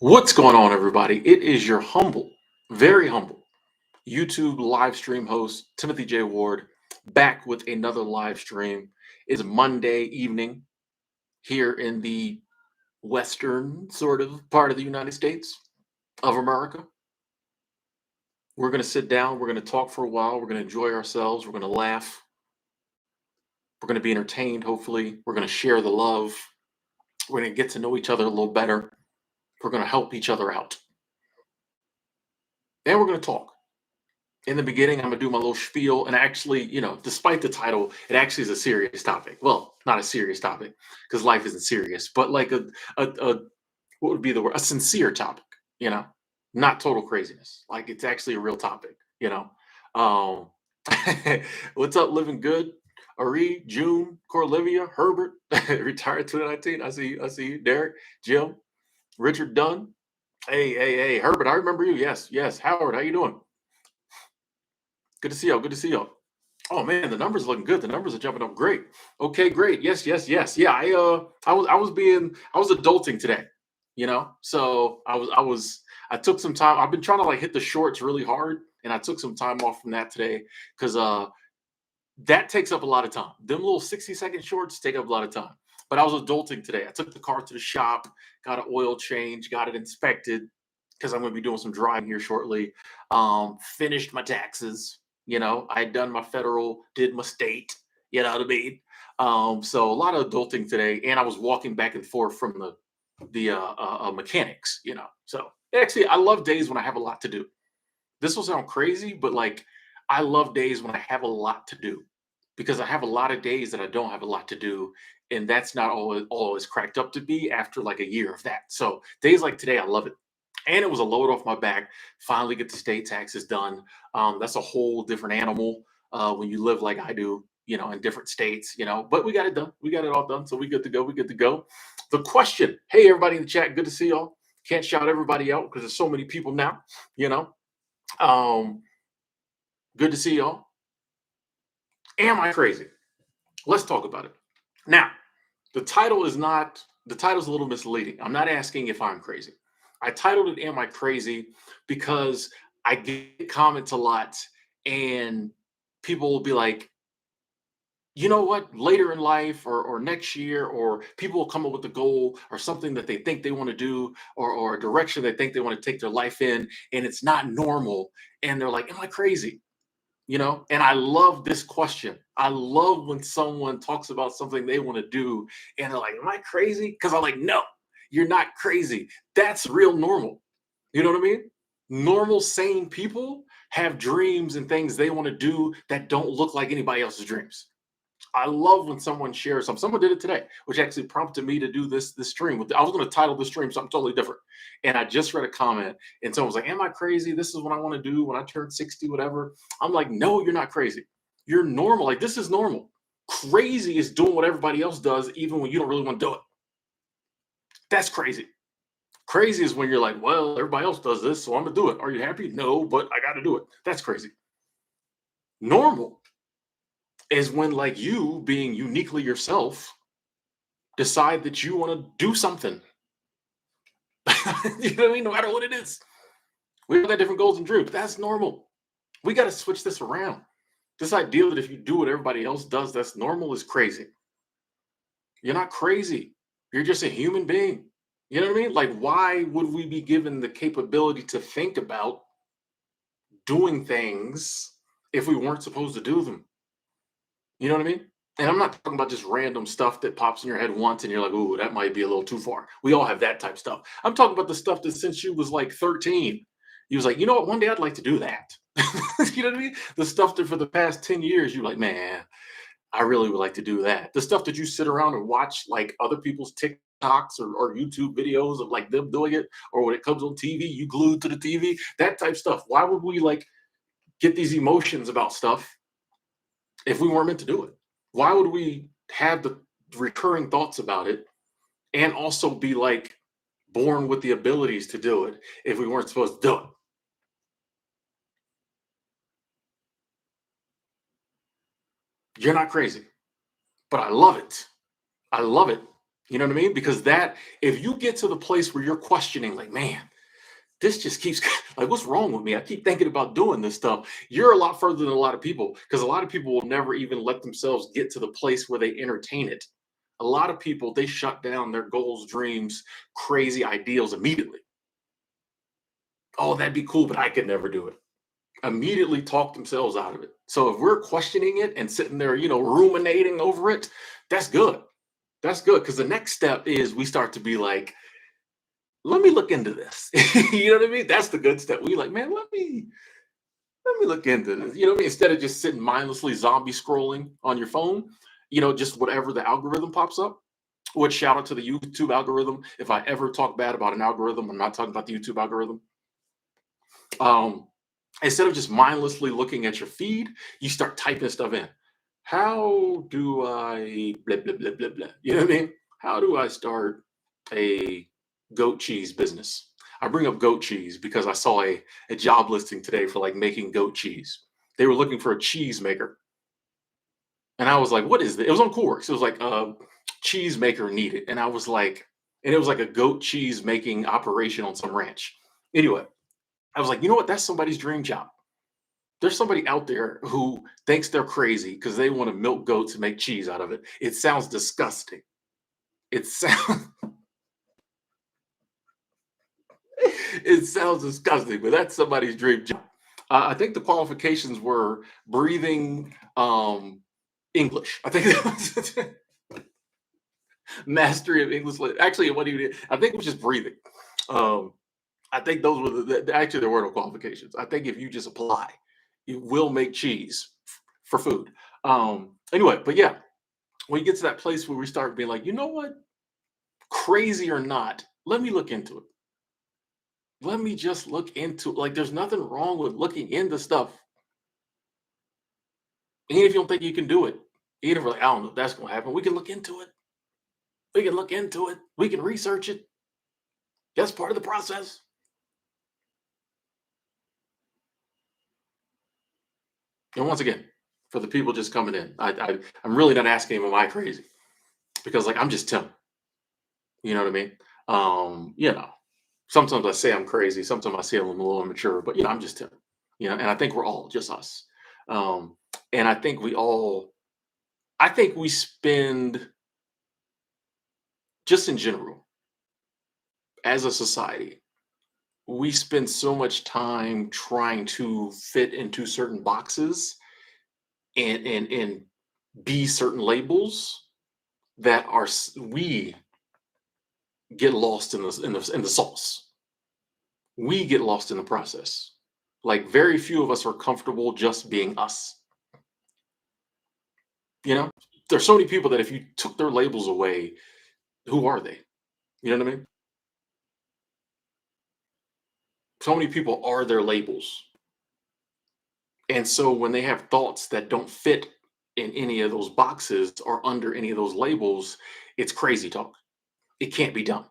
What's going on, everybody? It is your very humble YouTube live stream host, Timothy J. Ward, back with another live stream. It's Monday evening here in the western sort of part of the United States of America. We're going to sit down, we're going to talk for a while, we're going to enjoy ourselves, we're going to laugh, we're going to be entertained, hopefully. We're going to share the love, we're going to get to know each other a little better, we're going to help each other out, and we're going to talk. In the beginning, I'm gonna do my little spiel, and actually, despite the title, it actually is a serious topic. Well, not a serious topic because life isn't serious, but like a what would be the word? A sincere topic, you know, not total craziness. Like it's actually a real topic, you know. Um, what's up, living good? Ari, June, Corlivia, Herbert, retired 2019. I see you, Derek, Jim, Richard Dunn. Hey, Herbert, I remember you. Yes. Howard, how you doing? Good to see y'all. Good to see y'all. Oh man, the numbers are looking good. The numbers are jumping up great. Okay, great. Yes. Yeah, I was adulting today, So I took some time. I've been trying to like hit the shorts really hard, and I took some time off from that today because that takes up a lot of time. Them little 60-second shorts take up a lot of time. But I was adulting today. I took the car to the shop, got an oil change, got it inspected because I'm going to be doing some driving here shortly. Finished my taxes. I had done my federal, did my state. You know what I mean? So a lot of adulting today, and I was walking back and forth from the mechanics. So actually, I love days when I have a lot to do. This will sound crazy, but like I love days when I have a lot to do because I have a lot of days that I don't have a lot to do, and that's not always cracked up to be after like a year of that. So days like today, I love it, and it was a load off my back. Finally, get the state taxes done. That's a whole different animal when you live like I do, in different states, But we got it done. We got it all done, so we good to go. We good to go. The question, hey everybody in the chat, good to see y'all. Can't shout everybody out because there's so many people now, you know. Um, Good to see y'all. Am I crazy? Let's talk about it. Now, the title's a little misleading. I'm not asking if I'm crazy. I titled it Am I Crazy because I get comments a lot and people will be like, you know what, later in life or next year, or people will come up with a goal or something that they think they want to do or a direction they think they want to take their life in, and it's not normal. And they're like, Am I crazy? And I love this question. I love when someone talks about something they want to do and they're like, Am I crazy? Because I'm like, No, you're not crazy. That's real normal. You know what I mean? Normal, sane people have dreams and things they want to do that don't look like anybody else's dreams. I love when someone shares something. Someone did it today, which actually prompted me to do this stream. I was going to title the stream something totally different. And I just read a comment and someone was like, Am I crazy? This is what I want to do when I turn 60, whatever. I'm like, No, you're not crazy. You're normal. Like, this is normal. Crazy is doing what everybody else does, even when you don't really want to do it. That's crazy. Crazy is when you're like, Well, everybody else does this, so I'm going to do it. Are you happy? No, but I got to do it. That's crazy. Normal is when, like, you being uniquely yourself, decide that you want to do something. You know what I mean? No matter what it is. We all got different goals and dreams. That's normal. We got to switch this around. This idea that if you do what everybody else does, that's normal is crazy. You're not crazy. You're just a human being. You know what I mean? Like, why would we be given the capability to think about doing things if we weren't supposed to do them? You know what I mean? And I'm not talking about just random stuff that pops in your head once and you're like, ooh, that might be a little too far. We all have that type stuff. I'm talking about the stuff that since you was like 13, you was like, you know what, one day I'd like to do that. You know what I mean? The stuff that for the past 10 years, you're like, man, I really would like to do that. The stuff that you sit around and watch like other people's TikToks or YouTube videos of like them doing it, or when it comes on TV, you glued to the TV, that type stuff. Why would we like get these emotions about stuff if we weren't meant to do it? Why would we have the recurring thoughts about it and also be like born with the abilities to do it if we weren't supposed to do it? You're not crazy, but I love it. I love it. You know what I mean? Because that, if you get to the place where you're questioning, like, man, this just keeps like, what's wrong with me? I keep thinking about doing this stuff. You're a lot further than a lot of people because a lot of people will never even let themselves get to the place where they entertain it. A lot of people, they shut down their goals, dreams, crazy ideals immediately. Oh, that'd be cool, but I could never do it. Immediately talk themselves out of it. So if we're questioning it and sitting there, ruminating over it, that's good. That's good because the next step is we start to be like, let me look into this. You know what I mean? That's the good step. We like, man, let me look into this. You know what I mean? Instead of just sitting mindlessly zombie scrolling on your phone, just whatever the algorithm pops up. Which shout out to the YouTube algorithm. If I ever talk bad about an algorithm, I'm not talking about the YouTube algorithm. Um, Instead of just mindlessly looking at your feed, you start typing stuff in. How do I blah blah blah blah blah? You know what I mean? How do I start a goat cheese business? I bring up goat cheese because I saw a job listing today for like making goat cheese. They were looking for a cheese maker. And I was like, what is this? It was on Course. It was like cheese maker needed. And I was like, and it was like a goat cheese making operation on some ranch. Anyway, I was like, you know what? That's somebody's dream job. There's somebody out there who thinks they're crazy because they want to milk goats and make cheese out of it. It sounds disgusting. It sounds it sounds disgusting, but that's somebody's dream job. I think the qualifications were breathing English. I think that was mastery of English. Actually, what he did, I think it was just breathing. Um, I think those were actually there were no qualifications. I think if you just apply, you will make cheese for food. Anyway, but yeah, when you get to that place where we start being like, you know what, crazy or not, let me look into it. Let me just look into it. Like, there's nothing wrong with looking into stuff, even if you don't think you can do it. Even if we're like, I don't know if that's going to happen, we can look into it. We can look into it. We can research it. That's part of the process. And once again, for the people just coming in, I'm really not asking them, am I crazy? Because like I'm just Tim. You know what I mean? Sometimes I say I'm crazy. Sometimes I say I'm a little immature, but I'm just Tim. And I think we're all just us. Um, and I think we spend, just in general, as a society, we spend so much time trying to fit into certain boxes and be certain labels that we get lost in the sauce. We get lost in the process. Like very few of us are comfortable just being us. You know, there's so many people that if you took their labels away, who are they? You know what I mean? So many people are their labels. And so when they have thoughts that don't fit in any of those boxes or under any of those labels, it's crazy talk. It can't be done.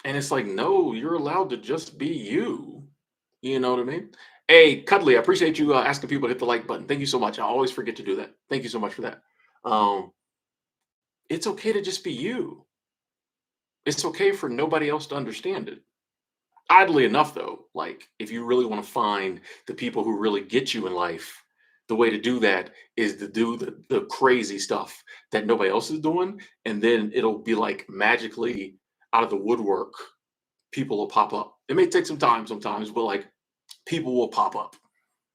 And it's like, no, you're allowed to just be you. You know what I mean? Hey, Cuddly, I appreciate you asking people to hit the like button. Thank you so much. I always forget to do that. Thank you so much for that. Um, it's okay to just be you. It's okay for nobody else to understand it. Oddly enough, though, like if you really want to find the people who really get you in life, the way to do that is to do the crazy stuff that nobody else is doing. And then it'll be like magically out of the woodwork, people will pop up. It may take some time sometimes, but like people will pop up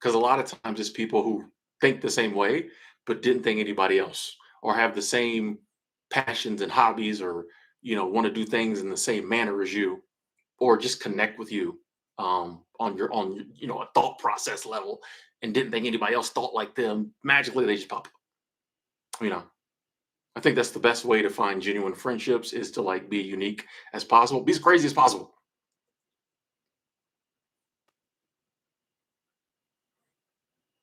because a lot of times it's people who think the same way but didn't think anybody else or have the same passions and hobbies or want to do things in the same manner as you or just connect with you on a thought process level and didn't think anybody else thought like them. Magically they just pop up. you know I think that's the best way to find genuine friendships is to like be unique as possible, be as crazy as possible.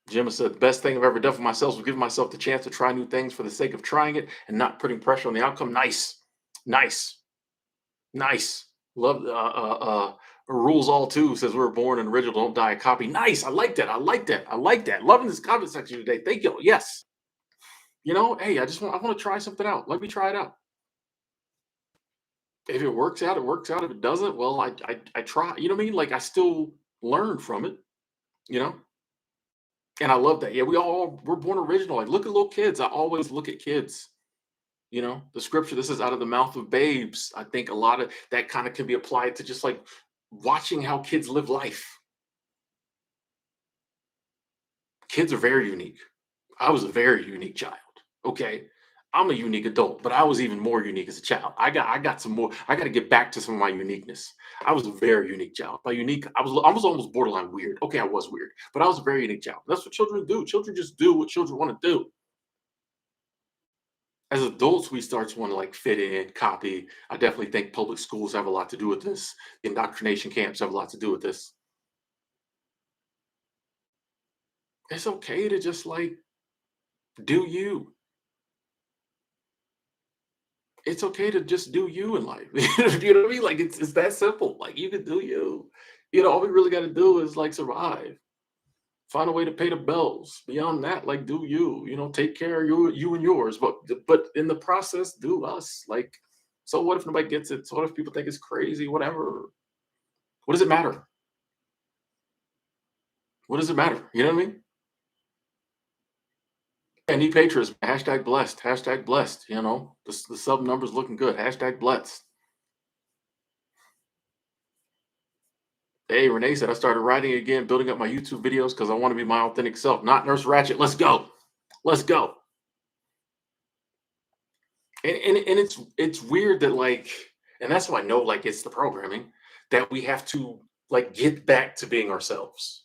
Jim has said, the best thing I've ever done for myself was giving myself the chance to try new things for the sake of trying it and not putting pressure on the outcome. Nice. Nice. Nice. Love rules all too says we're born and original, don't die a copy. Nice. I like that. I like that. I like that. Loving this comment section today. Thank you. Yes. Hey, I want to try something out. Let me try it out. If it works out, it works out. If it doesn't, well, I try. You know what I mean? Like I still learn from it. You know, and I love that. Yeah, we're born original. Like look at little kids. I always look at kids. The scripture. This is out of the mouth of babes. I think a lot of that kind of can be applied to just like watching how kids live life. Kids are very unique. I was a very unique child. Okay. I'm a unique adult, but I was even more unique as a child. I got some more. I got to get back to some of my uniqueness. I was a very unique child. By unique, I was almost borderline weird. Okay, I was weird, but I was a very unique child. That's what children do. Children just do what children want to do. As adults, we start to want to like fit in, copy. I definitely think public schools have a lot to do with this. Indoctrination camps have a lot to do with this. It's okay to just like do you. It's okay to just do you in life. You know what I mean? Like it's that simple. Like you can do you. All we really got to do is like survive. Find a way to pay the bills. Beyond that, like do you. Take care of you and yours. But in the process, do us. Like, so what if nobody gets it? So what if people think it's crazy? Whatever. What does it matter? What does it matter? You know what I mean? Yeah, need patrons. Hashtag blessed. Hashtag blessed. The sub numbers looking good. Hashtag blessed. Hey, Renee said I started writing again, building up my YouTube videos because I want to be my authentic self, not Nurse Ratchet. Let's go. Let's go. And it's weird that like, and that's why I know like it's the programming that we have to like get back to being ourselves.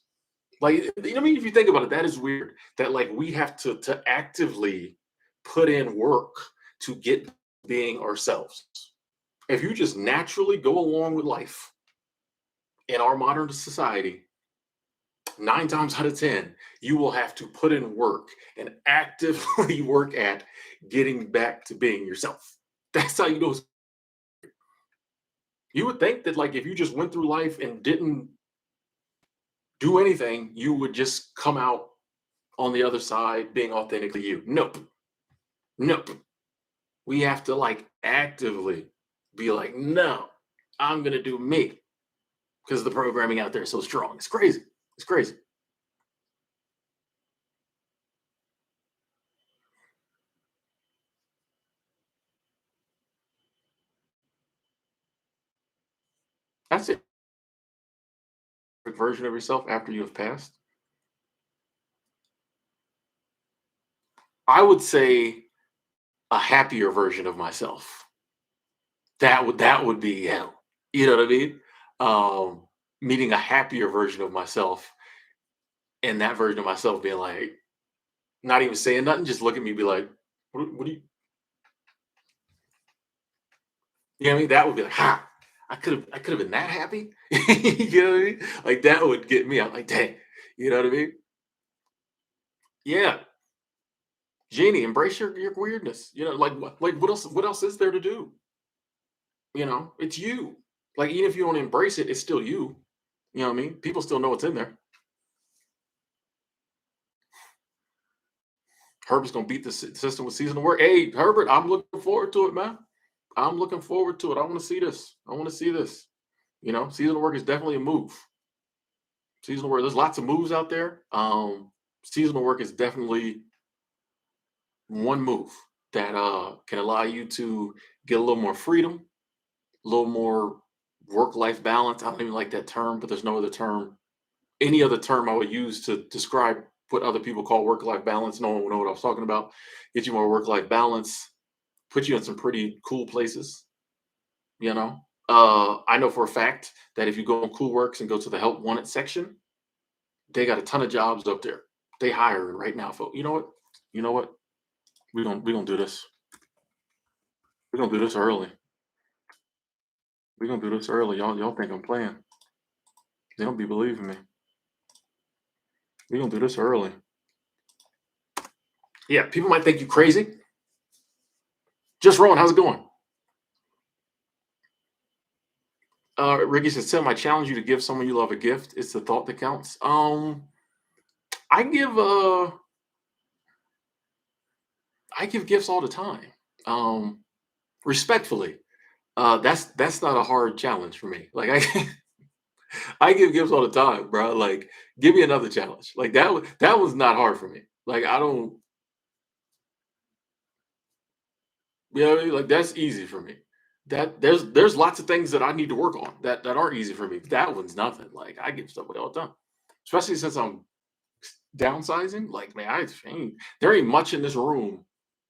Like, what I mean? If you think about it, that is weird that like we have to actively put in work to get being ourselves. If you just naturally go along with life in our modern society, 9 times out of 10, you will have to put in work and actively work at getting back to being yourself. That's how you know. You would think that, like, if you just went through life and didn't do anything, you would just come out on the other side being authentically you. Nope. Nope. We have to, like, actively be like, no, I'm going to do me because the programming out there is so strong. It's crazy. It's crazy. That's it. Version of yourself after you have passed. I would say a happier version of myself. That would be hell. You know what I mean? Um, Meeting a happier version of myself, and that version of myself being like, not even saying nothing, just look at me, be like, what do you? You know what I mean? That would be like, ha! I could have been that happy. You know what I mean? Like that would get me. I'm like, dang. You know what I mean? Yeah, Jeannie, embrace your weirdness. Like what else? What else is there to do? It's you. Like even if you don't embrace it, it's still you. You know what I mean? People still know what's in there. Herbert's gonna beat the system with seasonal work. Hey, Herbert, I'm looking forward to it, man. I'm looking forward to it. I want to see this. I want to see this. Seasonal work is definitely a move. Seasonal work. There's lots of moves out there. Seasonal work is definitely one move that can allow you to get a little more freedom, a little more work-life balance. I don't even like that term, but there's no other term. Any other term I would use to describe what other people call work-life balance, no one would know what I was talking about. Get you more work-life balance, put you in some pretty cool places. I know for a fact that if you go on Cool Works and go to the Help Wanted section, they got a ton of jobs up there. They hiring right now, folks. You know what? You know what? We gonna do this. We're gonna do this early. We're gonna do this early. Y'all think I'm playing? They don't be believing me. We're gonna do this early. Yeah, people might think you crazy. Just Rowan, how's it going? Ricky says, Tim, I challenge you to give someone you love a gift. It's the thought that counts. I give I give gifts all the time. Um, Respectfully, that's not a hard challenge for me. Like I I give gifts all the time, bro. Like, give me another challenge. Like that was not hard for me. Like I don't, you know what I mean? Like that's easy for me. That there's lots of things that I need to work on that aren't easy for me. That one's nothing. Like I give stuff away all the time, especially since I'm downsizing. Like man, there ain't much in this room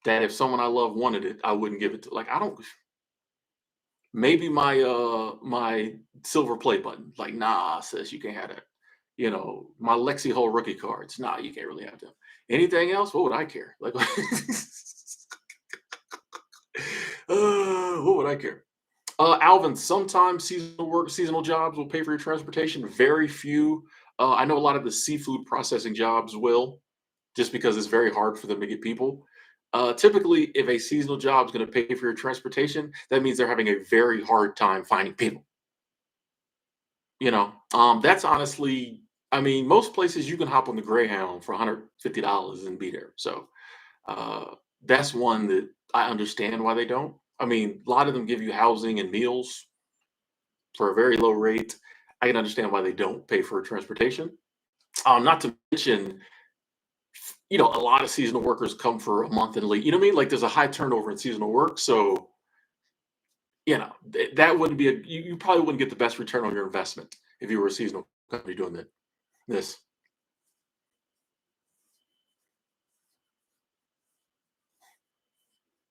that if someone I love wanted it, I wouldn't give it to. Like I don't. Maybe my silver play button. Like nah, sis, you can't have that. You know, my Lexi Hole rookie cards. Nah, you can't really have them. Anything else? What would I care? Like, what would I care? Alvin, sometimes seasonal jobs will pay for your transportation. Very few. I know a lot of the seafood processing jobs will, just because it's very hard for them to get people. Typically, if a seasonal job is going to pay for your transportation, that means they're having a very hard time finding people. That's honestly, I mean, most places you can hop on the Greyhound for $150 and be there. So that's one that I understand why they don't. I mean, a lot of them give you housing and meals for a very low rate. I can understand why they don't pay for transportation. Not to mention, a lot of seasonal workers come for a month and leave. You know what I mean? Like there's a high turnover in seasonal work. So, that wouldn't be you probably wouldn't get the best return on your investment if you were a seasonal company doing this.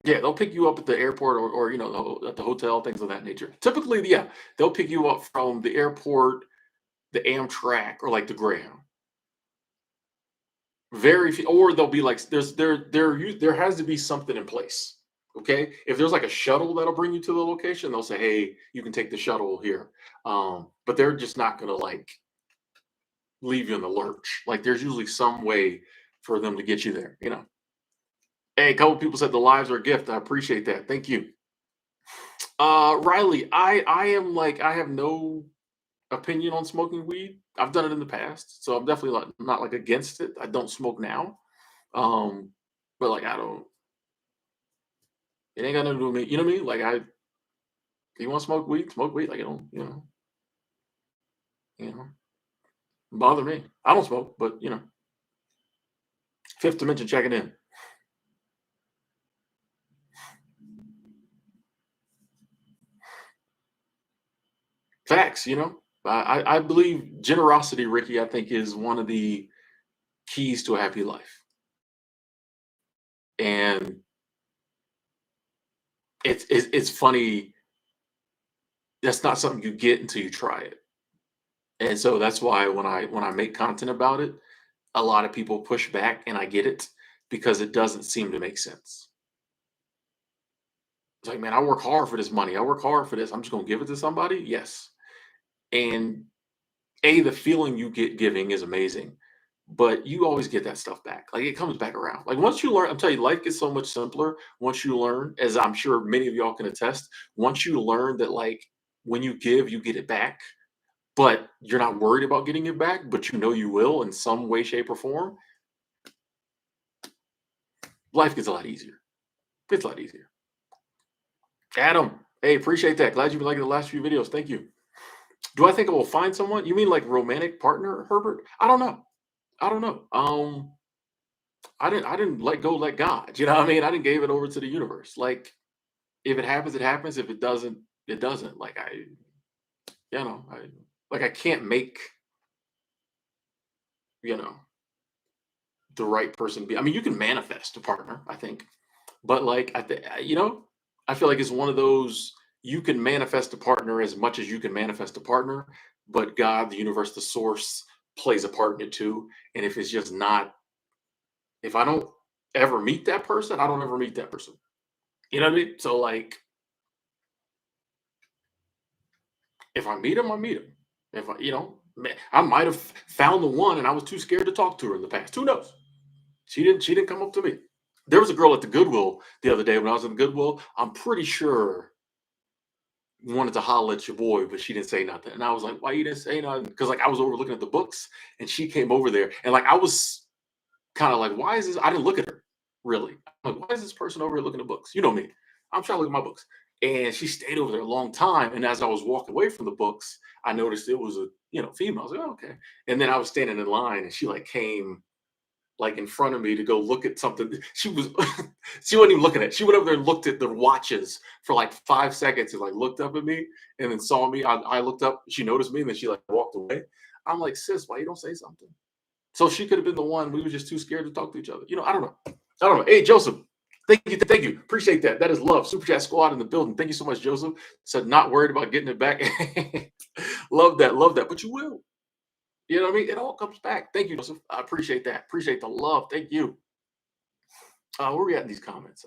Yeah, they'll pick you up at the airport or at the hotel, things of that nature. Typically, yeah, they'll pick you up from the airport, the Amtrak, or like the Greyhound. Very few, or they'll be like, there has to be something in place. Okay, if there's like a shuttle that'll bring you to the location, they'll say, hey, you can take the shuttle here. But they're just not gonna like leave you in the lurch. Like there's usually some way for them to get you there. Hey, a couple people said the lives are a gift. I appreciate that. Thank you. Riley, I am like I have no opinion on smoking weed. I've done it in the past, so I'm definitely not like against it. I don't smoke now. Um, but like I don't it ain't got nothing to do with me. You know what I mean? Like if you want to smoke weed. Like it don't, you know, bother me. I don't smoke, but fifth dimension checking in. Facts, I believe generosity, Ricky, I think is one of the keys to a happy life. And it's funny, that's not something you get until you try it. And so that's why when I make content about it, a lot of people push back and I get it because it doesn't seem to make sense. It's like, man, I work hard for this money. I work hard for this. I'm just gonna give it to somebody. Yes. And the feeling you get giving is amazing, but you always get that stuff back. Like it comes back around. Like once you learn, I'm telling you, life gets so much simpler once you learn, as I'm sure many of y'all can attest. Once you learn that like when you give, you get it back, but you're not worried about getting it back, but you know you will in some way, shape, or form, life gets a lot easier. It's a lot easier. Adam, hey, appreciate that. Glad you've been liking the last few videos. Thank you. Do I think I will find someone? You mean like romantic partner, Herbert? I don't know. I don't know. I didn't let God. You know what I mean? I didn't give it over to the universe. Like if it happens, it happens. If it doesn't, it doesn't. Like I can't make, you know, the right person be. I mean, you can manifest a partner, I think. But like I feel like it's one of those you can manifest a partner as much as you can manifest a partner, but God, the universe, the source plays a part in it too. And if it's just not, if I don't ever meet that person, I don't ever meet that person. You know what I mean? So like if I meet him, I meet him. If I might have found the one and I was too scared to talk to her in the past. Who knows? She didn't come up to me. There was a girl at the Goodwill the other day when I was in Goodwill. I'm pretty sure wanted to holler at your boy, but she didn't say nothing. And I was like, why you didn't say nothing? Because like I was over looking at the books and she came over there and like I was kind of like, why is this? I didn't look at her. Really. I'm like, why is this person over here looking at books? You know me. I'm trying to look at my books. And she stayed over there a long time. And as I was walking away from the books, I noticed it was a, female. I was like, oh, okay. And then I was standing in line and she like came like in front of me to go look at something. She was she wasn't even looking at it. She went over there and looked at the watches for like 5 seconds and like looked up at me and then saw me. I looked up, she noticed me, and then she like walked away. I'm like, sis, why you don't say something? So she could have been the one. We were just too scared to talk to each other. I don't know. I don't know. Hey, Joseph. Thank you. Thank you. Appreciate that. That is love. Super Chat Squad in the building. Thank you so much, Joseph. Said not worried about getting it back. Love that. Love that. But you will. You know what I mean? It all comes back. Thank you, Joseph. I appreciate that. Appreciate the love. Thank you. Where we at in these comments?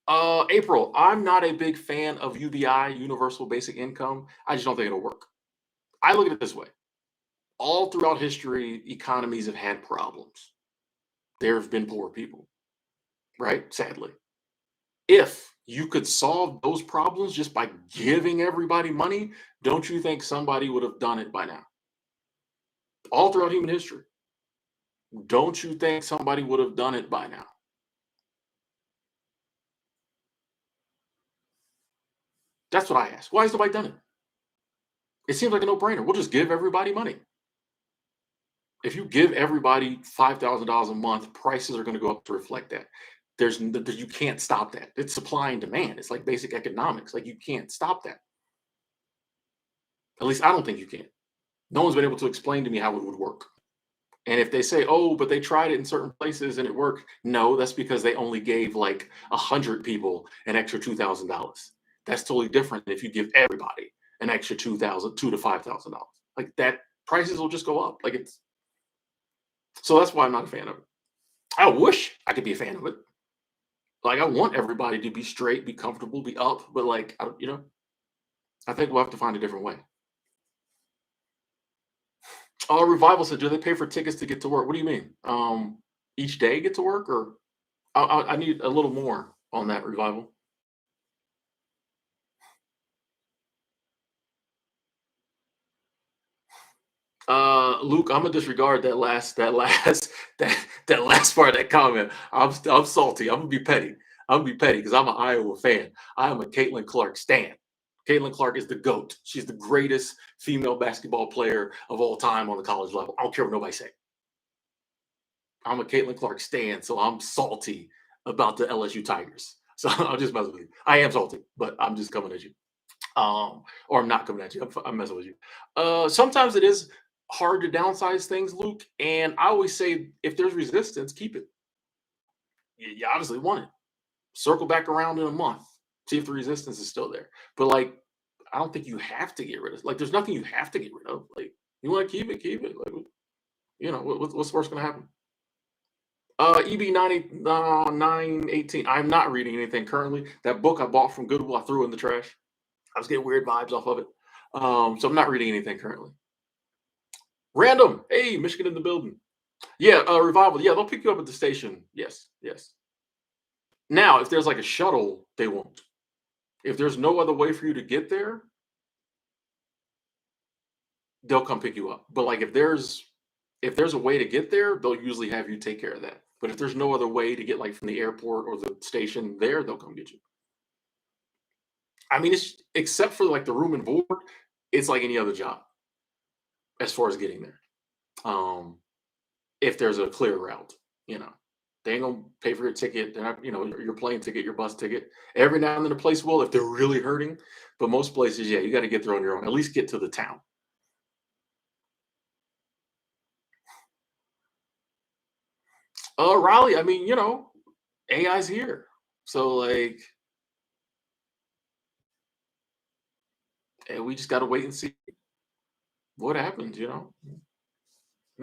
April. I'm not a big fan of UBI, Universal Basic Income. I just don't think it'll work. I look at it this way. All throughout history, economies have had problems. There have been poor people, right? Sadly. If you could solve those problems just by giving everybody money, don't you think somebody would have done it by now? All throughout human history. Don't you think somebody would have done it by now? That's what I ask. Why has nobody done it? It seems like a no-brainer. We'll just give everybody money. If you give everybody $5,000 a month, prices are going to go up to reflect that. You can't stop that. It's supply and demand. It's like basic economics. Like you can't stop that. At least I don't think you can. No one's been able to explain to me how it would work. And if they say, "Oh, but they tried it in certain places and it worked," no, that's because they only gave like 100 people an extra $2,000. That's totally different than if you give everybody an extra 2,000, $2 to $5,000. Like that, prices will just go up. Like it's so that's why I'm not a fan of it. I wish I could be a fan of it. Like I want everybody to be straight, be comfortable, be up, but like I think we'll have to find a different way. Oh, Revival said, "Do they pay for tickets to get to work?" What do you mean? Each day get to work, or I need a little more on that, Revival. Luke, I'm gonna disregard that last that last part of that comment. I'm salty. I'm gonna be petty. I'm gonna be petty because I'm an Iowa fan. I am a Caitlin Clark stan. Caitlin Clark is the GOAT. She's the greatest female basketball player of all time on the college level. I don't care what nobody say. I'm a Caitlin Clark stan, so I'm salty about the LSU Tigers. So I'll just mess with you. I am salty, but I'm just coming at you. Or I'm not coming at you. I'm messing with you. Sometimes it is hard to downsize things, Luke. And I always say, if there's resistance, keep it. You obviously want it. Circle back around in a month, see if the resistance is still there. But like, I don't think you have to get rid of. Like, there's nothing you have to get rid of. Like, you want to keep it, keep it. Like, what's worse going to happen? EB 918. I'm not reading anything currently. That book I bought from Goodwill, I threw in the trash. I was getting weird vibes off of it. So I'm not reading anything currently. Random. Hey, Michigan in the building. Yeah, Revival. Yeah, they'll pick you up at the station. Yes, yes. Now, if there's like a shuttle, they won't. If there's no other way for you to get there, they'll come pick you up. But like if there's a way to get there, they'll usually have you take care of that. But if there's no other way to get like from the airport or the station there, they'll come get you. I mean, it's except for like the room and board, it's like any other job as far as getting there. Um, if there's a clear route, you know. They ain't gonna pay for your ticket. They're not, your plane ticket, your bus ticket. Every now and then a place will if they're really hurting. But most places, yeah, you got to get there on your own. At least get to the town. Raleigh, I mean, AI's here. So like, we just gotta wait and see what happens.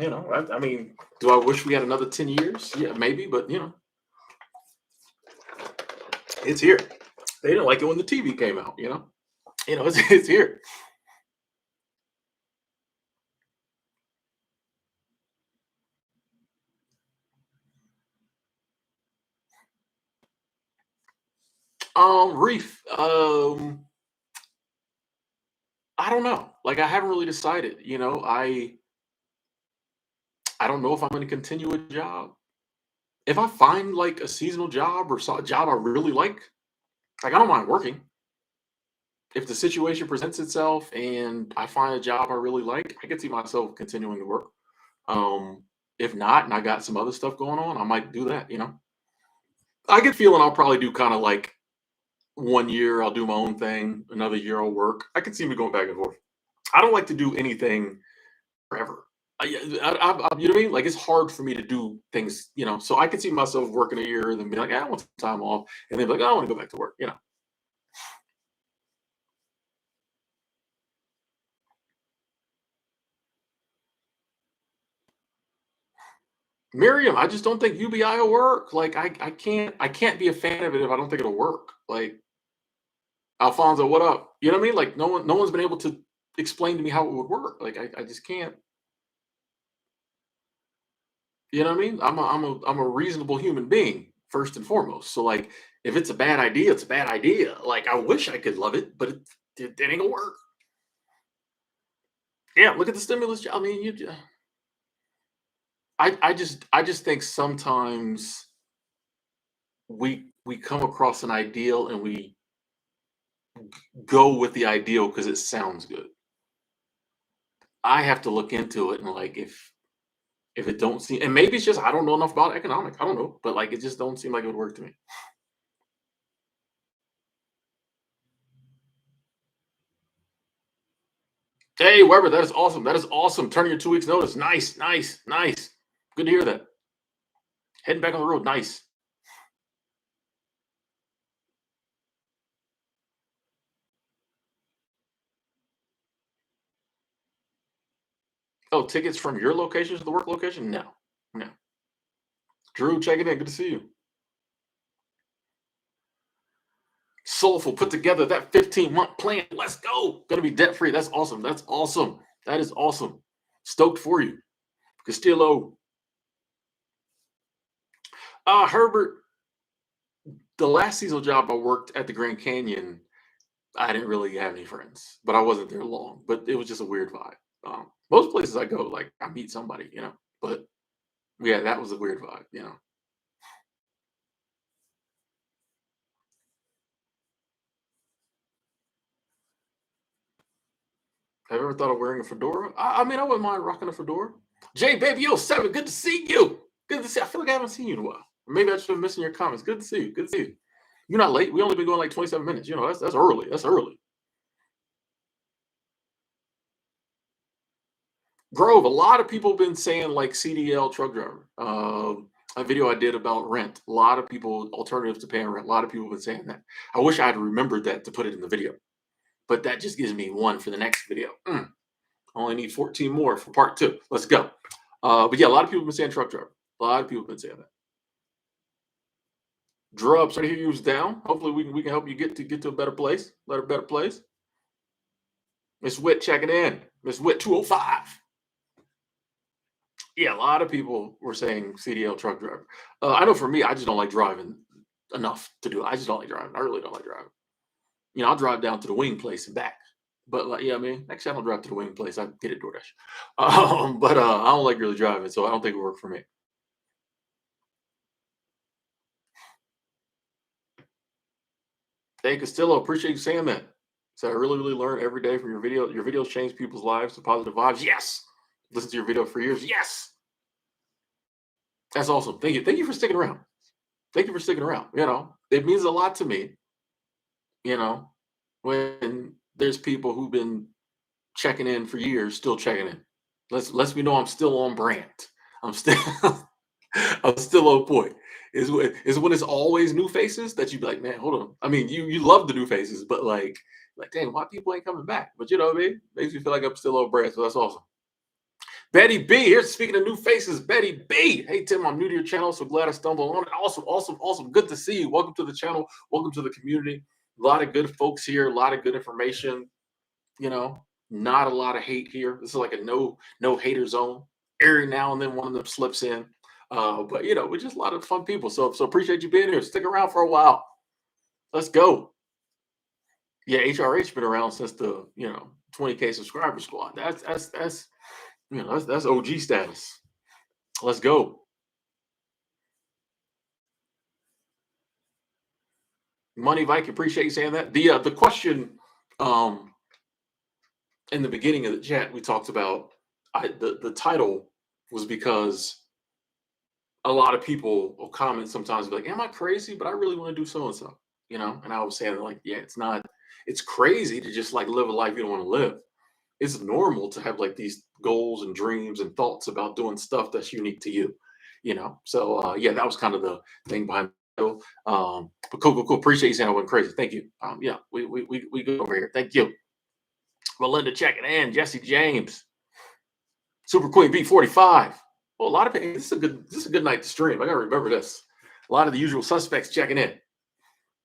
I mean, do I wish we had another 10 years? Yeah, maybe, but it's here. They didn't like it when the TV came out. It's here. Reef. I don't know. Like I haven't really decided. I don't know if I'm going to continue a job. if I find like a seasonal job or a job I really like I don't mind working. If the situation presents itself and I find a job I really like, I can see myself continuing to work. Um, if not, and I got some other stuff going on, I might do that. I get feeling I'll probably do kind of like 1 year I'll do my own thing, another year I'll work. I can see me going back and forth. I don't like to do anything forever. You know what I mean? Like it's hard for me to do things. So I could see myself working a year and then be like, I want some time off, and then be like, I want to go back to work. Miriam, I just don't think UBI will work. Like I can't be a fan of it if I don't think it'll work. Like Alfonso, what up? You know what I mean? Like no one's been able to explain to me how it would work. Like I just can't. You know what I mean? I'm a reasonable human being first and foremost. So like if it's a bad idea, it's a bad idea. Like I wish I could love it, but it ain't gonna work. Yeah, look at the stimulus. I mean, I just think sometimes we come across an ideal and we go with the ideal because it sounds good. I have to look into it and like if it don't seem, and maybe it's just I don't know enough about economics. I don't know, but like it just don't seem like it would work to me. Hey, Weber, that is awesome. That is awesome. Turning your 2 weeks notice. Nice, nice, nice. Good to hear that. Heading back on the road. Nice. Oh, tickets from your location to the work location? No, no. Drew, checking in. Good to see you. Soulful put together that 15-month plan. Let's go. Gonna be debt free. That's awesome. That's awesome. That is awesome. Stoked for you. Castillo. Herbert, the last seasonal job I worked at the Grand Canyon, I didn't really have any friends, but I wasn't there long. But it was just a weird vibe. Most places I go, like I meet somebody. But yeah, that was a weird vibe. Have you ever thought of wearing a fedora? I mean, I wouldn't mind rocking a fedora. J Baby 07, good to see you. Good to see. I feel like I haven't seen you in a while. Maybe I just been missing your comments. Good to see you. Good to see you. You're not late. We only been going like 27 minutes. That's early. That's early. Grove, a lot of people have been saying like CDL truck driver. A video I did about rent. A lot of people, alternatives to paying rent. A lot of people have been saying that. I wish I had remembered that to put it in the video, but that just gives me one for the next video. Only need 14 more for part two. Let's go. But yeah, a lot of people have been saying truck driver. A lot of people have been saying that. Drub, sorry to hear you was down. Hopefully we can help you get to a better place, better place. Miss Witt checking in. Miss Witt 205. Yeah, a lot of people were saying CDL truck driver. I know for me, I just don't like driving enough to do it. I just don't like driving. I really don't like driving. I'll drive down to the wing place and back. But like, yeah, I mean, actually, I don't drive to the wing place. I get it DoorDash. But I don't like really driving, so I don't think it worked for me. Hey, Castillo, appreciate you saying that. So I really, really learn every day from your video. Your videos change people's lives to positive vibes. Yes. Listen to your video for years. Yes. That's awesome. Thank you. Thank you for sticking around. Thank you for sticking around. It means a lot to me, you know, when there's people who've been checking in for years, still checking in. Lets me know I'm still on brand. I'm still I'm still on point. Is when it's always new faces that you be like, man, hold on. I mean, you love the new faces, but like, dang, why people ain't coming back? But you know what I mean? Makes me feel like I'm still on brand. So that's awesome. Betty B, here's speaking of new faces. Betty B. Hey Tim, I'm new to your channel, so glad I stumbled on it. Awesome, awesome, awesome. Good to see you. Welcome to the channel. Welcome to the community. A lot of good folks here, a lot of good information. You know, not a lot of hate here. This is like a no hater zone. Every now and then one of them slips in. But we're just a lot of fun people. So appreciate you being here. Stick around for a while. Let's go. Yeah, HRH been around since the 20K subscriber squad. That's OG status. Let's go. Money Viking, appreciate you saying that. The question um in the beginning of the chat we talked about the title was because a lot of people will comment sometimes be like, "Am I crazy? But I really want to do so and so," And I was saying like, yeah, it's not. It's crazy to just like live a life you don't want to live. It's normal to have like these goals and dreams and thoughts about doing stuff that's unique to you. So yeah, that was kind of the thing behind it. But cool, cool, cool. Appreciate you saying I went crazy. Thank you. Yeah, we go over here. Thank you. Melinda checking in. Jesse James. Super Queen B45. Well, a lot of people, this is a good night to stream. I gotta remember this. A lot of the usual suspects checking in.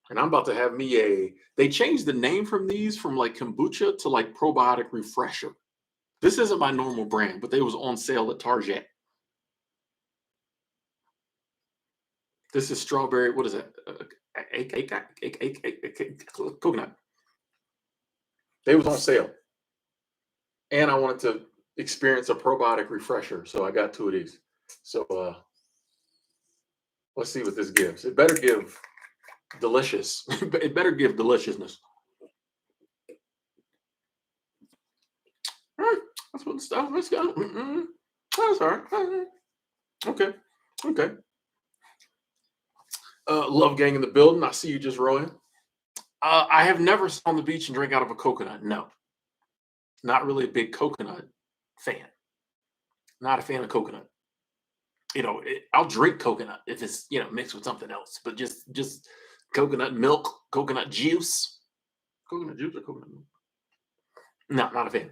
And I'm about to have me they changed the name from these from like kombucha to like probiotic refresher. This isn't my normal brand, but they was on sale at Target. This is strawberry, what is it? Coconut. They was on sale. And I wanted to experience a probiotic refresher. So I got two of these. So let's see what this gives. It better give delicious. It better give deliciousness. That's what the stuff. Let's go. That's all right. Okay. Okay. Love gang in the building. I see you just rolling. I have never sat on the beach and drank out of a coconut. No, not really a big coconut fan. Not a fan of coconut. I'll drink coconut if it's mixed with something else, but just coconut milk, coconut juice, coconut juice or coconut milk. No, not a fan.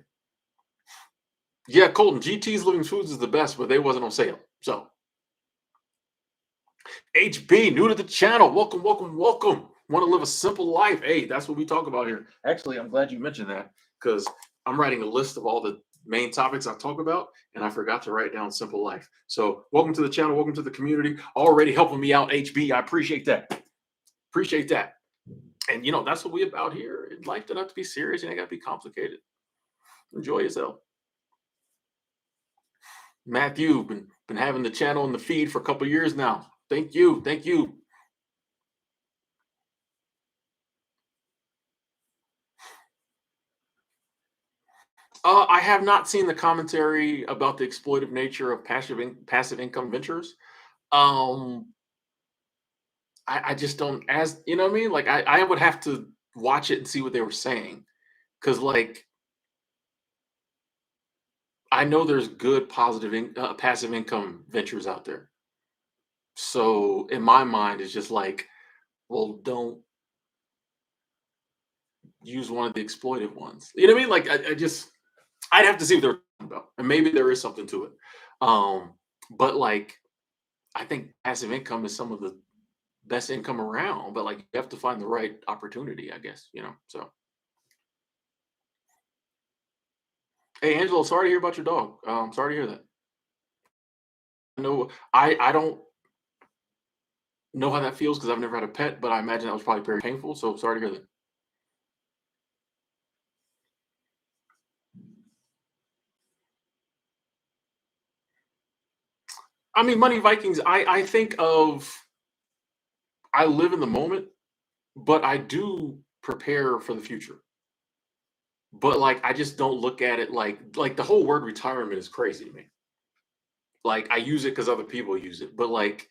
Yeah, Colton, GT's Living Foods is the best, but they wasn't on sale. So HB, new to the channel. Welcome, welcome, welcome. Want to live a simple life? Hey, that's what we talk about here. Actually, I'm glad you mentioned that because I'm writing a list of all the main topics I talk about, and I forgot to write down simple life. So, welcome to the channel. Welcome to the community. Already helping me out, HB. I appreciate that. Appreciate that. And that's what we about here. Life doesn't have to be serious, and it got to be complicated. Enjoy yourself. Matthew, been having the channel and the feed for a couple years now. Thank you. Thank you. I have not seen the commentary about the exploitive nature of passive income ventures. Um, I just don't, as you know what I mean. Like I would have to watch it and see what they were saying because like I know there's good passive income ventures out there. So in my mind, it's just like, well, don't use one of the exploitive ones. You know what I mean? Like I'd have to see what they're talking about, and maybe there is something to it. But like I think passive income is some of the best income around, but like you have to find the right opportunity, I guess. So hey Angelo, sorry to hear about your dog. Sorry to hear that. No, I don't know how that feels because I've never had a pet, but I imagine that was probably very painful. So sorry to hear that. I mean, Money Vikings, I think of I live in the moment, but I do prepare for the future. But like I just don't look at it like the whole word retirement is crazy to me. Like I use it because other people use it, but like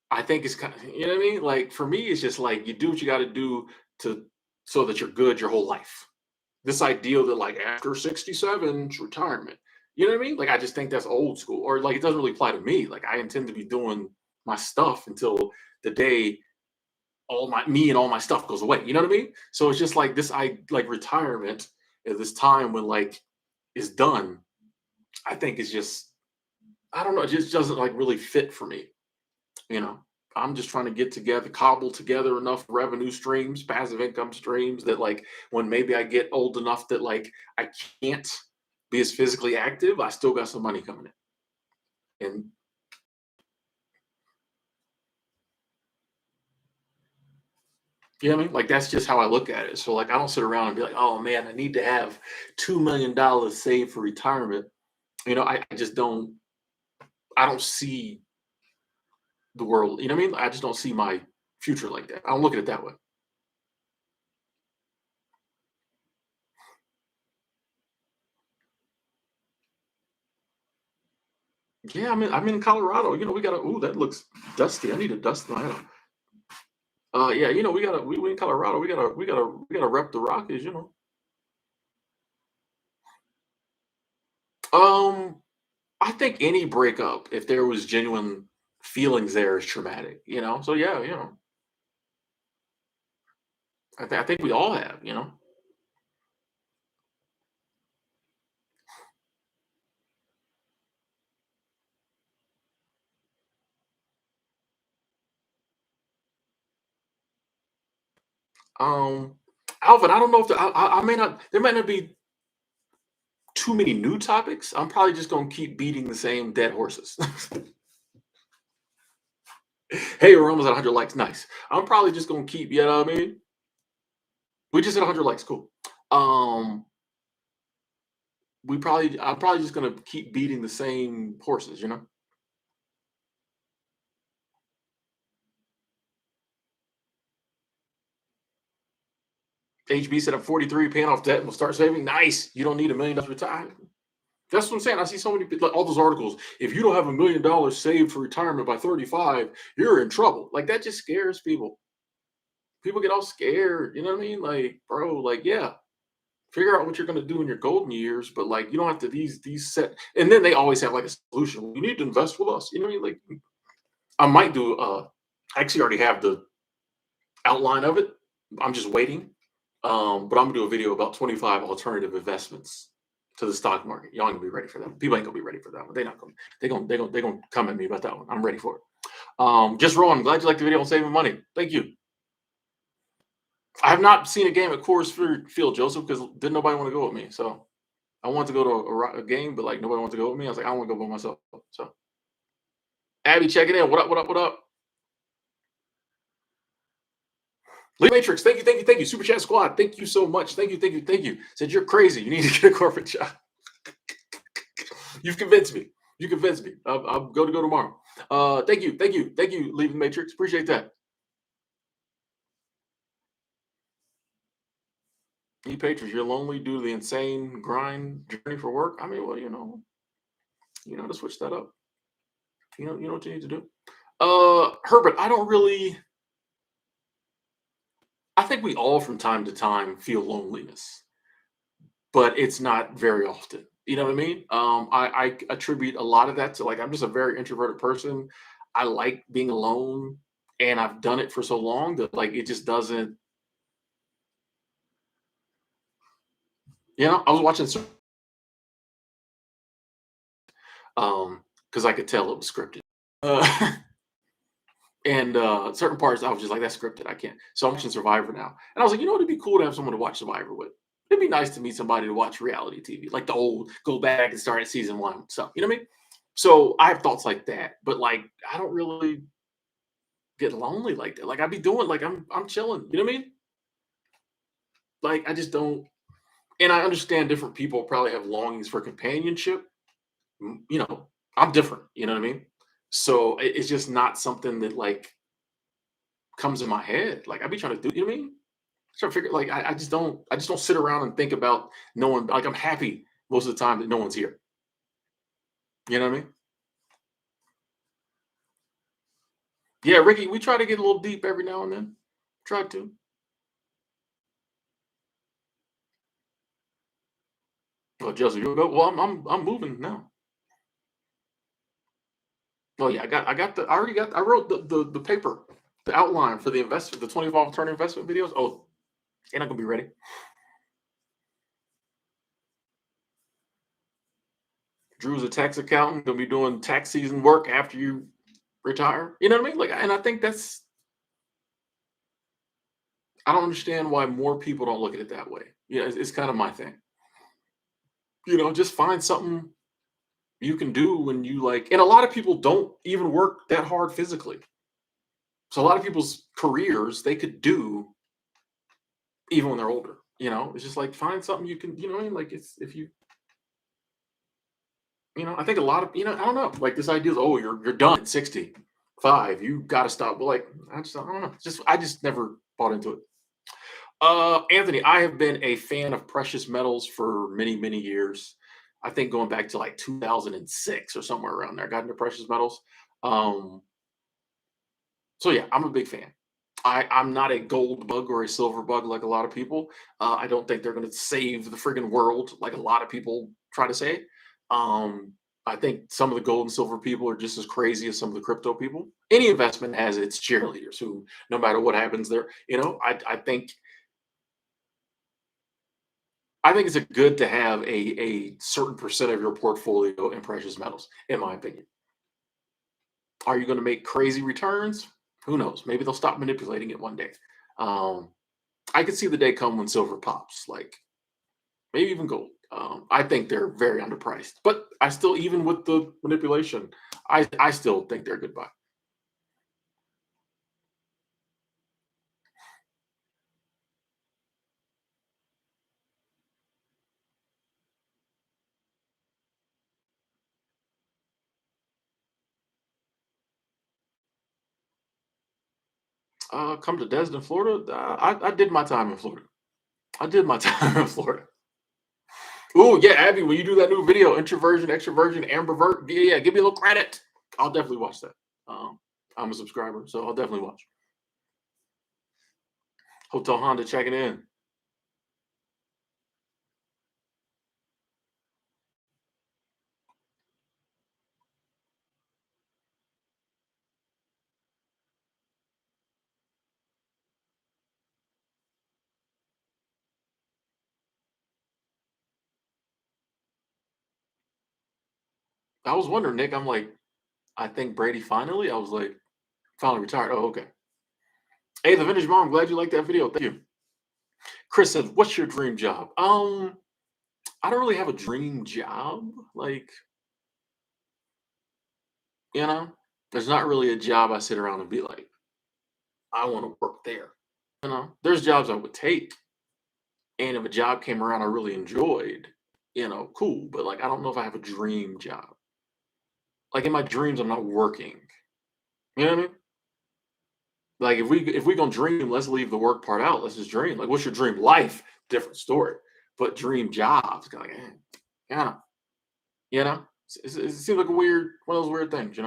I think it's kind of, you know what I mean? Like for me, it's just like you do what you got to do to so that you're good your whole life. This ideal that like after 67 it's retirement. You know what I mean? Like I just think that's old school, or like it doesn't really apply to me. Like I intend to be doing my stuff until the day all my me and all my stuff goes away. You know what I mean? So it's just like this I like retirement at this time when like is done. I think it's just I don't know, it just doesn't like really fit for me. You know, I'm just trying to get together, cobble together enough revenue streams, passive income streams that like when maybe I get old enough that like I can't be as physically active, I still got some money coming in. And you know what I mean? Like that's just how I look at it. So like I don't sit around and be like, oh man, I need to have $2 million saved for retirement. I just I don't see the world, you know what I mean? I just don't see my future like that. I don't look at it that way. Yeah, I'm in Colorado. We got a ooh, that looks dusty. I need to dust my hat. Yeah, we in Colorado. We gotta rep the Rockies. Um, I think any breakup, if there was genuine feelings there, is traumatic. So yeah. I think we all have. Um, Alvin, I don't know if I may not. There might not be too many new topics. I'm probably just gonna keep beating the same dead horses. Hey, we're almost at 100 likes. Nice. I'm probably just gonna keep. You know what I mean? We just hit 100 likes. Cool. Um, I'm probably just gonna keep beating the same horses. HB said I'm 43, paying off debt, and will start saving. Nice. You don't need $1 million to retire. That's what I'm saying. I see so many like all those articles. If you don't have $1 million saved for retirement by 35, you're in trouble. Like that just scares people. People get all scared. You know what I mean? Like, bro, like, yeah, figure out what you're gonna do in your golden years, but like you don't have to these set and then they always have like a solution. You need to invest with us. You know what I mean? Like I might do I actually already have the outline of it. I'm just waiting. But I'm gonna do a video about 25 alternative investments to the stock market. Y'all ain't gonna be ready for that. People ain't gonna be ready for that one. They're not gonna. They're gonna come at me about that one. I'm ready for it. Just Ron, I'm glad you liked the video on saving money. Thank you. I have not seen a game at Coors Field, Joseph, because didn't nobody want to go with me. So I wanted to go to a game, but like nobody wanted to go with me. I was like, I want to go by myself. So Abby, checking in. What up? What up? What up? Lee Matrix, thank you, thank you, thank you. Super Chat Squad, thank you so much. Thank you, thank you, thank you. Said you're crazy. You need to get a corporate job. You've convinced me. You convinced me. I'll go tomorrow. Thank you, thank you, thank you, Leaving Matrix. Appreciate that. E Patriots, you're lonely due to the insane grind journey for work. I mean, well, you know to switch that up. You know what you need to do. Herbert, I don't really. I think we all from time to time feel loneliness, but it's not very often. You know what I mean? I attribute a lot of that to like I'm just a very introverted person. I like being alone, and I've done it for so long that like it just doesn't. I was watching because I could tell it was scripted. Uh, and certain parts I was just like, that's scripted. I can't. So I'm watching Survivor now, and I was like, it'd be cool to have someone to watch Survivor with. It'd be nice to meet somebody to watch reality TV, like the old go back and start at season one stuff. You know what I mean? So I have thoughts like that, but like I don't really get lonely like that. Like I'd be doing like I'm chilling. You know what I mean? Like I just don't. And I understand different people probably have longings for companionship. Mm, I'm different. You know what I mean? So it's just not something that like comes in my head. Like I be trying to do. You know what I mean? Trying to figure like I just don't sit around and think about no one. Like I'm happy most of the time that no one's here. You know what I mean? Yeah, Ricky, we try to get a little deep every now and then. Try to. Oh, Joseph, you go. Well, I'm moving now. Oh yeah, I wrote the paper, the outline for the investment, the 25 alternative investment videos. Oh, ain't not gonna be ready. Drew's a tax accountant, gonna be doing tax season work after you retire. You know what I mean? Like, and I think I don't understand why more people don't look at it that way. It's kind of my thing. Just find something you can do when you like, and a lot of people don't even work that hard physically. So a lot of people's careers they could do even when they're older. It's just like find something you can. You know what I mean? Like it's if you I think a lot of I don't know, like this idea is oh you're done at 65, you got to stop. But like I don't know, I just never bought into it. Anthony, I have been a fan of precious metals for many years. I think going back to like 2006 or somewhere around there. I got into precious metals. Um, so yeah, I'm a big fan. I'm not a gold bug or a silver bug like a lot of people. I don't think they're going to save the friggin' world like a lot of people try to say. Um, I think some of the gold and silver people are just as crazy as some of the crypto people. Any investment has its cheerleaders who, no matter what happens there, I think it's a good to have a certain percent of your portfolio in precious metals, in my opinion. Are you going to make crazy returns? Who knows? Maybe they'll stop manipulating it one day. Um, I could see the day come when silver pops, like maybe even gold. I think they're very underpriced, but I still, even with the manipulation, I still think they're a good buy. Come to Destin, Florida. I did my time in Florida. I did my time in Florida. Oh yeah, Abby, when you do that new video, introversion, extroversion, ambivert, yeah, yeah, give me a little credit. I'll definitely watch that. Um, I'm a subscriber, so I'll definitely watch. Hotel Honda checking in. I was wondering, Nick. I'm like, I think Brady finally. I was like, finally retired. Oh, okay. Hey, the vintage mom. Glad you liked that video. Thank you. Chris says, "What's your dream job?" I don't really have a dream job. Like, you know, there's not really a job I sit around and be like, I want to work there. There's jobs I would take, and if a job came around I really enjoyed, cool. But like, I don't know if I have a dream job. Like in my dreams, I'm not working. You know what I mean? Like if we gonna dream, let's leave the work part out. Let's just dream. Like, what's your dream life? Different story. But dream jobs, kind of like, yeah, it seems like a weird one of those weird things.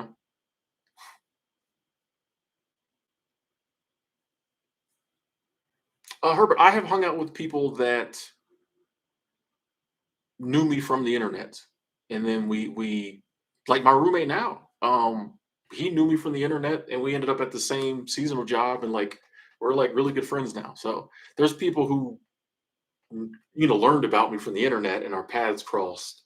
Herbert, I have hung out with people that knew me from the internet, and then we like my roommate now. He knew me from the internet, and we ended up at the same seasonal job, and like we're like really good friends now. So there's people who learned about me from the internet, and our paths crossed.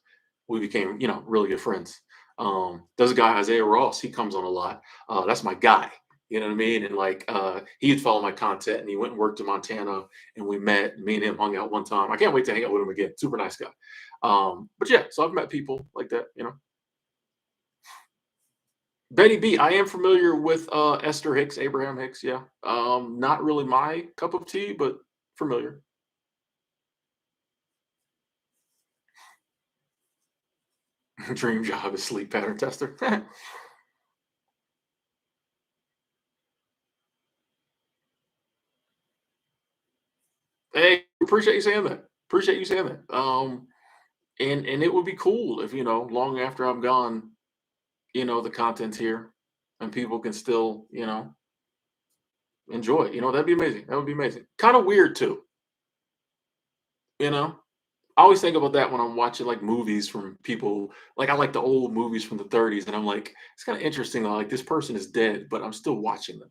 We became really good friends. There's a guy, Isaiah Ross. He comes on a lot. That's my guy. You know what I mean? And like he'd follow my content, and he went and worked in Montana, and we met. Me and him hung out one time. I can't wait to hang out with him again. Super nice guy. But yeah, so I've met people like that. Betty B, I am familiar with Esther Hicks, Abraham Hicks. Yeah. Not really my cup of tea, but familiar. Dream job is sleep pattern tester. Hey, appreciate you saying that. Appreciate you saying that. And it would be cool if long after I'm gone, the content's here, and people can still enjoy it. That'd be amazing. That would be amazing. Kind of weird too. You know, I always think about that when I'm watching like movies from people. Like I like the old movies from the 30s, and I'm like, it's kind of interesting. Like this person is dead, but I'm still watching them.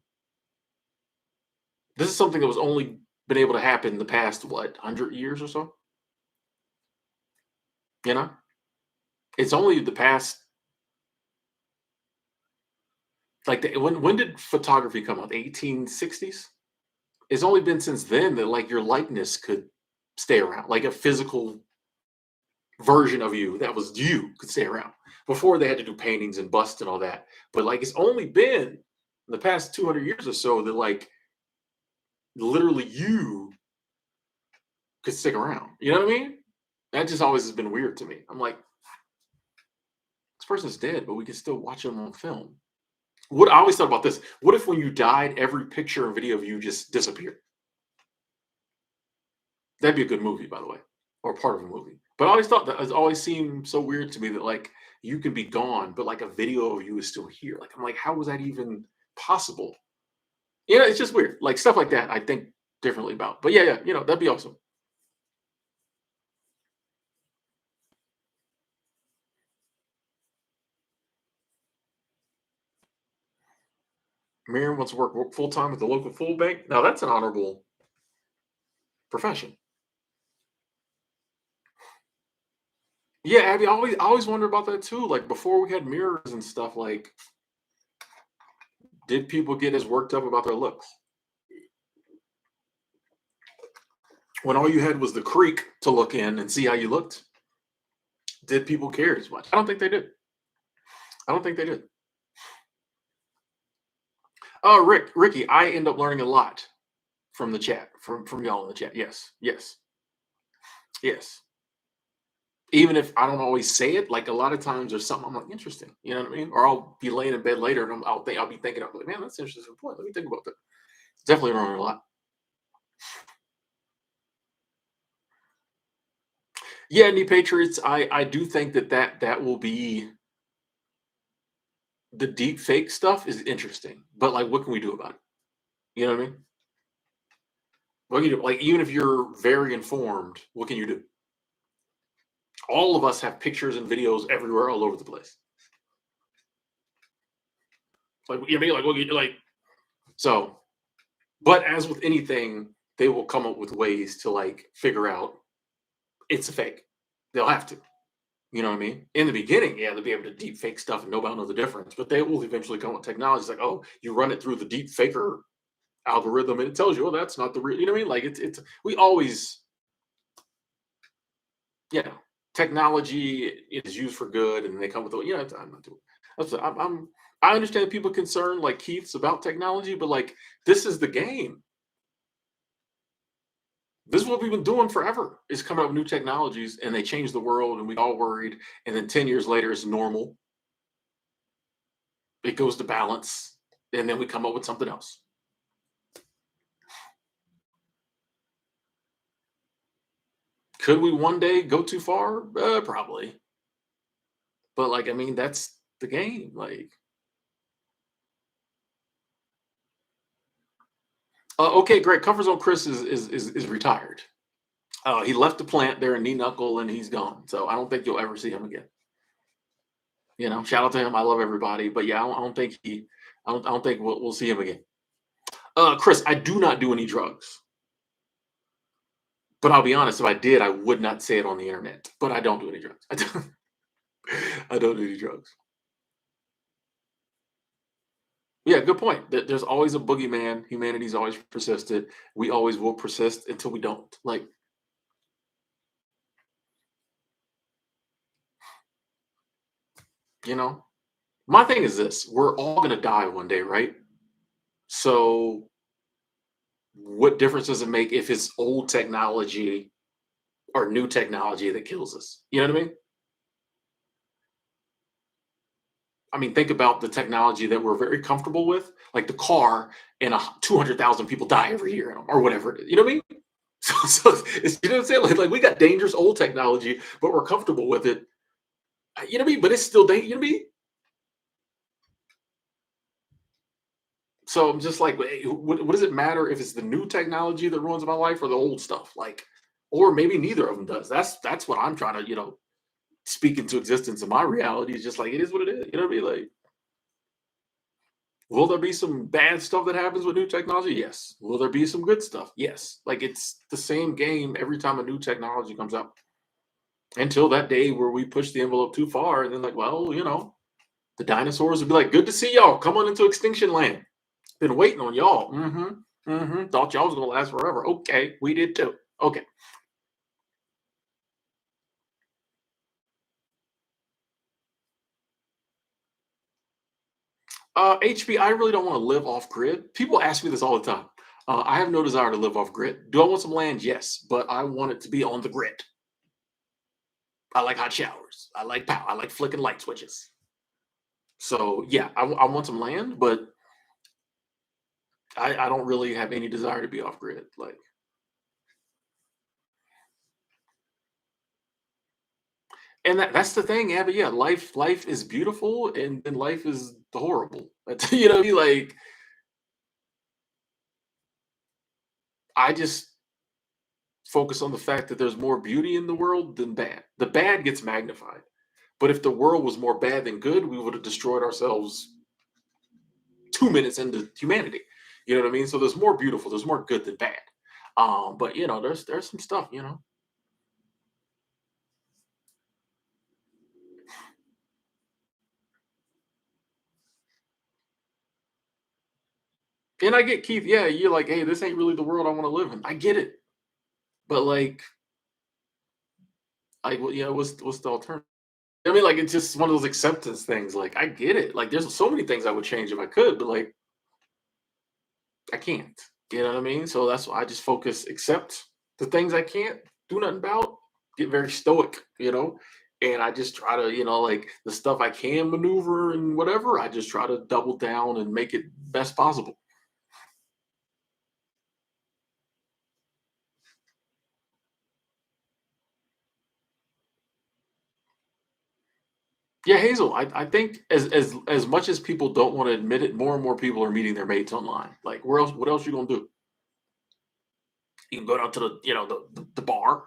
This is something that was only been able to happen in the past, what, 100 years or so. You know, it's only the past. Like when did photography come out? 1860s. It's only been since then that like your likeness could stay around, like a physical version of you that was you could stay around. Before they had to do paintings and busts and all that. But like it's only been in the past 200 years or so that like literally you could stick around. You know what I mean? That just always has been weird to me. I'm like, this person's dead, but we can still watch them on film. What I always thought about this: what if when you died, every picture and video of you just disappeared? That'd be a good movie, by the way, or part of a movie. But I always thought that, it always seemed so weird to me that like you can be gone, but like a video of you is still here. Like I'm like, how was that even possible? Yeah, it's just weird. Like stuff like that, I think differently about. But yeah, yeah, that'd be awesome. Miriam wants to work full time with the local food bank. Now that's an honorable profession. Yeah, Abby, I always wonder about that too. Like before we had mirrors and stuff, like did people get as worked up about their looks when all you had was the creek to look in and see how you looked? Did people care as much? I don't think they did. I don't think they did. Oh, Ricky, I end up learning a lot from the chat, from y'all in the chat. Yes, yes, yes. Even if I don't always say it, like a lot of times there's something I'm like interesting. You know what I mean? Or I'll be laying in bed later and I'll be thinking, I'm like, man, that's an interesting point. Let me think about that. Definitely learning a lot. Yeah, Knee Patriots. I do think that will be the deep fake stuff is interesting, but like, what can we do about it? You know what I mean? What can you do? Like, even if you're very informed, what can you do? All of us have pictures and videos everywhere, all over the place. Like, you know what I mean? Like, so. But as with anything, they will come up with ways to like figure out it's a fake. They'll have to. You know what I mean? In the beginning, yeah, they'll be able to deep fake stuff and nobody will know the difference. But they will eventually come with technology. It's like, oh, you run it through the deep faker algorithm and it tells you, oh, that's not the real. You know what I mean? Like it's we always, yeah, technology is used for good, and they come with, I'm not doing. I understand people concerned like Keith's about technology, but like this is the game. This is what we've been doing forever. Is coming up with new technologies, and they change the world, and we all worried. And then 10 years later, it's normal. It goes to balance, and then we come up with something else. Could we one day go too far? Probably. But like, I mean, that's the game. Like, okay, great. Comfort Zone Chris is retired. He left the plant there in Knee Knuckle, and he's gone. So I don't think you'll ever see him again. Shout out to him. I love everybody, but yeah, I don't think I don't think we'll see him again. Chris, I do not do any drugs, but I'll be honest. If I did, I would not say it on the internet. But I don't do any drugs. I don't do any drugs. Yeah, good point. There's always a boogeyman. Humanity's always persisted. We always will persist until we don't. Like, you know, my thing is this: we're all gonna die one day, right? So, what difference does it make if it's old technology or new technology that kills us? You know what I mean? I mean, think about the technology that we're very comfortable with, like the car, and 200,000 people die every year, or whatever it is. You know what I mean? So you know what I'm saying? Like we got dangerous old technology, but we're comfortable with it. You know what I mean? But it's still dangerous. You know what I mean? So I'm just like, what does it matter if it's the new technology that ruins my life or the old stuff? Like, or maybe neither of them does. That's what I'm trying to speak into existence in my reality. Is just like it is what it is. You know what I mean? Like, will there be some bad stuff that happens with new technology? Yes. Will there be some good stuff? Yes. Like it's the same game every time a new technology comes out. Until that day where we push the envelope too far, and then like, well, the dinosaurs would be like, "Good to see y'all. Come on into extinction land. Been waiting on y'all. Mm-hmm. Mm-hmm. Thought y'all was gonna last forever. Okay, we did too. Okay. HB, I really don't want to live off grid. People ask me this all the time. I have no desire to live off grid. Do I want some land? Yes, but I want it to be on the grid. I like hot showers. I like power. I like flicking light switches. So yeah, I want some land, but I don't really have any desire to be off grid. Like, And that's the thing, yeah, but yeah, life is beautiful and life is horrible. You know what I mean? Like, I just focus on the fact that there's more beauty in the world than bad. The bad gets magnified. But if the world was more bad than good, we would have destroyed ourselves 2 minutes into humanity. You know what I mean? So there's more beautiful, there's more good than bad. But there's some stuff, And I get Keith, yeah, you're like, hey, this ain't really the world I want to live in. I get it. But like, well, yeah, what's the alternative? I mean, like, it's just one of those acceptance things. Like, I get it. Like, there's so many things I would change if I could, but like, I can't. You know what I mean? So that's why I just focus, accept the things I can't do nothing about, get very stoic, and I just try to, like the stuff I can maneuver and whatever, I just try to double down and make it best possible. Yeah, Hazel, I think as much as people don't want to admit it, more and more people are meeting their mates online. Like, where else? What else you gonna do? You can go down to the bar.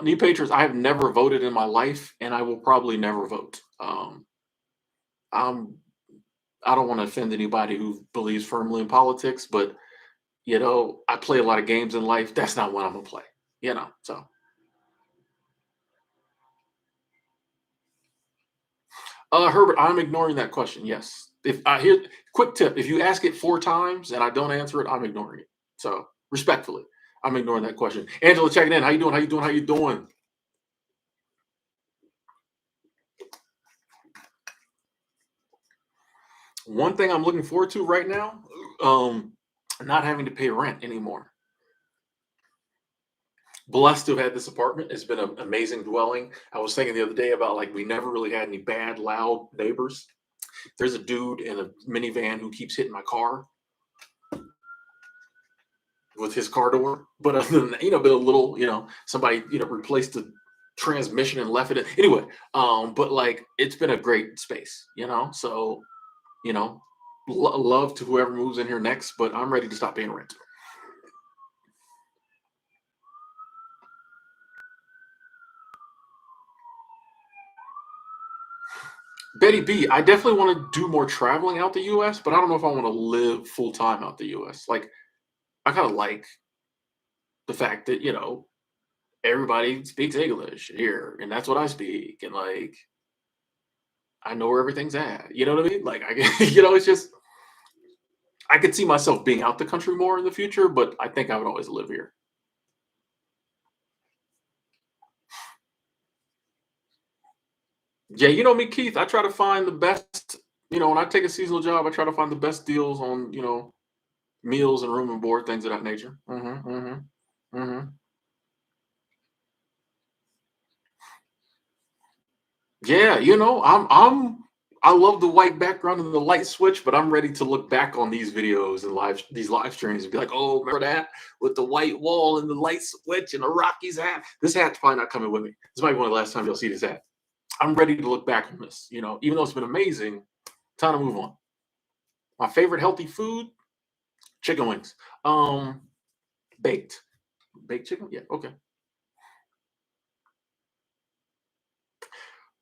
New Patriots. I have never voted in my life, and I will probably never vote. I'm I don't want to offend anybody who believes firmly in politics, but I play a lot of games in life. That's not what I'm gonna play. So Herbert, I'm ignoring that question. Yes. If I Here, quick tip: if you ask it 4 times and I don't answer it, I'm ignoring it. So respectfully, I'm ignoring that question. Angela, checking in. How you doing? How you doing? How you doing? One thing I'm looking forward to right now, um, not having to pay rent anymore. Blessed to have had this apartment. It's been an amazing dwelling. I was thinking the other day about like we never really had any bad, loud neighbors. There's a dude in a minivan who keeps hitting my car with his car door. But other than that, been a little, somebody, replaced the transmission and left it. Anyway, but like it's been a great space, So, you know, love to whoever moves in here next, but I'm ready to stop paying rent. Betty B, I definitely want to do more traveling out the US, but I don't know if I want to live full time out the US. Like, I kind of like the fact that, everybody speaks English here, and that's what I speak. And like, I know where everything's at. You know what I mean? Like, it's just, I could see myself being out the country more in the future, but I think I would always live here. Yeah, you know me, Keith. I try to find the best, when I take a seasonal job, I try to find the best deals on, meals and room and board, things of that nature. Yeah, I love the white background and the light switch, but I'm ready to look back on these videos and these live streams and be like, oh, remember that with the white wall and the light switch and the Rockies hat? This hat's probably not coming with me. This might be one of the last times you'll see this hat. I'm ready to look back on this. Even though it's been amazing, time to move on. My favorite healthy food, chicken wings. Baked. Baked chicken? Yeah, okay.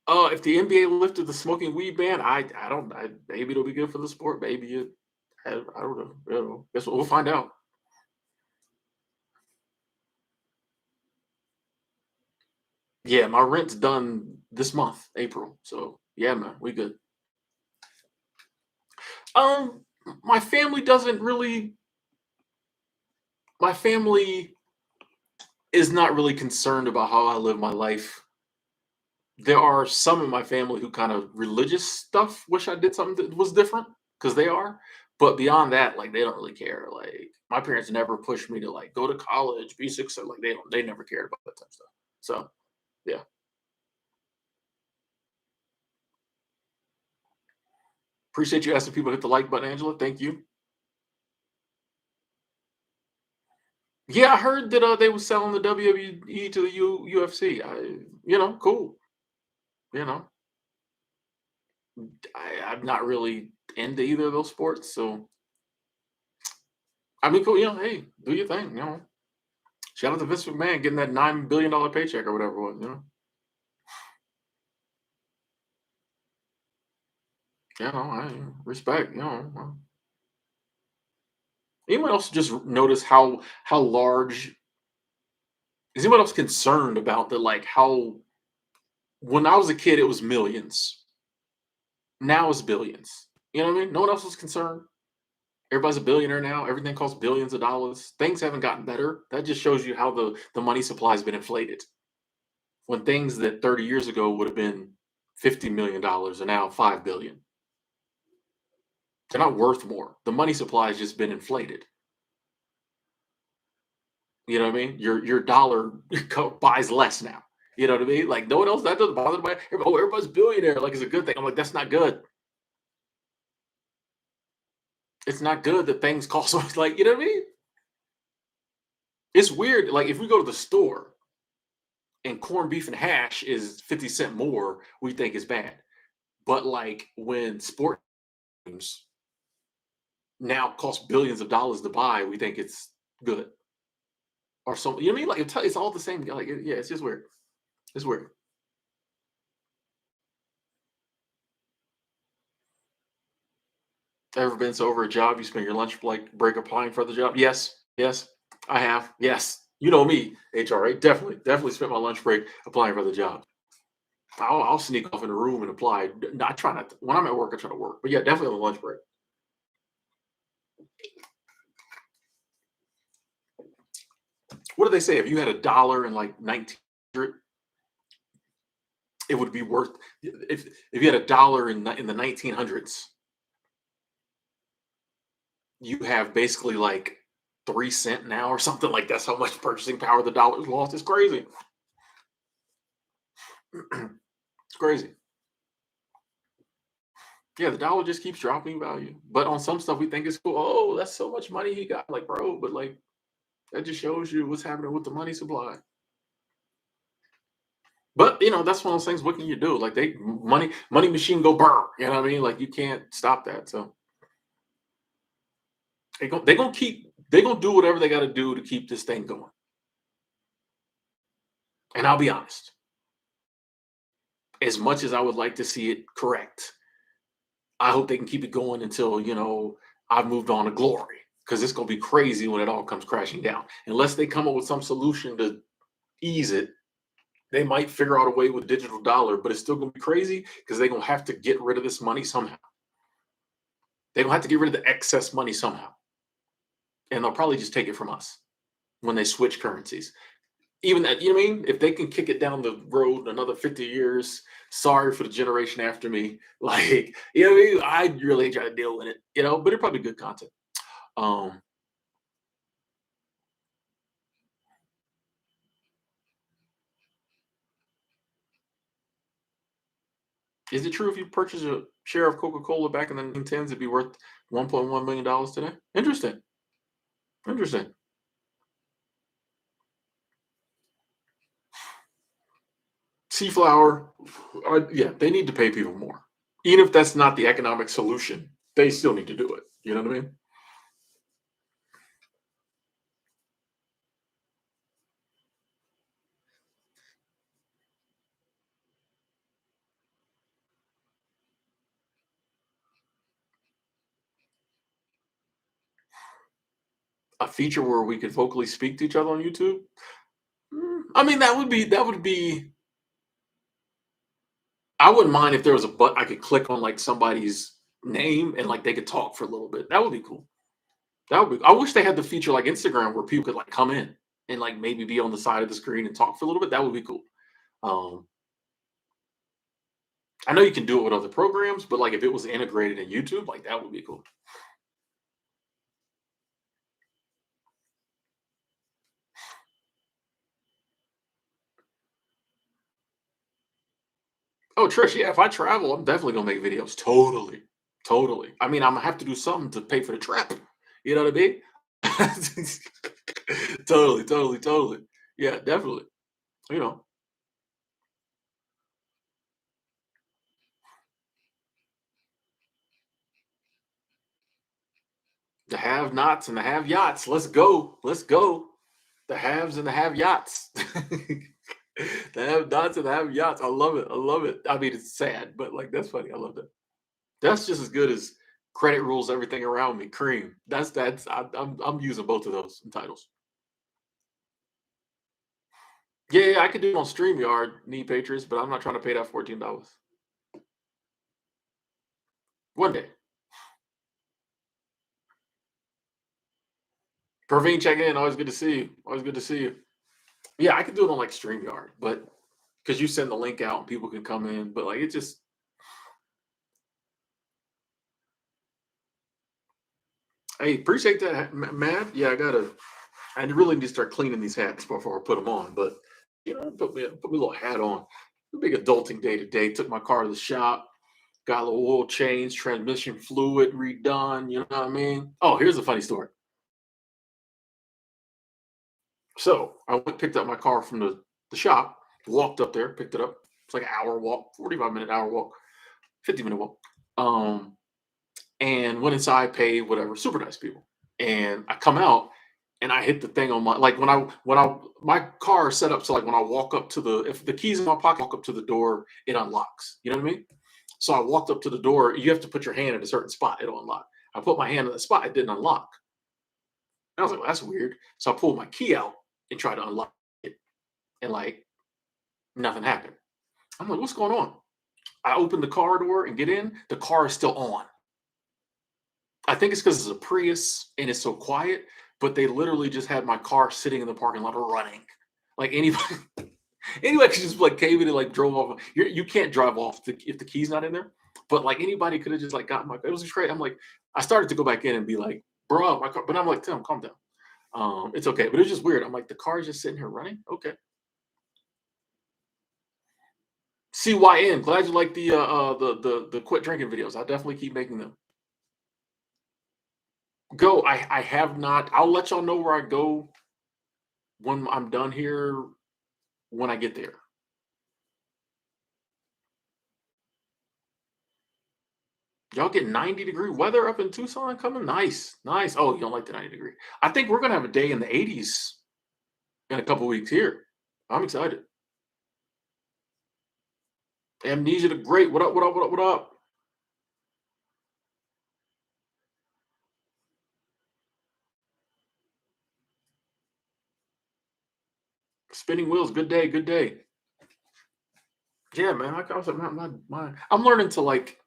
If the NBA lifted the smoking weed ban, I don't maybe it'll be good for the sport. Maybe I don't know. Guess we'll find out. Yeah, my rent's done this month, April. So yeah, man, we good. Um, my family doesn't really. My family is not really concerned about how I live my life. There are some in my family who kind of religious stuff wish I did something that was different because they are. But beyond that, like they don't really care. Like my parents never pushed me to like go to college, be successful. Like they never cared about that type of stuff. So yeah. Appreciate you asking people to hit the like button, Angela. Thank you. Yeah, I heard that they were selling the WWE to the UFC. Cool. You know, I'm not really into either of those sports, so I mean, cool. Hey, do your thing. Shout out to Vince McMahon getting that $9 billion paycheck or whatever it was. I respect. Anyone else just notice how large? Is anyone else concerned about the like how when I was a kid it was millions, now it's billions. You know what I mean? No one else was concerned. Everybody's a billionaire now. Everything costs billions of dollars. Things haven't gotten better. That just shows you how the money supply has been inflated. When things that 30 years ago would have been $50 million are now 5 billion. They're not worth more. The money supply has just been inflated. You know what I mean? Your dollar buys less now. You know what I mean? Like no one else that doesn't bother me. Oh, everybody's billionaire. Like it's a good thing. I'm like, that's not good. It's not good that things cost so much. Like, you know what I mean? It's weird. Like if we go to the store and corned beef and hash is 50 cent more, we think it's bad. But like when sport teams now cost billions of dollars to buy, we think it's good. Or something. You know what I mean? Like it's all the same. Like yeah, it's just weird. It's weird. Ever been so over a job you spend your lunch like break applying for the job? Yes, yes, I have. Yes, you know me, HRA. Definitely spent my lunch break applying for the job. I'll sneak off in the room and apply. I try not to. When I'm at work, I try to work. But yeah, definitely on the lunch break. What do they say? If you had $1 in like 1900, it would be worth. If you had $1 in the 1900s, you have basically like 3 cent now or something like that's how much purchasing power the dollar's lost. It's crazy. It's crazy. Yeah, the dollar just keeps dropping value. But on some stuff we think it's cool. Oh, that's so much money he got. Like, bro, but like that just shows you what's happening with the money supply. But that's one of those things. What can you do? Like money machine go burr. You know what I mean? Like you can't stop that. So they gonna do whatever they gotta do to keep this thing going. And I'll be honest, as much as I would like to see it correct, I hope they can keep it going until, I've moved on to glory. Because it's gonna be crazy when it all comes crashing down. Unless they come up with some solution to ease it, they might figure out a way with digital dollar, but it's still gonna be crazy because they're gonna have to get rid of this money somehow. They're gonna have to get rid of the excess money somehow. And they'll probably just take it from us when they switch currencies. Even that, you know what I mean? If they can kick it down the road another 50 years, sorry for the generation after me. Like, you know what I mean? I really try to deal with it, but it's probably good content. Um, is it true if you purchase a share of Coca-Cola back in the 1910s, it'd be worth $1.1 million today? Interesting. Interesting. Sea flour, yeah, they need to pay people more. Even if that's not the economic solution, they still need to do it. You know what I mean? A feature where we could vocally speak to each other on YouTube. I mean, that would be. I wouldn't mind if there was a button I could click on like somebody's name and like they could talk for a little bit. That would be cool. That would be. I wish they had the feature like Instagram where people could like come in and like maybe be on the side of the screen and talk for a little bit. That would be cool. Um, I know you can do it with other programs, but like if it was integrated in YouTube, like that would be cool. Oh, Trish, yeah, if I travel, I'm definitely gonna make videos. Totally. Totally. I mean, I'm gonna have to do something to pay for the trip. You know what I mean? Totally, totally, totally. Yeah, definitely. You know, the have nots and the have yachts. Let's go. Let's go. The haves and the have yachts. The have nots and the have yachts. I love it. I love it. I mean, it's sad, but like that's funny. I love that. That's just as good as credit rules everything around me. Cream. I'm using both of those titles. Yeah, yeah, I could do it on StreamYard, need Patriots, but I'm not trying to pay that $14. One day. Praveen, check in. Always good to see you. Always good to see you. Yeah, I could do it on like StreamYard, but because you send the link out and people can come in, but like it just, hey, appreciate that, Matt. Yeah, I really need to start cleaning these hats before I put them on, but put me a little hat on. A big adulting day today. Took my car to the shop, got a little oil change, transmission fluid redone. You know what I mean? Oh, here's a funny story. So I went picked up my car from the shop, walked up there, picked it up. It's like an hour walk, 45-minute hour walk, 50-minute walk. Um, and went inside, paid, whatever. Super nice people. And I come out and I hit the thing on my like when I my car is set up so like when I walk up to the if the keys in my pocket walk up to the door, it unlocks. You know what I mean? So I walked up to the door. You have to put your hand in a certain spot, it'll unlock. I put my hand in the spot, it didn't unlock. And I was like, well, that's weird. So I pulled my key out and tried to unlock it. And like nothing happened. I'm like, what's going on? I open the car door and get in. The car is still on. I think it's because it's a Prius and it's so quiet, but they literally just had my car sitting in the parking lot running. Like anybody, anybody could just like came in and like drove off. You can't drive off if the key's not in there. But like anybody could have just like got my. It was just great. I'm like, I started to go back in and be like, bro, my car. But I'm like, Tim, calm down. It's okay. But it's just weird. I'm like, the car's just sitting here running. Okay. CYN. Glad you like the quit drinking videos. I'll definitely keep making them. Go. I have not. I'll let y'all know where I go when I'm done here when I get there. Y'all get 90-degree weather up in Tucson coming? Nice. Nice. Oh, you don't like the 90-degree. I think we're gonna have a day in the 80s in a couple weeks here. I'm excited. Amnesia the Great. What up? What up? What up? What up? Spinning wheels. Good day. Good day. Yeah, man. I was like, I'm learning to like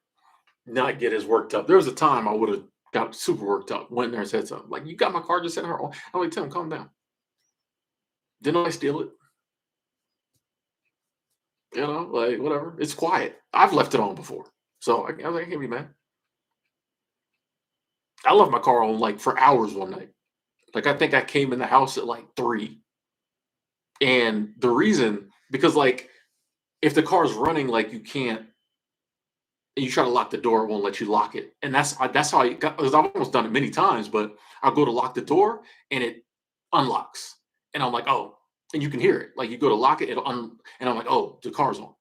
not get as worked up. There was a time I would have got super worked up, went there and said something. Like, you got my car just sitting here. I'm like, Tim, calm down. Didn't I steal it? You know, like whatever. It's quiet. I've left it on before. So I was like, I can't be mad. I left my car on like for hours one night. Like I think I came in the house at like 3. And the reason because like if the car's running, like you can't and you try to lock the door, it won't let you lock it. And that's how I got because I've almost done it many times, but I'll go to lock the door and it unlocks. And I'm like, oh, and you can hear it. Like you go to lock it, and I'm like, oh, the car's on.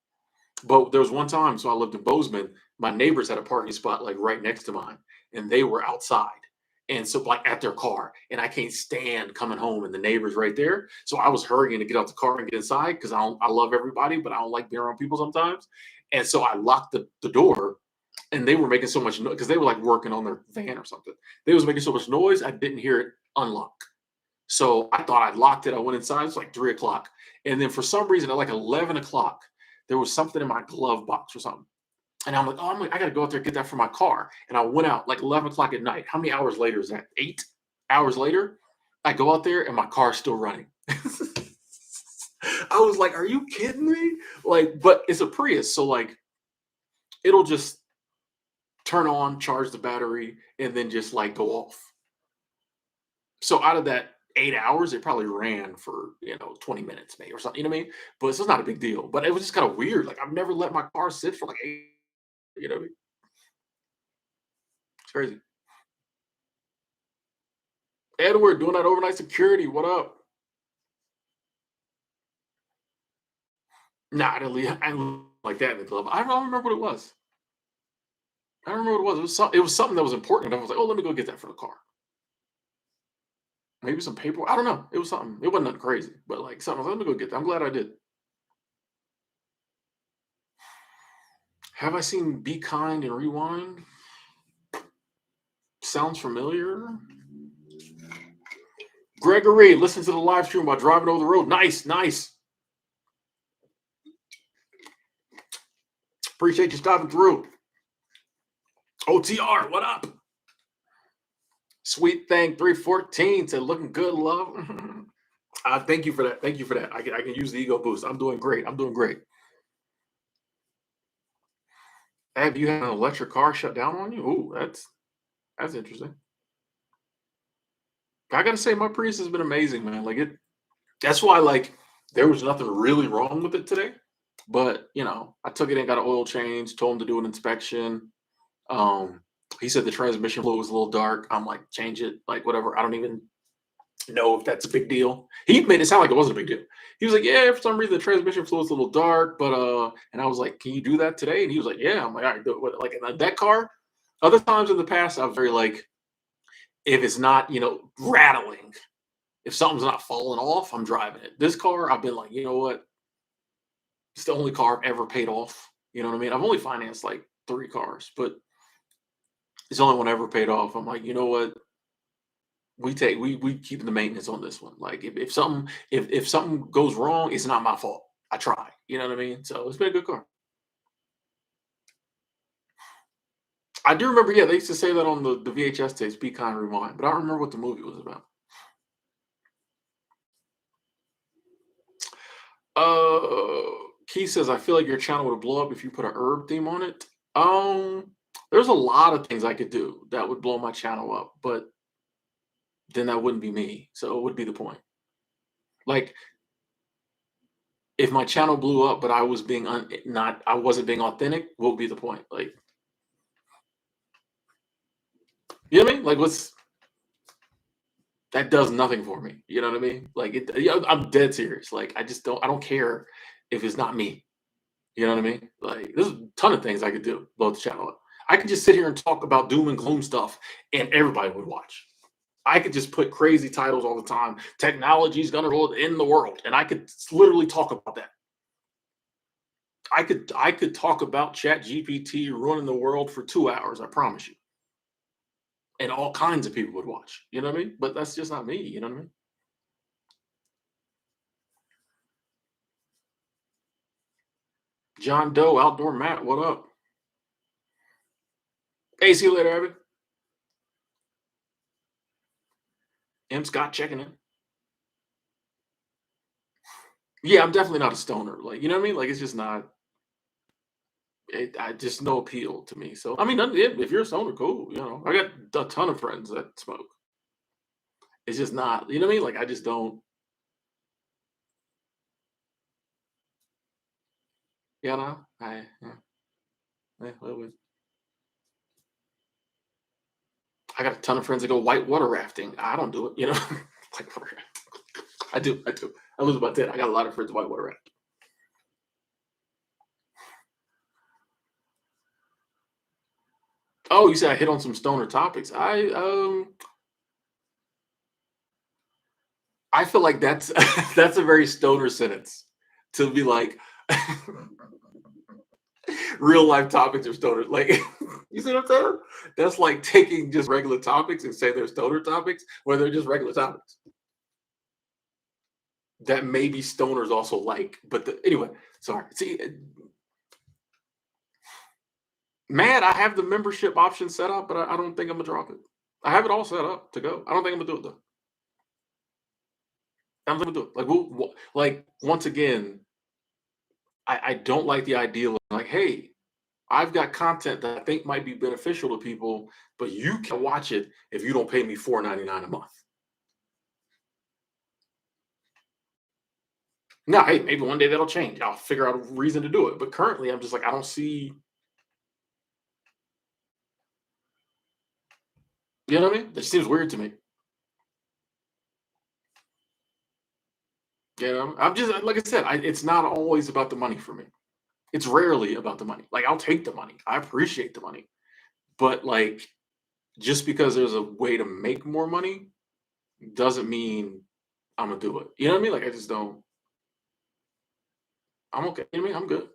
But there was one time, so I lived in Bozeman. My neighbors had a parking spot like right next to mine, and they were outside, and so like at their car, and I can't stand coming home and the neighbors right there. So I was hurrying to get out the car and get inside because I love everybody, but I don't like being around people sometimes. And so I locked the door, and they were making so much noise because they were like working on their van or something. They was making so much noise, I didn't hear it unlock. So I thought I'd locked it. I went inside. It's like 3 o'clock. And then for some reason, at like 11 o'clock, there was something in my glove box or something. And I'm like, oh, I got to go out there and get that for my car. And I went out like 11 o'clock at night. How many hours later is that? 8 hours later, I go out there and my car's still running. I was like, are you kidding me? Like, but it's a Prius. So like, it'll just turn on, charge the battery, and then just like go off. So out of that 8 hours, it probably ran for 20 minutes maybe or something. You know what I mean? But it's just not a big deal. But it was just kind of weird. Like I've never let my car sit for like 8. You know what I mean? It's crazy. Edward doing that overnight security. What up? Nah, I didn't leave like that in the club. I don't remember what it was. I don't remember what it was. It was something that was important. I was like, oh, let me go get that for the car. Maybe some paper. I don't know. It was something. It wasn't nothing crazy, but like something. Let me go get that. I'm glad I did. Have I seen Be Kind and Rewind? Sounds familiar. Gregory, listen to the live stream while driving over the road. Nice, nice. Appreciate you stopping through. OTR, what up? Sweet thing 314 said, looking good, love. Thank you for that. Thank you for that. I can use the ego boost. I'm doing great. I'm doing great. Have you had an electric car shut down on you? Ooh, that's interesting. I gotta say, my Prius has been amazing, man. Like it. That's why, like, there was nothing really wrong with it today. But I took it and got an oil change. Told him to do an inspection. Um, he said the transmission fluid was a little dark. I'm like, change it, like whatever. I don't even know if that's a big deal. He made it sound like it wasn't a big deal. He was like, yeah, for some reason the transmission fluid's a little dark, but and I was like, can you do that today? And he was like, yeah. I'm like, all right, do it. Like in that car. Other times in the past, I was very like, if it's not, rattling, if something's not falling off, I'm driving it. This car, I've been like, you know what? It's the only car I've ever paid off. You know what I mean? I've only financed like 3 cars, but it's the only one I ever paid off. I'm like, you know what? We keep the maintenance on this one. Like if something goes wrong, it's not my fault. I try. You know what I mean? So it's been a good car. I do remember, yeah, they used to say that on the VHS tapes, Be Kind Rewind, but I don't remember what the movie was about. Uh Keith says, I feel like your channel would blow up if you put a herb theme on it. There's a lot of things I could do that would blow my channel up, but then that wouldn't be me. So it would be the point. Like if my channel blew up, but I was being not I wasn't being authentic, what would be the point? Like, you know what I mean? Like what's that does nothing for me. You know what I mean? Like I'm dead serious. Like I don't care if it's not me. You know what I mean? Like there's a ton of things I could do, blow the channel up. I could just sit here and talk about doom and gloom stuff and everybody would watch. I could just put crazy titles all the time. Technology's gonna rule in the world. And I could literally talk about that. I could talk about Chat GPT running the world for 2 hours, I promise you. And all kinds of people would watch. You know what I mean? But that's just not me, you know what I mean? John Doe, Outdoor Matt, what up? Hey, see you later, Evan. M. Scott checking in. Yeah, I'm definitely not a stoner. Like, you know what I mean? Like, it's just not. I just no appeal to me. So, I mean, if you're a stoner, cool. I got a ton of friends that smoke. It's just not. You know what I mean? Like, I just don't. Well, I got a ton of friends that go whitewater rafting. I don't do it. Whitewater rafting. I do. I do. I lose about that. I got a lot of friends whitewater rafting. Oh, you said I hit on some stoner topics. I feel like that's that's a very stoner sentence to be like real life topics are stoner. Like you see what I'm saying? That's like taking just regular topics and say they're stoner topics where they're just regular topics. That maybe stoners also like, but anyway, sorry. See, man, I have the membership option set up, but I don't think I'm gonna drop it. I have it all set up to go. I don't think I'm gonna do it though. I'm gonna do it. Like, like once again, I don't like the idea of like, hey, I've got content that I think might be beneficial to people, but you can watch it if you don't pay me $4.99 a month. Now, hey, maybe one day that'll change. I'll figure out a reason to do it. But currently, I'm just like, I don't see. You know what I mean? That seems weird to me. I'm just like I said, it's not always about the money for me. It's rarely about the money. Like I'll take the money. I appreciate the money. But like just because there's a way to make more money doesn't mean I'm gonna do it. You know what I mean? Like I just don't. I'm okay. You know what I mean? I'm good.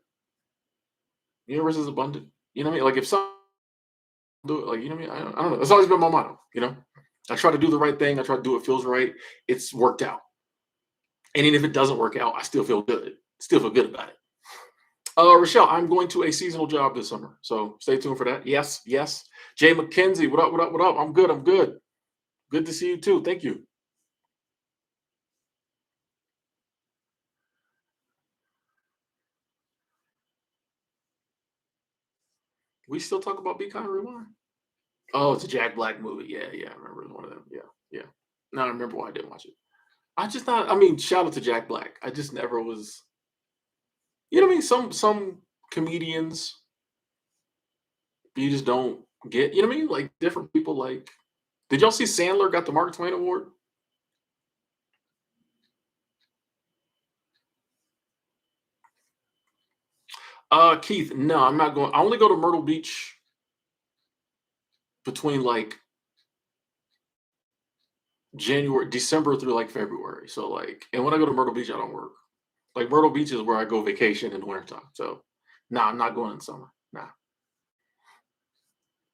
The universe is abundant. You know what I mean? Like if some do it, like you know what I mean? I don't know. It's always been my motto. I try to do the right thing. I try to do what feels right. It's worked out. And even if it doesn't work out, I still feel good. Still feel good about it. Rochelle, I'm going to a seasonal job this summer, so stay tuned for that. Yes, yes. Jay McKenzie, what up? What up? What up? I'm good. I'm good. Good to see you too. Thank you. We still talk about Be Kind Rewind. Oh, it's a Jack Black movie. Yeah, yeah. I remember it was one of them. Yeah, yeah. Now I remember why I didn't watch it. I just not. I mean, shout out to Jack Black. I just never was. You know what I mean? Some comedians you just don't get. You know what I mean? Like different people. Like, did y'all see Sandler got the Mark Twain Award? Keith, no, I'm not going. I only go to Myrtle Beach between like January, December through like February. So like, and when I go to Myrtle Beach, I don't work. Like Myrtle Beach is where I go vacation in the wintertime. So, nah, I'm not going in summer. Nah,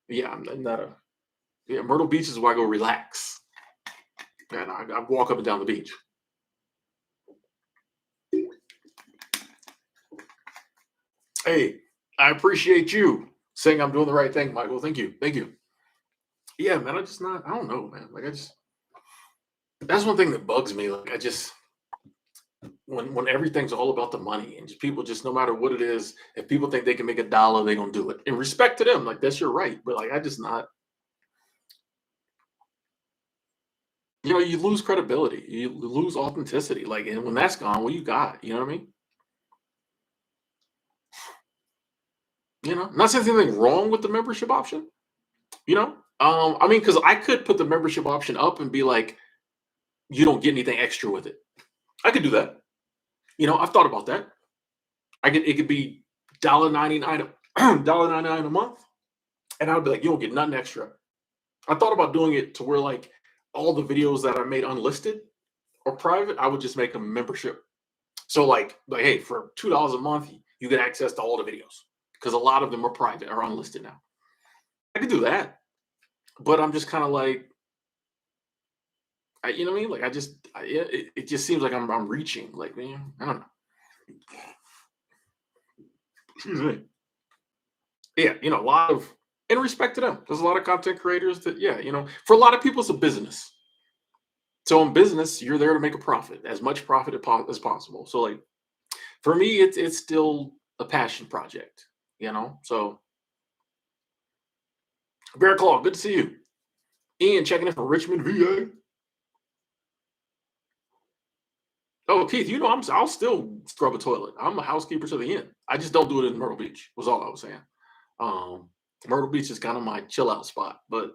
yeah, I'm not a. Yeah, Myrtle Beach is where I go relax, and I walk up and down the beach. Hey, I appreciate you saying I'm doing the right thing, Michael. Thank you, thank you. Yeah, man, I just not. I don't know, man. Like I just. That's one thing that bugs me. Like I just when everything's all about the money and just people just no matter what it is, if people think they can make a dollar, they gonna do it. And respect to them, like that's your right. But like I just not, you lose credibility, you lose authenticity. Like and when that's gone, what you got? You know what I mean? Not saying there's anything wrong with the membership option, you know? I mean, because I could put the membership option up and be like, you don't get anything extra with it. I could do that. I've thought about that. It could be $1.99 $1.99 a month. And I'd be like, you don't get nothing extra. I thought about doing it to where like all the videos that I made unlisted or private, I would just make a membership. So like hey, for $2 a month, you get access to all the videos because a lot of them are private or unlisted now. I could do that, but I'm just kind of like, you know what I mean? Like yeah, it just seems like I'm reaching. Like man, I don't know. Excuse me. Yeah, a lot of in respect to them. There's a lot of content creators that yeah, for a lot of people it's a business. So in business, you're there to make a profit, as much profit as possible. So like for me, it's still a passion project. So Bear Claw, good to see you. Ian checking in from Richmond, VA. Oh, Keith, I'll still scrub a toilet. I'm a housekeeper to the end. I just don't do it in Myrtle Beach. Was all I was saying. Myrtle Beach is kind of my chill out spot, but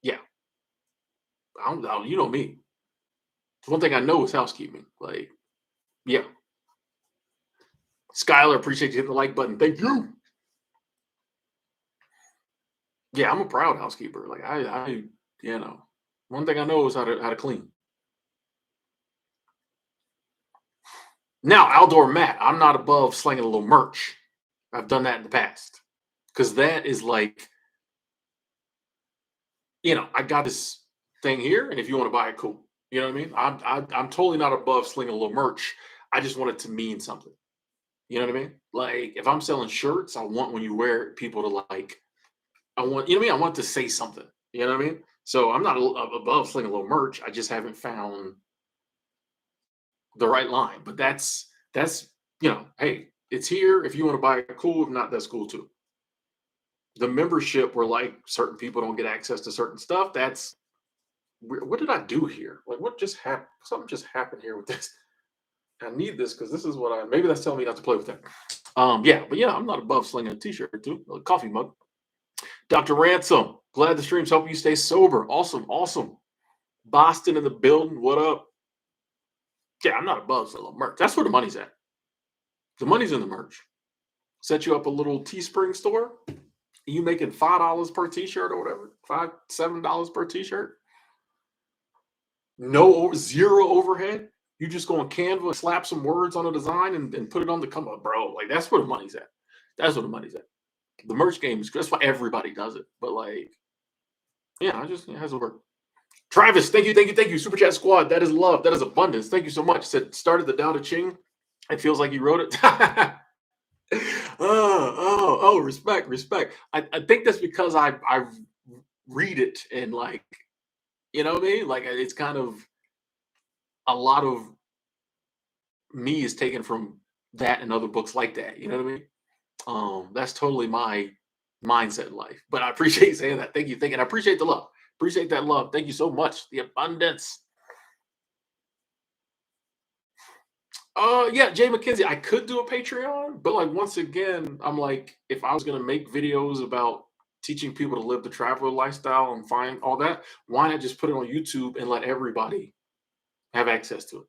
yeah, you know me. One thing I know is housekeeping. Like, yeah, Skylar, appreciate you hitting the like button. Thank you. Yeah, I'm a proud housekeeper. Like you know, one thing I know is how to clean. Now, outdoor mat, I'm not above slinging a little merch. I've done that in the past because that is like, I got this thing here, and if you want to buy it, cool. You know what I mean? I'm totally not above slinging a little merch. I just want it to mean something. You know what I mean? Like if I'm selling shirts, I want when you wear it, people to like. I want you know what I mean. I want to say something. You know what I mean? So I'm not above slinging a little merch. I just haven't found the right line. But that's hey, it's here. If you want to buy it, cool. If not, that's cool too. The membership where like certain people don't get access to certain stuff. That's what did I do here? Like what just happened? Something just happened here with this. I need this because this is what I maybe that's telling me not to play with that. Yeah, but yeah, I'm not above slinging a t-shirt too, a coffee mug. Dr. Ransom, glad the stream's helping you stay sober. Awesome, awesome. Boston in the building. What up? Yeah, I'm not above selling merch. That's where the money's at. The money's in the merch. Set you up a little Teespring store. You making $5 per T-shirt or whatever, $5, $7 per T-shirt. Zero overhead. You just go on Canva, slap some words on a design, and put it on the come up, bro. Like that's where the money's at. That's where the money's at. The merch game is that's why everybody does it. But like, yeah, I just it has to work. Travis, thank you, thank you, thank you. Super Chat Squad, that is love, that is abundance. Thank you so much. Said started the Tao Te Ching. It feels like you wrote it. Respect, respect. I think that's because I read it and like you know what I mean. Like it's kind of a lot of me is taken from that and other books like that. You know what I mean? That's totally my mindset in life. But I appreciate you saying that. Thank you, thank you. And I appreciate the love. Appreciate that love. Thank you so much. The abundance. Yeah, Jay McKenzie. I could do a Patreon, but like once again, I'm like, if I was gonna make videos about teaching people to live the traveler lifestyle and find all that, why not just put it on YouTube and let everybody have access to it?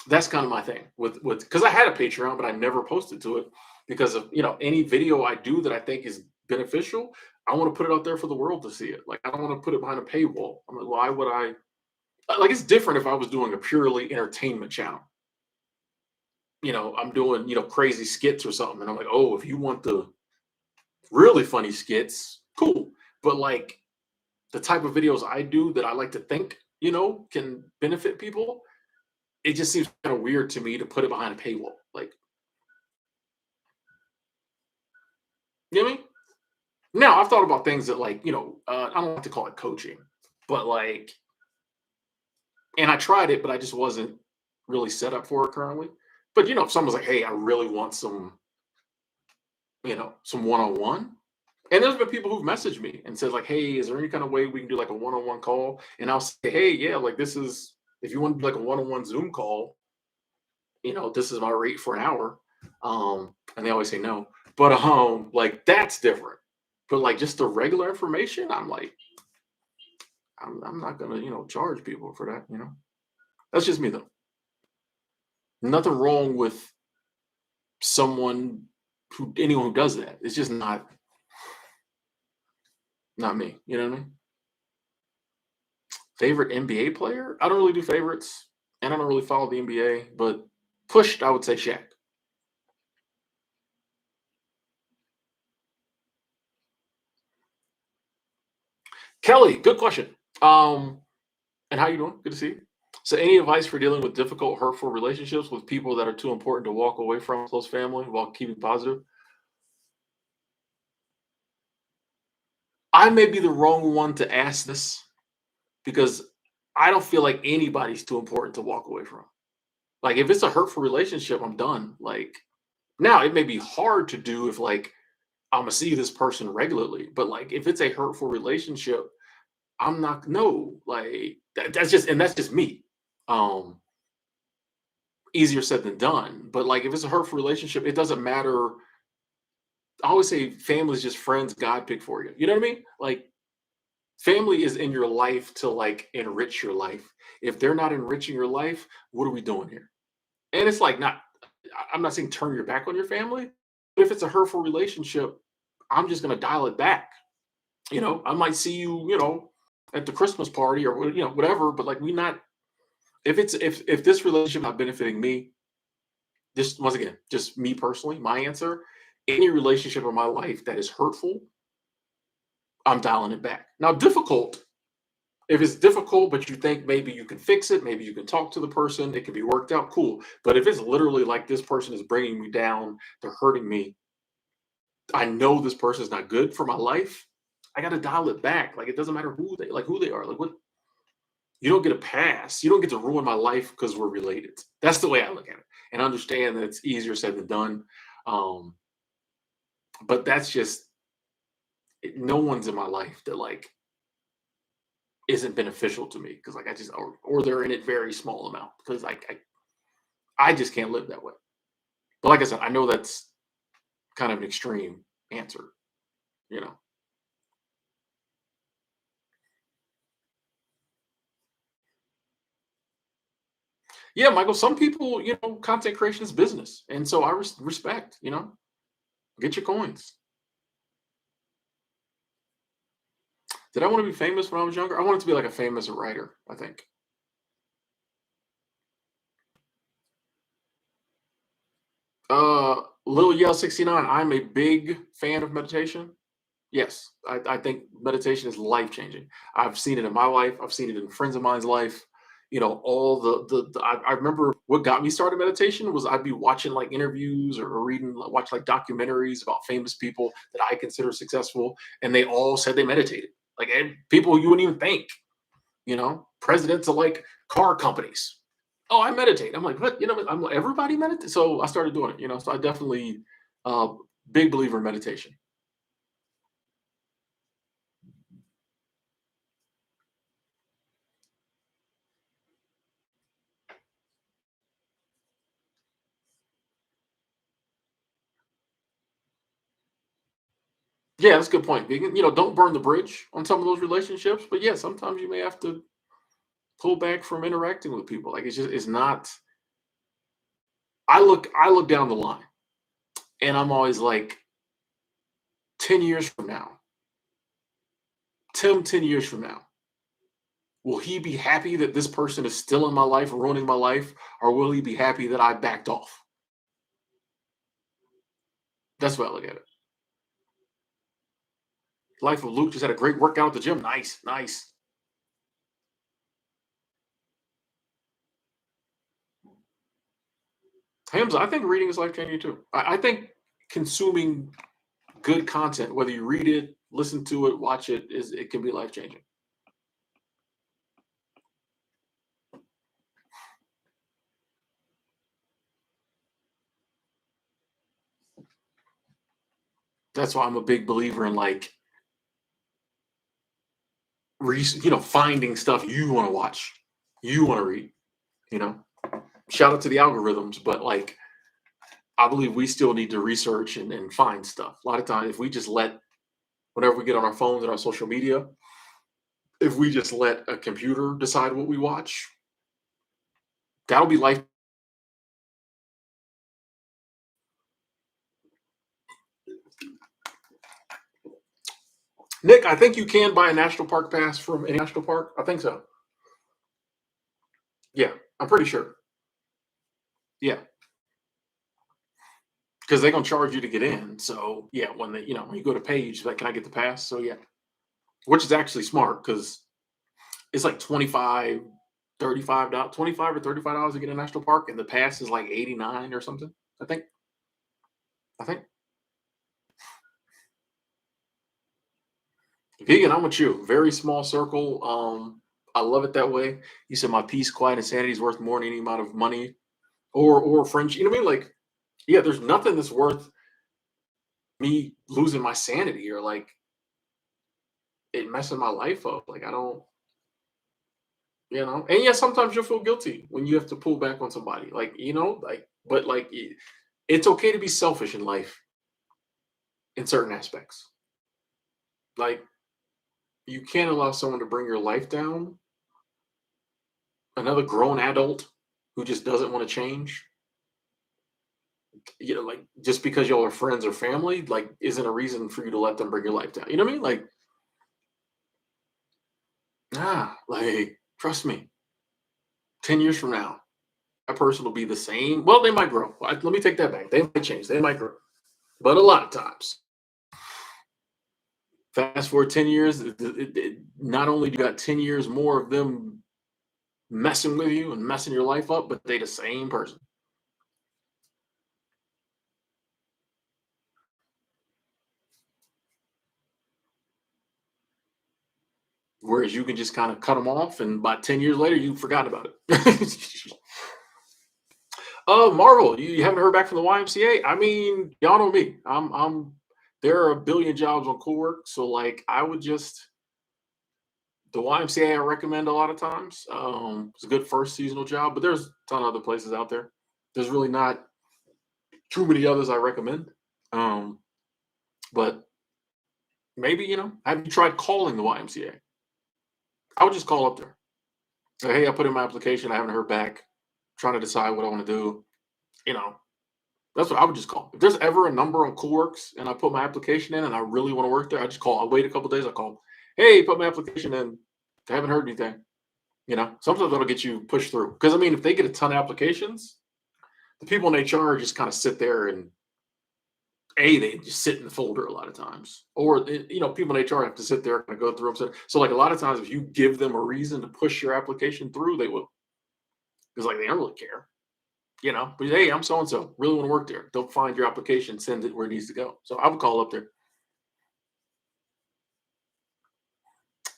That's kind of my thing with because I had a Patreon, but I never posted to it because of any video I do that I think is beneficial. I want to put it out there for the world to see it. Like I don't want to put it behind a paywall. I'm like, why would I? Like it's different if I was doing a purely entertainment channel. I'm doing crazy skits or something, and I'm like, oh, if you want the really funny skits, cool. But like the type of videos I do that I like to think can benefit people, it just seems kind of weird to me to put it behind a paywall. Like, you know what I mean? Now, I've thought about things that, like, I don't like to call it coaching, but like, and I tried it, but I just wasn't really set up for it currently. But if someone's like, "Hey, I really want some one-on-one," and there's been people who've messaged me and says like, "Hey, is there any kind of way we can do like a one-on-one call?" And I'll say, "Hey, yeah, like this is if you want to do like a one-on-one Zoom call, this is my rate for an hour." And they always say no, but like that's different. But like just the regular information, I'm like, I'm not gonna, charge people for that. That's just me though. Nothing wrong with anyone who does that. It's just not me. You know what I mean? Favorite NBA player? I don't really do favorites, and I don't really follow the NBA. But pushed, I would say Shaq. Kelly, good question. Um, and how you doing? Good to see you. So, any advice for dealing with difficult, hurtful relationships with people that are too important to walk away from, close family, while keeping positive? I may be the wrong one to ask this because I don't feel like anybody's too important to walk away from. Like, if it's a hurtful relationship, I'm done. Like, now it may be hard to do if like I'm gonna see this person regularly, but like if it's a hurtful relationship, I'm not no like that's just me. Um, Easier said than done. But like if it's a hurtful relationship, it doesn't matter. I always say family is just friends God picked for you. You know what I mean? Like family is in your life to like enrich your life. If they're not enriching your life, what are we doing here? And it's like not I'm not saying turn your back on your family, but if it's a hurtful relationship, I'm just gonna dial it back. I might see you, at the Christmas party or whatever, but like we not if this relationship not benefiting me, just once again, just me personally, my answer, any relationship in my life that is hurtful, I'm dialing it back. Now, difficult, if it's difficult, but you think maybe you can fix it, maybe you can talk to the person, it can be worked out, cool. But if it's literally like this person is bringing me down, they're hurting me, I know this person is not good for my life. I got to dial it back. Like it doesn't matter who they are. Like what you don't get a pass. You don't get to ruin my life because we're related. That's the way I look at it, and understand that it's easier said than done. Um, but that's just no one's in my life that like isn't beneficial to me because like I just or they're in it very small amount because like I just can't live that way. But like I said, I know that's kind of an extreme answer. You know. Yeah, Michael, some people, content creation is business. And so I respect, get your coins. Did I want to be famous when I was younger? I wanted to be like a famous writer, I think. Lil Yell 69, I'm a big fan of meditation. Yes, I think meditation is life changing. I've seen it in my life. I've seen it in friends of mine's life. All I remember what got me started meditation was I'd be watching like interviews or reading, watch like documentaries about famous people that I consider successful, and they all said they meditated. Like people you wouldn't even think, presidents of like car companies. Oh, I meditate. I'm like, what? I'm like, everybody meditate. So I started doing it. So I definitely, uh, big believer in meditation. Yeah, that's a good point, Vegan. Don't burn the bridge on some of those relationships. But yeah, sometimes you may have to pull back from interacting with people. Like it's not. I look down the line, and I'm always like, 10 years from now, 10 years from now, will he be happy that this person is still in my life, ruining my life, or will he be happy that I backed off? That's what I look at it. Life of Luke just had a great workout at the gym. Nice, nice. Hamza, I think reading is life changing too. I think consuming good content, whether you read it, listen to it, watch it, it can be life changing. That's why I'm a big believer in like finding stuff you want to watch, you want to read. You know, Shout out to the algorithms, but like I believe we still need to research and find stuff. A lot of times, if we just let whenever we get on our phones and our social media, if we just let a computer decide what we watch, that'll be life. Nick, I think you can buy a national park pass from any national park. I think so. Yeah, I'm pretty sure. Yeah, because they're gonna charge you to get in. So yeah, when you go to page, like, can I get the pass? So yeah, which is actually smart because it's like 25, $35, 25 or $35 to get in a national park, and the pass is like 89 or something. I think. I think. Vegan, I'm with you. Very small circle. I love it that way. You said my peace, quiet, and sanity is worth more than any amount of money or friendship. You know what I mean? Like, yeah, there's nothing that's worth me losing my sanity or like it messing my life up. Like I don't, and yeah, sometimes you'll feel guilty when you have to pull back on somebody. Like, but like it's okay to be selfish in life in certain aspects. Like you can't allow someone to bring your life down, another grown adult who just doesn't want to change. Like just because y'all are friends or family, like isn't a reason for you to let them bring your life down. You know what I mean? Like, like trust me, 10 years from now, that person will be the same. Well, they might grow. Let me take that back. They might change. They might grow. But a lot of times, fast forward 10 years, not only do you got 10 years more of them messing with you and messing your life up, but they the same person. Whereas you can just kind of cut them off, and by 10 years later, you forgot about it. Oh, Marvel, you haven't heard back from the YMCA? I mean, y'all know me. there are a billion jobs on Coolwork. So like I would just the YMCA I recommend a lot of times. It's a good first seasonal job, but there's a ton of other places out there. There's really not too many others I recommend. Um, but maybe, have you tried calling the YMCA? I would just call up there. Say, hey, I put in my application, I haven't heard back. trying to decide what I want to do. You know, that's what I would just call. If there's ever a number on Coolworks and I put my application in and I really want to work there, I just call. I wait a couple days. I call. Hey, put my application in. I haven't heard anything. Sometimes that'll get you pushed through. Because I mean, if they get a ton of applications, the people in HR just kind of sit there and they just sit in the folder a lot of times, or people in HR have to sit there and go through them. So like a lot of times, if you give them a reason to push your application through, they will. Because like they don't really care. But hey, I'm so and so, really want to work there. They'll find your application, send it where it needs to go. So I would call up there.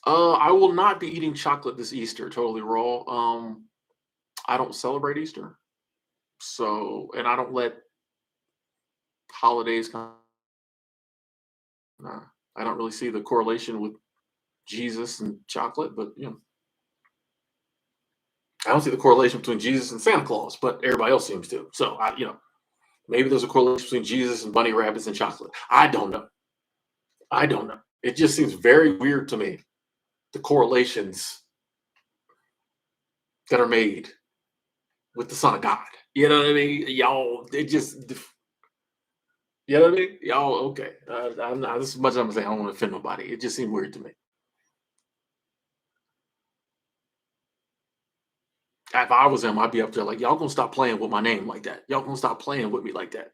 I will not be eating chocolate this Easter, totally raw. I don't celebrate Easter, so and I don't let holidays come. I don't really see the correlation with Jesus and chocolate, but I don't see the correlation between Jesus and Santa Claus, but everybody else seems to. So maybe there's a correlation between Jesus and bunny rabbits and chocolate. I don't know. I don't know. It just seems very weird to me, the correlations that are made with the Son of God. You know what I mean? Y'all, it just, you know what I mean? Y'all, okay. I'm not, this is much as I'm gonna say, I don't want to offend nobody. It just seemed weird to me. If I was him, I'd be up there like, y'all gonna stop playing with my name like that. Y'all gonna stop playing with me like that.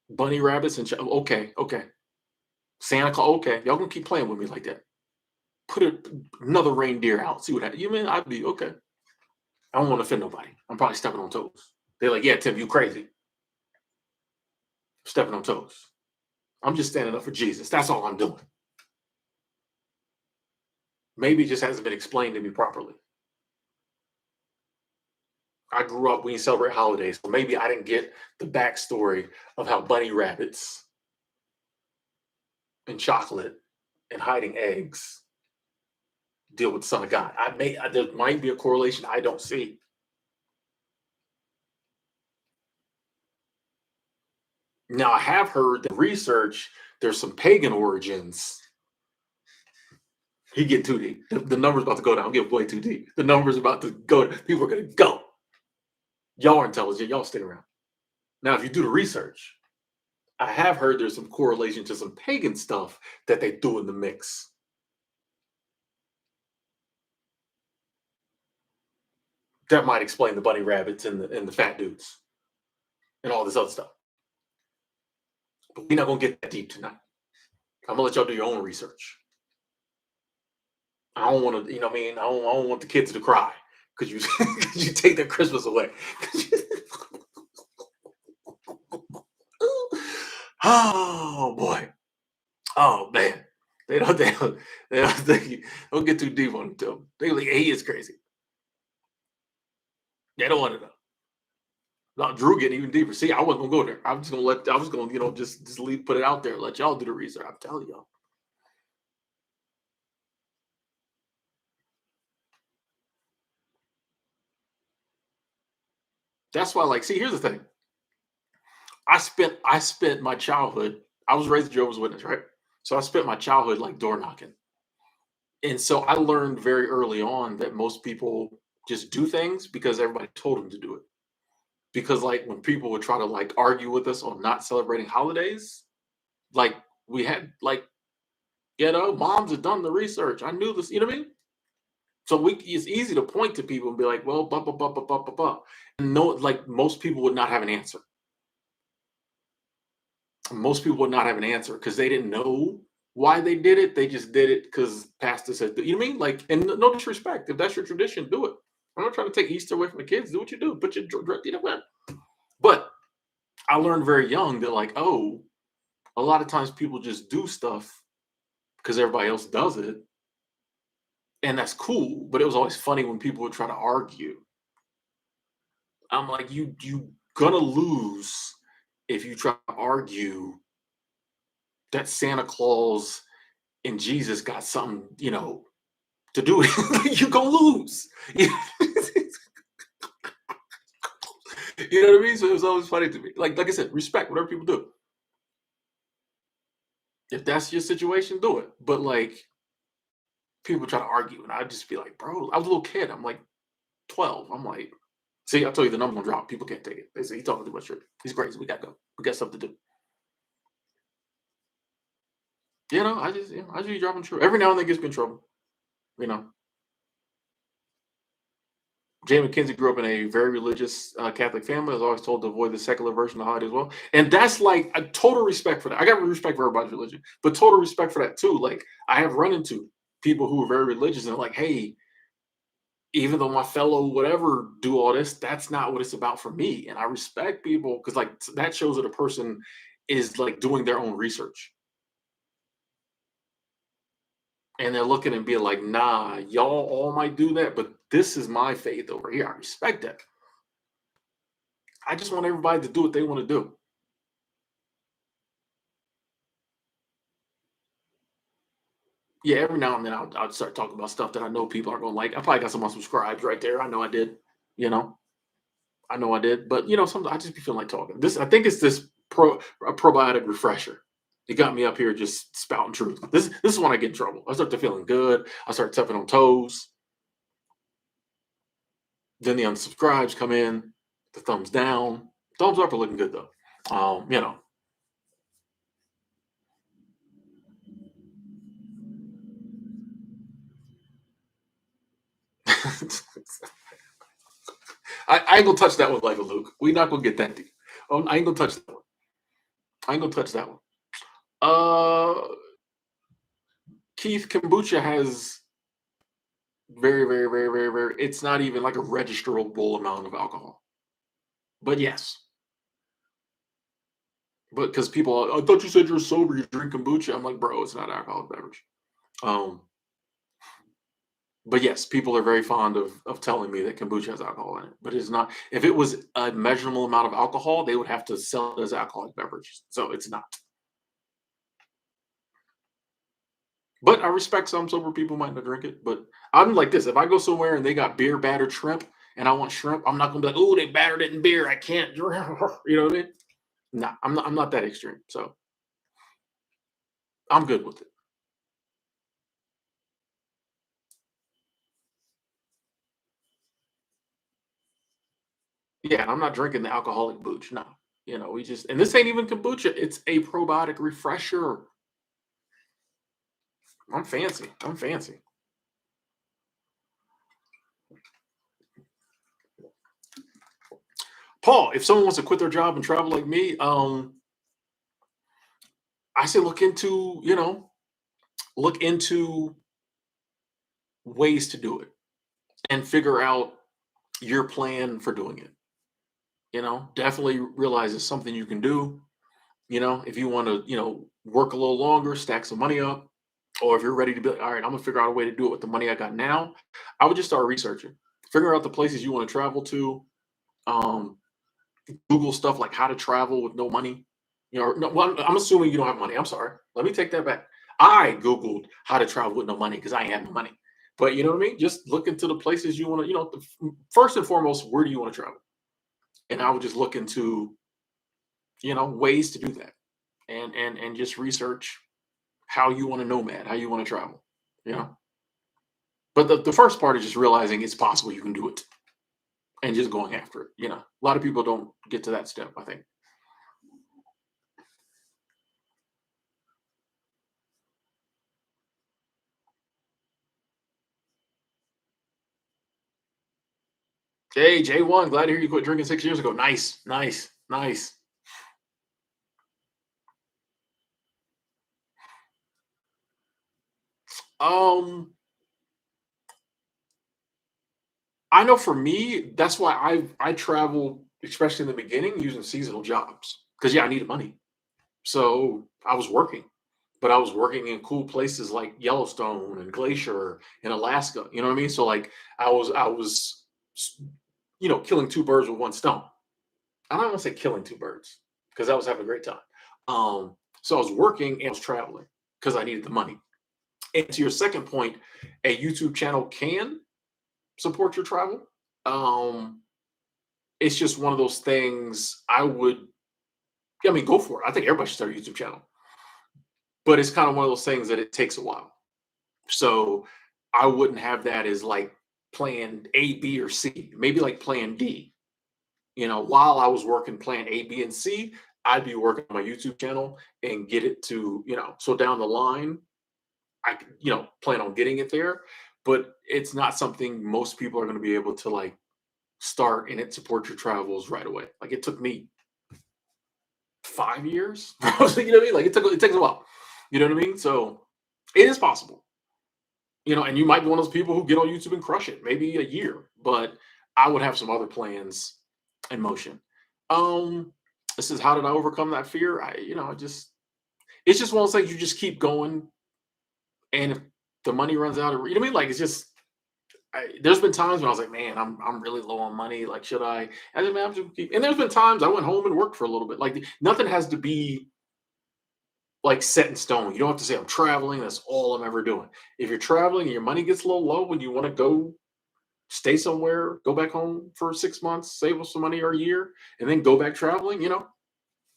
Bunny rabbits and okay, okay. Santa Claus, okay. Y'all gonna keep playing with me like that. Put another reindeer out. See what happens. You mean I'd be okay. I don't want to offend nobody. I'm probably stepping on toes. They're like, yeah, Tim, you crazy. Stepping on toes. I'm just standing up for Jesus. That's all I'm doing. Maybe it just hasn't been explained to me properly. I grew up when you celebrate holidays, so maybe I didn't get the backstory of how bunny rabbits and chocolate and hiding eggs deal with the Son of God. There might be a correlation I don't see. Now I have heard that research there's some pagan origins. He get too deep. The number's about to go down. Get way too deep. The number's about to go. People are gonna go. Y'all are intelligent. Y'all stick around. Now, if you do the research, I have heard there's some correlation to some pagan stuff that they threw in the mix. That might explain the bunny rabbits and the fat dudes and all this other stuff. But we're not gonna get that deep tonight. I'm gonna let y'all do your own research. I don't want to, you know what I mean? I don't want the kids to cry because you 'cause you take their Christmas away. Oh boy. Oh man. They don't get too deep on him too. They like, he is crazy. They don't want to know. Now Drew getting even deeper. See, I wasn't gonna go there. I was gonna, just leave, put it out there, let y'all do the research. I'm telling y'all. That's why, like, see, here's the thing. I spent my childhood. I was raised a Jehovah's Witness, right? So I spent my childhood like door knocking. And so I learned very early on that most people just do things because everybody told them to do it. Because like when people would try to like argue with us on not celebrating holidays, like we had like, moms had done the research. I knew this, you know what I mean? So it's easy to point to people and be like, well, blah, blah, blah, blah, blah, blah, blah. And no, like most people would not have an answer. Most people would not have an answer because they didn't know why they did it. They just did it because pastor said, you know what I mean? Like, and no disrespect. If that's your tradition, do it. I'm not trying to take Easter away from the kids. Do what you do. Put your, you know what? But I learned very young that, like, oh, a lot of times people just do stuff because everybody else does it. And that's cool. But it was always funny when people would try to argue. I'm like, you gonna lose if you try to argue that Santa Claus and Jesus got something, to do it. You're gonna lose. You know what I mean? So it was always funny to me. Like I said, respect whatever people do. If that's your situation, do it. But like people try to argue, and I'd just be like, bro, I was a little kid. I'm like 12. I'm like, See, I told you the number one drop. People can't take it. They say he's talking too much shit. He's crazy. We gotta go. We got stuff to do. I just be dropping true. Every now and then gets me in trouble. You know, Jay McKenzie grew up in a very religious Catholic family. I was always told to avoid the secular version of the holiday as well. And that's like a total respect for that. I got respect for everybody's religion, but total respect for that too. Like I have run into people who are very religious and like, hey, even though my fellow whatever do all this, that's not what it's about for me. And I respect people because like that shows that a person is like doing their own research and they're looking and being like, nah, y'all all might do that, but this is my faith over here. I respect that. I just want everybody to do what they want to do. Yeah, every now and then I'll start talking about stuff that I know people aren't gonna like. I probably got some unsubscribes right there. I know I did. You know, I know I did. But sometimes I just be feeling like talking. This I think it's this probiotic refresher. It got me up here just spouting truth. This is when I get in trouble. I start to feeling good. I start stepping on toes. Then the unsubscribes come in. The thumbs down. Thumbs up are looking good though. Um, you know. I ain't gonna touch that one like a Luke. We not gonna get that deep. I ain't gonna touch that one. I ain't gonna touch that one. Uh, Keith, kombucha has very, very, very, very, very. It's not even like a registerable amount of alcohol. But yes, but because people, I thought you said you're sober, you drink kombucha. I'm like, bro, it's not an alcoholic beverage. Um, but yes, people are very fond of telling me that kombucha has alcohol in it, but it's not. If it was a measurable amount of alcohol, they would have to sell it as alcoholic beverage. So it's not. But I respect some sober people might not drink it. But I'm like this: if I go somewhere and they got beer battered shrimp, and I want shrimp, I'm not gonna be like, "Oh, they battered it in beer. I can't drink." You know what I mean? Nah, I'm not. I'm not that extreme. So I'm good with it. Yeah, I'm not drinking the alcoholic booch. No, we just and this ain't even kombucha. It's a probiotic refresher. I'm fancy. I'm fancy. Paul, if someone wants to quit their job and travel like me, I say look into ways to do it and figure out your plan for doing it. Definitely realize it's something you can do. If you want to, work a little longer, stack some money up, or if you're ready to be like, all right, I'm gonna figure out a way to do it with the money I got now, I would just start researching, figure out the places you want to travel to. Um, Google stuff like how to travel with no money. No, well, I'm assuming you don't have money. I'm sorry. Let me take that back. I Googled how to travel with no money because I ain't had no money. But you know what I mean? Just look into the places you want to, first and foremost, where do you want to travel? And I would just look into, ways to do that and just research how you want to nomad, how you want to travel, you know. But the first part is just realizing it's possible you can do it and just going after it. A lot of people don't get to that step, I think. Hey, J1, glad to hear you quit drinking 6 years ago. Nice, nice, nice. Um, I know for me, that's why I travel, especially in the beginning, using seasonal jobs. Because yeah, I needed money. So I was working, but I was working in cool places like Yellowstone and Glacier in Alaska. You know what I mean? So like I was killing two birds with one stone. I don't want to say killing two birds because I was having a great time. So I was working and I was traveling because I needed the money. And to your second point, a YouTube channel can support your travel. Um, it's just one of those things I mean, go for it. I think everybody should start a YouTube channel, but it's kind of one of those things that it takes a while. So I wouldn't have that as like plan A, B, or C, maybe like plan D. while I was working plan A, B, and C, I'd be working on my YouTube channel and get it to, so down the line, I could, plan on getting it there. But it's not something most people are going to be able to like start and it support your travels right away. Like it took me 5 years. You know what I mean? Like it takes a while. You know what I mean? So it is possible. And you might be one of those people who get on YouTube and crush it, maybe a year, but I would have some other plans in motion. Um, this is how did I overcome that fear? It's just one of those things you just keep going, and if the money runs out, or you know what I mean, like it's just. There's been times when I was like, man, I'm really low on money. Like, should I? And then man, I'm just keep. And there's been times I went home and worked for a little bit. Like, nothing has to be like set in stone. You don't have to say I'm traveling. That's all I'm ever doing. If you're traveling and your money gets a little low and you want to go stay somewhere, go back home for 6 months, save up some money or a year, and then go back traveling.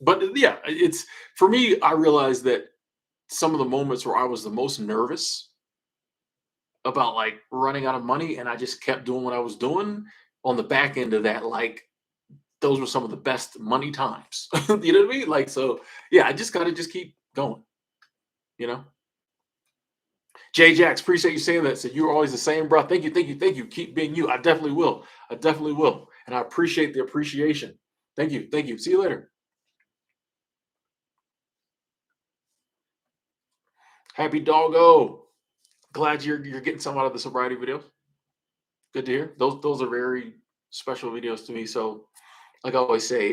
But yeah, it's for me, I realized that some of the moments where I was the most nervous about like running out of money and I just kept doing what I was doing on the back end of that, like those were some of the best money times. You know what I mean? Like, so yeah, I just gotta just keep going, you know. Jay Jax, appreciate you saying that. So you're always the same, bro. Thank you, thank you, thank you. Keep being you. I definitely will. I definitely will. And I appreciate the appreciation. Thank you. Thank you. See you later. Happy doggo. Glad you're getting some out of the sobriety videos. Good to hear. Those are very special videos to me. So like I always say,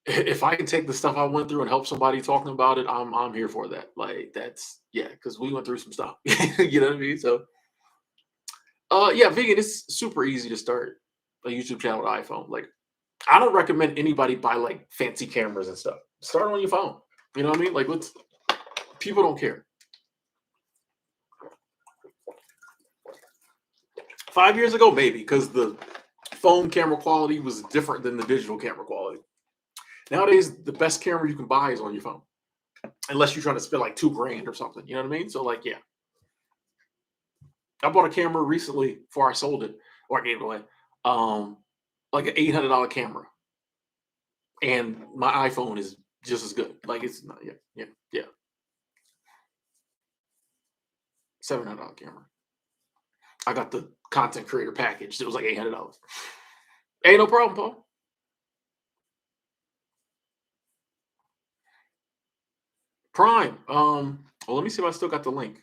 if I can take the stuff I went through and help somebody talking about it, I'm here for that. Like that's yeah, because we went through some stuff. You know what I mean? So yeah, vegan is super easy to start a YouTube channel with iPhone. Like I don't recommend anybody buy like fancy cameras and stuff. Start on your phone. You know what I mean? Like let's people don't care. 5 years ago, maybe, because the phone camera quality was different than the digital camera quality. Nowadays, the best camera you can buy is on your phone, unless you're trying to spend like 2 grand or something. You know what I mean? So, like, yeah, I bought a camera recently before I sold it or I gave it away, um, like an $800 camera, and my iPhone is just as good. Like, it's not, yeah, yeah, yeah, $700 camera. I got the content creator package. It was like $800. Hey, no problem, Paul. Prime. Well, let me see if I still got the link.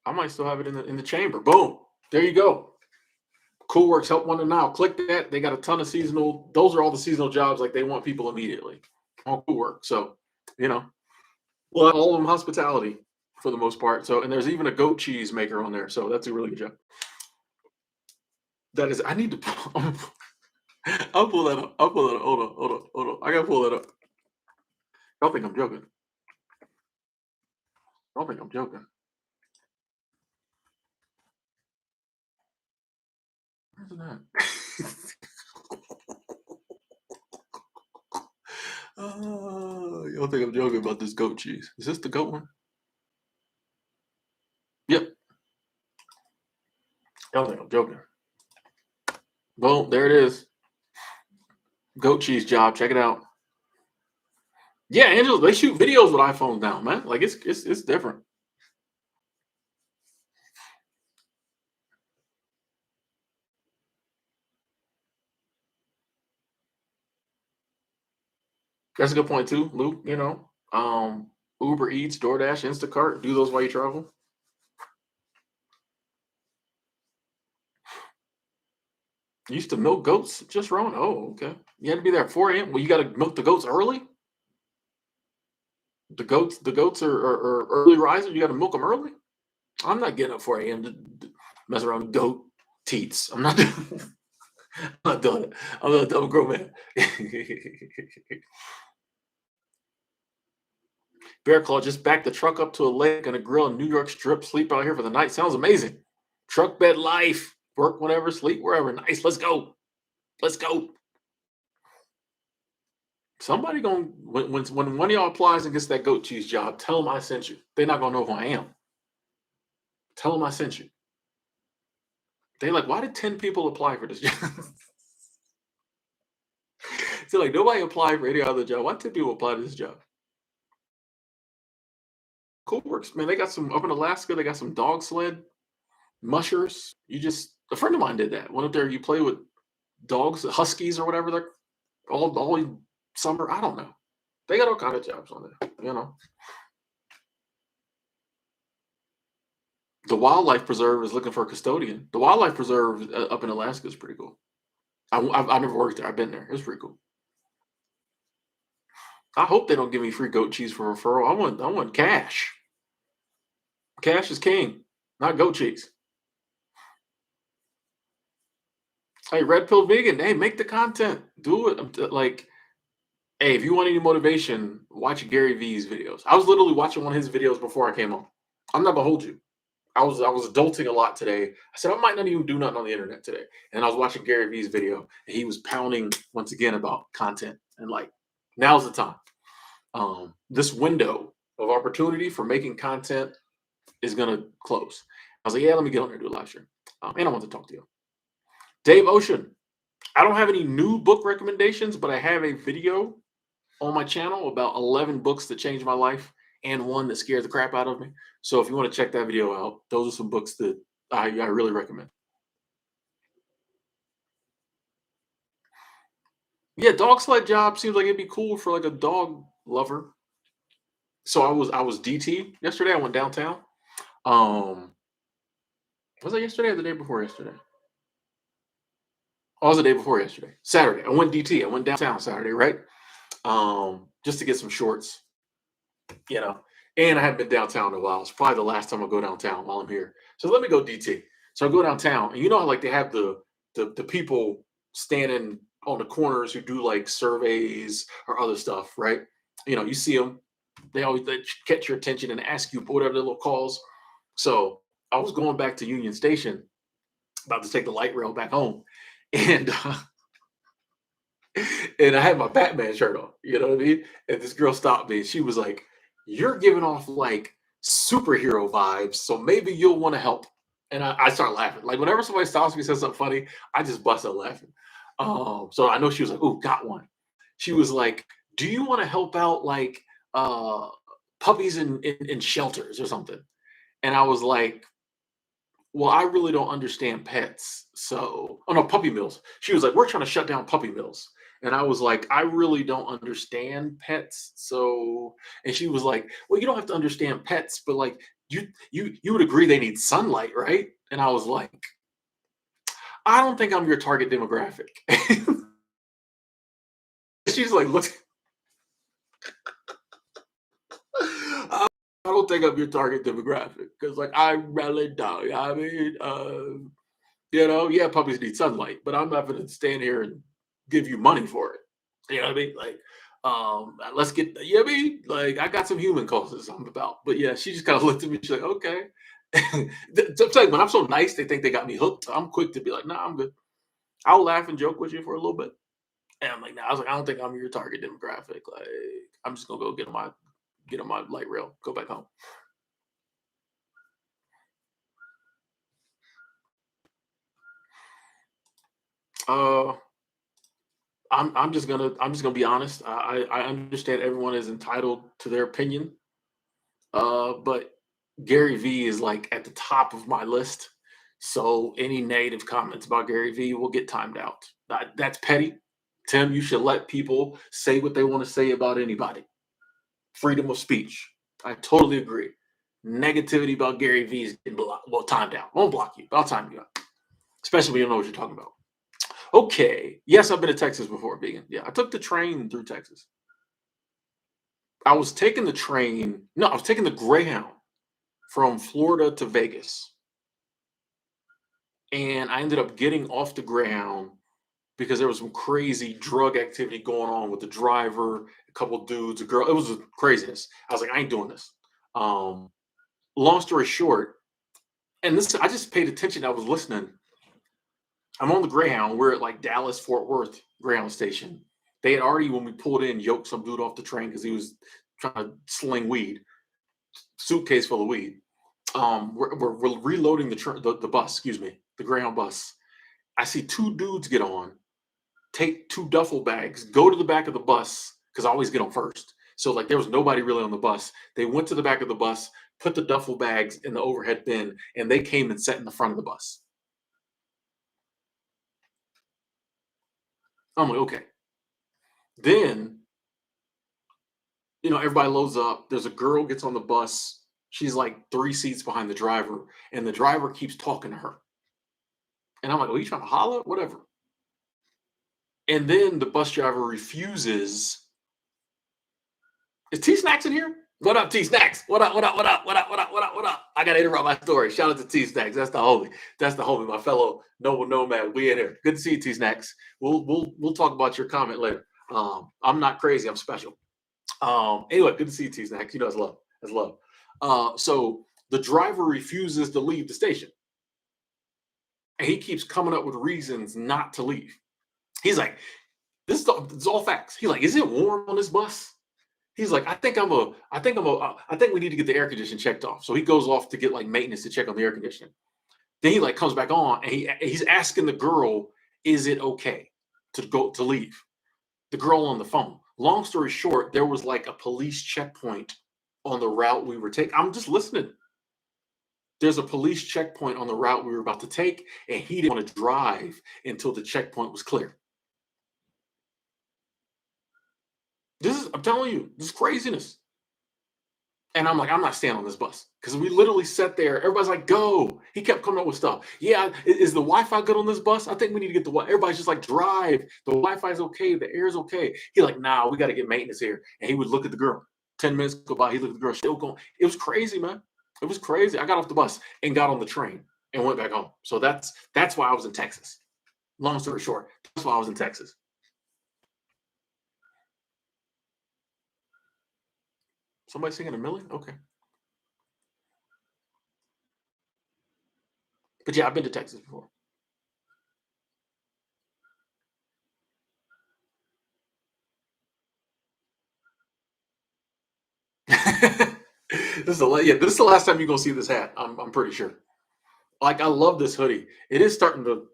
I might still have it in the chamber. Boom. There you go. Coolworks help one now. Click that. They got a ton of seasonal. Those are all the seasonal jobs. Like they want people immediately on Coolwork. So, you know, well, all of them hospitality for the most part. So, and there's even a goat cheese maker on there. So that's a really good job. That is, I need to. I'll pull that up. I'll pull that up. Hold on. Hold on. Hold on. I gotta pull that up. Y'all think I'm joking? Y'all think I'm joking? Where's it at? Oh, y'all think I'm joking about this goat cheese? Is this the goat one? Yep. Y'all think I'm joking? Boom, there it is. Goat cheese job. Check it out. Yeah, Angela, they shoot videos with iPhones now, man. Like it's different. That's a good point too, Luke. Uber Eats, DoorDash, Instacart. Do those while you travel. You used to milk goats just wrong. Oh, okay. You had to be there at 4 a.m. Well, you got to milk the goats early. The goats are early risers. You got to milk them early. I'm not getting up 4 a.m. to mess around with goat teats. I'm not. I'm not doing it. I'm a grown man. Bear Claw just backed the truck up to a lake and a grill in New York Strip. Sleep out here for the night. Sounds amazing. Truck bed life. Work whenever, sleep wherever. Nice. Let's go. Let's go. Somebody gonna when one of y'all applies and gets that goat cheese job, tell them I sent you. They're not gonna know who I am. Tell them I sent you. They like, why did 10 people apply for this job? So like nobody applied for any other job. Why did people apply to this job? Cool works, man. They got some up in Alaska. They got some dog sled mushers. You just a friend of mine did that. Went up there. You play with dogs, huskies or whatever they're all summer. I don't know. They got all kind of jobs on there. The wildlife preserve is looking for a custodian. The wildlife preserve up in Alaska is pretty cool. I've never worked there. I've been there. It's pretty cool. I hope they don't give me free goat cheese for referral. I want cash. Cash is king, not goat cheese. Hey, red pill vegan. Hey, make the content. Do it. Like, hey, if you want any motivation, watch Gary V's videos. I was literally watching one of his videos before I came on. I'm not gonna hold you. I was adulting a lot today. I said I might not even do nothing on the internet today. And I was watching Gary V's video, and he was pounding once again about content and like now's the time. This window of opportunity for making content is gonna close. I was like, yeah, let me get on there and do a live stream. And I want to talk to you. Dave Ocean. I don't have any new book recommendations, but I have a video on my channel about 11 books that changed my life and one that scared the crap out of me. So if you want to check that video out, those are some books that I really recommend. Yeah, dog sled job seems like it'd be cool for like a dog lover. So I was DT yesterday. I went downtown. Um, was it yesterday or the day before yesterday? Oh, it was the day before yesterday. Saturday. I went DT. I went downtown Saturday, right? Just to get some shorts, you know. And I haven't been downtown in a while. It's probably the last time I go downtown while I'm here. So let me go DT. So I go downtown, and you know how like they have the people standing on the corners who do like surveys or other stuff, right? You see them. They catch your attention and ask you whatever their little calls. So I was going back to Union Station, about to take the light rail back home, and and I had my Batman shirt on, you know what I mean? And this girl stopped me and she was like, "You're giving off like superhero vibes, so maybe you'll want to help." And I start laughing. Like whenever somebody stops me and says something funny, I just bust out laughing. So I know she was like, "Ooh, got one." She was like, "Do you want to help out like uh puppies in shelters or something?" And I was like, well, I really don't understand pets. So, oh no, puppy mills. She was like, we're trying to shut down puppy mills. And I was like, I really don't understand pets. So, and she was like, well, you don't have to understand pets, but like you would agree they need sunlight, right? And I was like, I don't think I'm your target demographic. She's like, look, I don't think I'm your target demographic because like I really don't. I mean, yeah, puppies need sunlight, but I'm not gonna stand here and give you money for it. You know what I mean? Like, let's get, you know what I mean? Like, I got some human causes I'm about. But yeah, she just kind of looked at me. She's like, okay. Sometimes when I'm so nice, they think they got me hooked. I'm quick to be like, nah, I'm good. I'll laugh and joke with you for a little bit. And I'm like, nah, I was like, I don't think I'm your target demographic. Like, I'm just gonna go get on my light rail, go back home. Uh, I'm just gonna be honest. I understand everyone is entitled to their opinion. But Gary V is like at the top of my list. So any negative comments about Gary V will get timed out. That's petty. Tim, you should let people say what they want to say about anybody. Freedom of speech. I totally agree. Negativity about Gary V is getting well timed out. Won't block you, but I'll time you out. Especially when you don't know what you're talking about. Okay. Yes, I've been to Texas before, vegan. Yeah, I took the train through Texas. I was taking the train. No, I was taking the Greyhound from Florida to Vegas. And I ended up getting off the Greyhound because there was some crazy drug activity going on with the driver, a couple dudes, a girl. It was craziness. I was like, I ain't doing this. Um, Long story short, and this I just paid attention. I was listening. I'm on the Greyhound. We're at like Dallas Fort Worth Greyhound station. They had already, when we pulled in, yoked some dude off the train because he was trying to sling weed, suitcase full of weed. We're reloading the bus, excuse me, the Greyhound bus. I see two dudes get on. take 2 duffel bags, go to the back of the bus because I always get them first. So like there was nobody really on the bus. They went to the back of the bus, put the duffel bags in the overhead bin, and they came and sat in the front of the bus. I'm like, okay. Then, everybody loads up. There's a girl gets on the bus. She's like 3 seats behind the driver, and the driver keeps talking to her. And I'm like, "Oh, you trying to holler? Whatever." And then the bus driver refuses. Is T Snacks in here? What up, T Snacks? What up? What up? What up? What up? What up? What up? What up? I gotta interrupt my story. Shout out to T Snacks. That's the homie. That's the homie. My fellow noble nomad. We in here. Good to see you, T Snacks. We'll talk about your comment later. I'm not crazy. I'm special. Anyway, good to see you, T Snacks. That's love. That's love. So the driver refuses to leave the station, and he keeps coming up with reasons not to leave. He's like, "This is all facts." He's like, "Is it warm on this bus?" He's like, I think we need to get the air conditioning checked off." So he goes off to get like maintenance to check on the air conditioning. Then he like comes back on and he's asking the girl, "Is it okay to leave?" The girl on the phone. Long story short, there was like a police checkpoint on the route we were taking. I'm just listening. There's a police checkpoint on the route we were about to take, and he didn't want to drive until the checkpoint was clear. I'm telling you, this is craziness. And I'm like, I'm not staying on this bus because we literally sat there. Everybody's like, go. He kept coming up with stuff. Yeah, is the Wi-Fi good on this bus? I think we need to get the Wi. Everybody's just like, drive. The Wi-Fi is okay. The air is okay. He like, nah, we got to get maintenance here. And he would look at the girl. 10 minutes go by. He looked at the girl still going. It was crazy, man. It was crazy. I got off the bus and got on the train and went back home. So that's why I was in Texas. Long story short, that's why I was in Texas. Somebody singing a million? Okay. But yeah, I've been to Texas before. This is the last time you're gonna see this hat. I'm pretty sure. Like I love this hoodie. It is starting to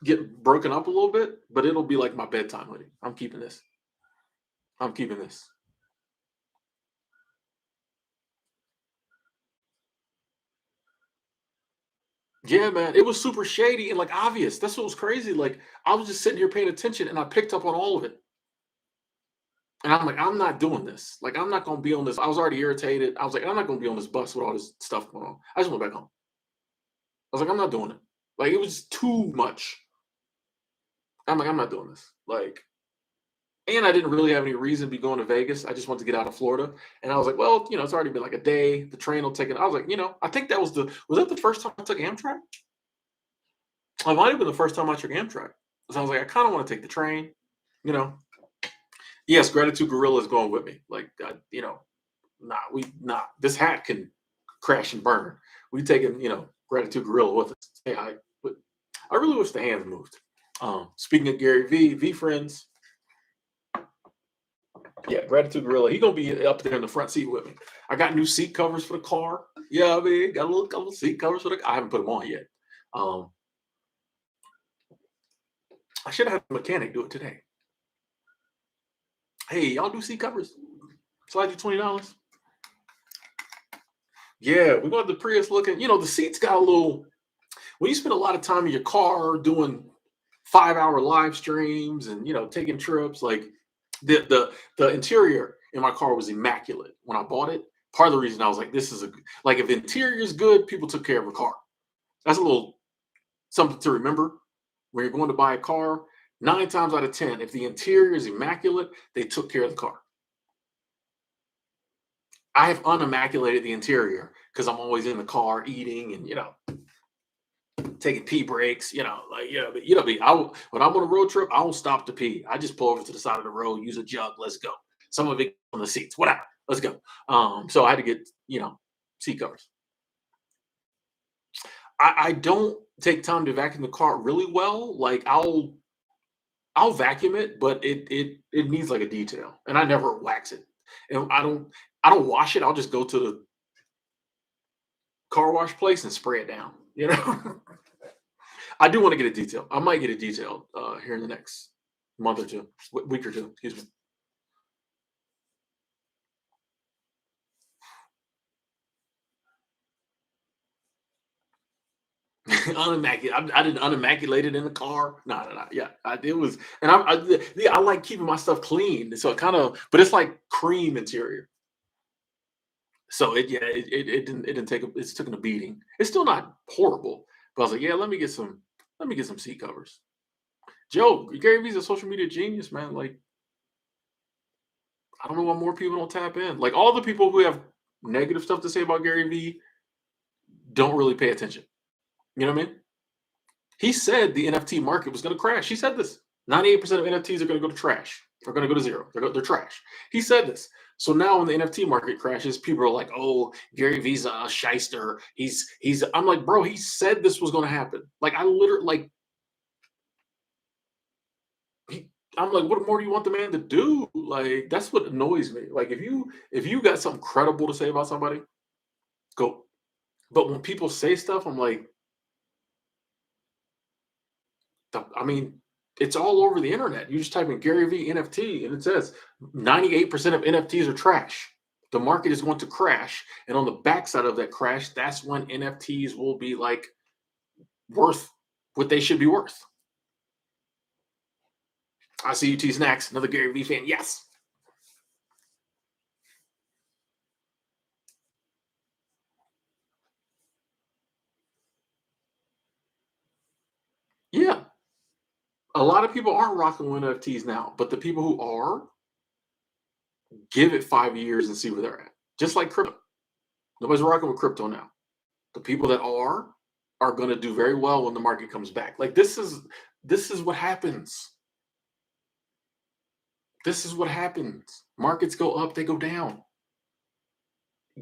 get broken up a little bit, but it'll be like my bedtime hoodie. I'm keeping this. I'm keeping this. Yeah, man. It was super shady and like obvious. That's what was crazy. Like I was just sitting here paying attention and I picked up on all of it. And I'm like, I'm not doing this. Like, I'm not gonna be on this. I was already irritated. I was like, I'm not gonna be on this bus with all this stuff going on. I just went back home. I was like, I'm not doing it. Like, it was too much. I'm like, I'm not doing this. Like, and I didn't really have any reason to be going to Vegas. I just wanted to get out of Florida. And I was like, well, it's already been like a day. The train will take it. I was like, I think was that the first time I took Amtrak? It might have been the first time I took Amtrak. So I was like, I kind of want to take the train, you know. Yes, Gratitude Gorilla is going with me. Like, nah, this hat can crash and burn. We taking, Gratitude Gorilla with us. Hey, but I really wish the hands moved. Speaking of Gary V friends, yeah, Gratitude Gorilla. He gonna be up there in the front seat with me. I got new seat covers for the car. Yeah, I mean, got a little couple seat covers for the. I haven't put them on yet. Um, I should have had the mechanic do it today. Hey, y'all do seat covers? Slide you $20. Yeah, we got the Prius looking. The seats got a little. When you spend a lot of time in your car doing 5-hour live streams and taking trips, like the interior in my car was immaculate when I bought it. Part of the reason I was like, this is like if the interior is good, people took care of a car. That's a little something to remember when you're going to buy a car. 9 times out of 10, if the interior is immaculate, they took care of the car. I have unimmaculated the interior because I'm always in the car eating and taking pee breaks. But when I'm on a road trip, I don't stop to pee. I just pull over to the side of the road, use a jug, let's go. Some of it on the seats, whatever. Let's go. So I had to get seat covers. I don't take time to vacuum the car really well. Like I'll vacuum it, but it needs like a detail, and I never wax it. And I don't wash it. I'll just go to the car wash place and spray it down. I do want to get a detail. I might get a detail here in the next month or two, week or two. Excuse me. Unimmaculate. I didn't unimaculate it in the car. No, no, no. Yeah, it was, and yeah, I like keeping my stuff clean. So it kind of, but it's like cream interior. So yeah, it didn't take it's taken a beating. It's still not horrible, but I was like, yeah, let me get some seat covers. Joe, Gary Vee's a social media genius, man. Like, I don't know why more people don't tap in. Like all the people who have negative stuff to say about Gary Vee don't really pay attention. You know what I mean? He said the NFT market was going to crash. He said this. 98% of NFTs are going to go to trash. They're going to go to zero. They're trash. He said this. So now when the NFT market crashes, people are like, "Oh, Gary Vee's a shyster. He's." I'm like, bro, he said this was going to happen. Like I literally like. I'm like, what more do you want the man to do? Like that's what annoys me. Like if you got something credible to say about somebody, go. But when people say stuff, I'm like, I mean, it's all over the internet. You just type in Gary V NFT and it says 98% of NFTs are trash. The market is going to crash. And on the backside of that crash, that's when NFTs will be like worth what they should be worth. I see you, T Snacks, another Gary V fan. Yes. Yeah. A lot of people aren't rocking with NFTs now, but the people who are, give it 5 years and see where they're at. Just like crypto. Nobody's rocking with crypto now. The people that are going to do very well when the market comes back. Like this is what happens. This is what happens. Markets go up, they go down.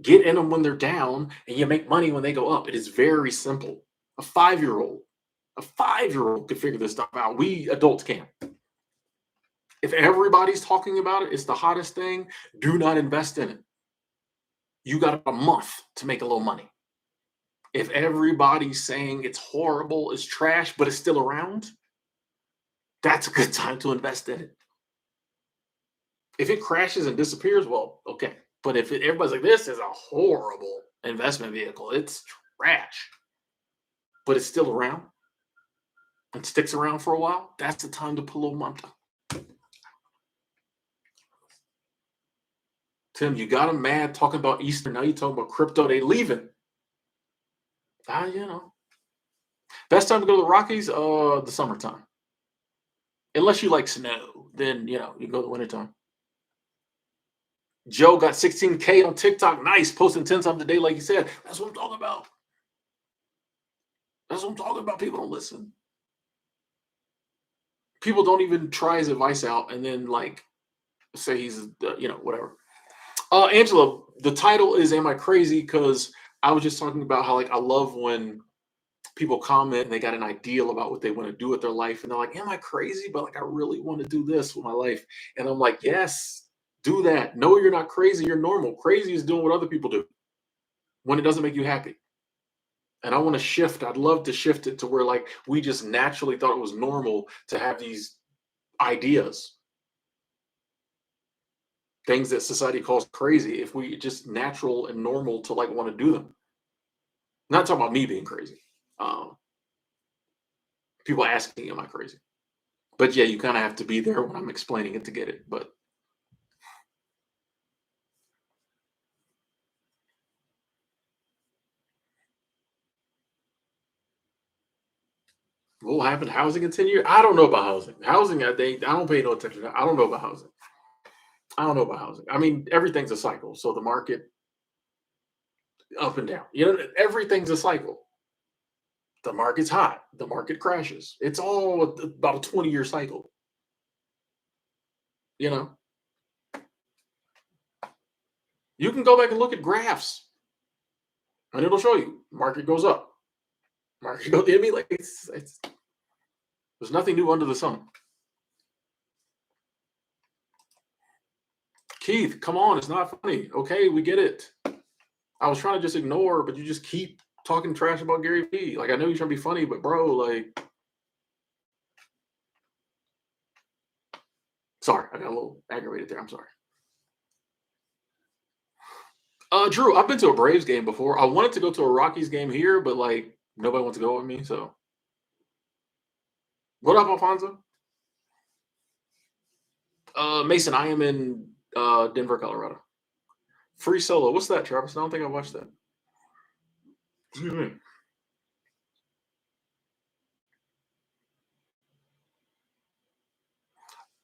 Get in them when they're down, and you make money when they go up. It is very simple. A 5-year-old, a 5-year-old can figure this stuff out. We adults can. If everybody's talking about it, it's the hottest thing. Do not invest in it. You got a month to make a little money. If everybody's saying it's horrible, it's trash, but it's still around, that's a good time to invest in it. If it crashes and disappears, well, okay. But if everybody's like, this is a horrible investment vehicle, it's trash, but it's still around and sticks around for a while, that's the time to pull a month. Tim, you got them mad talking about Easter. Now you talking about crypto. They leaving. You know. Best time to go to the Rockies, the summertime. Unless you like snow, then you go the wintertime. Joe got 16K on TikTok. Nice. Posting 10 times a day, like you said. That's what I'm talking about. That's what I'm talking about. People don't listen. People don't even try his advice out and then like say he's whatever. Angela, the title is Am I Crazy? Because I was just talking about how like I love when people comment and they got an ideal about what they want to do with their life and they're like, am I crazy? But like I really want to do this with my life. And I'm like, yes, do that. No, you're not crazy, you're normal. Crazy is doing what other people do when it doesn't make you happy. And I want to shift. I'd love to shift it to where like we just naturally thought it was normal to have these ideas, things that society calls crazy, if we just natural and normal to like want to do them. Not talking about me being crazy. Um, People asking, am I crazy? But yeah, you kind of have to be there when I'm explaining it to get it. But what will happen to housing in 10 years? I don't know about housing. Housing, I don't pay no attention. I don't know about housing. I don't know about housing. I mean, everything's a cycle. So the market up and down. Everything's a cycle. The market's hot. The market crashes. It's all about a 20-year cycle. You know, you can go back and look at graphs, and it'll show you market goes up, market goes. I mean, like it's there's nothing new under the sun. Keith, come on, it's not funny. Okay, we get it. I was trying to just ignore, but you just keep talking trash about Gary Vee. Like I know you're trying to be funny, but bro, like Sorry, I got a little aggravated there. I'm sorry. Drew, I've been to a Braves game before. I wanted to go to a Rockies game here, but like nobody wants to go with me. So, what up, Alfonso? Mason, I am in Denver, Colorado. Free Solo. What's that, Travis? I don't think I watched that. Excuse me.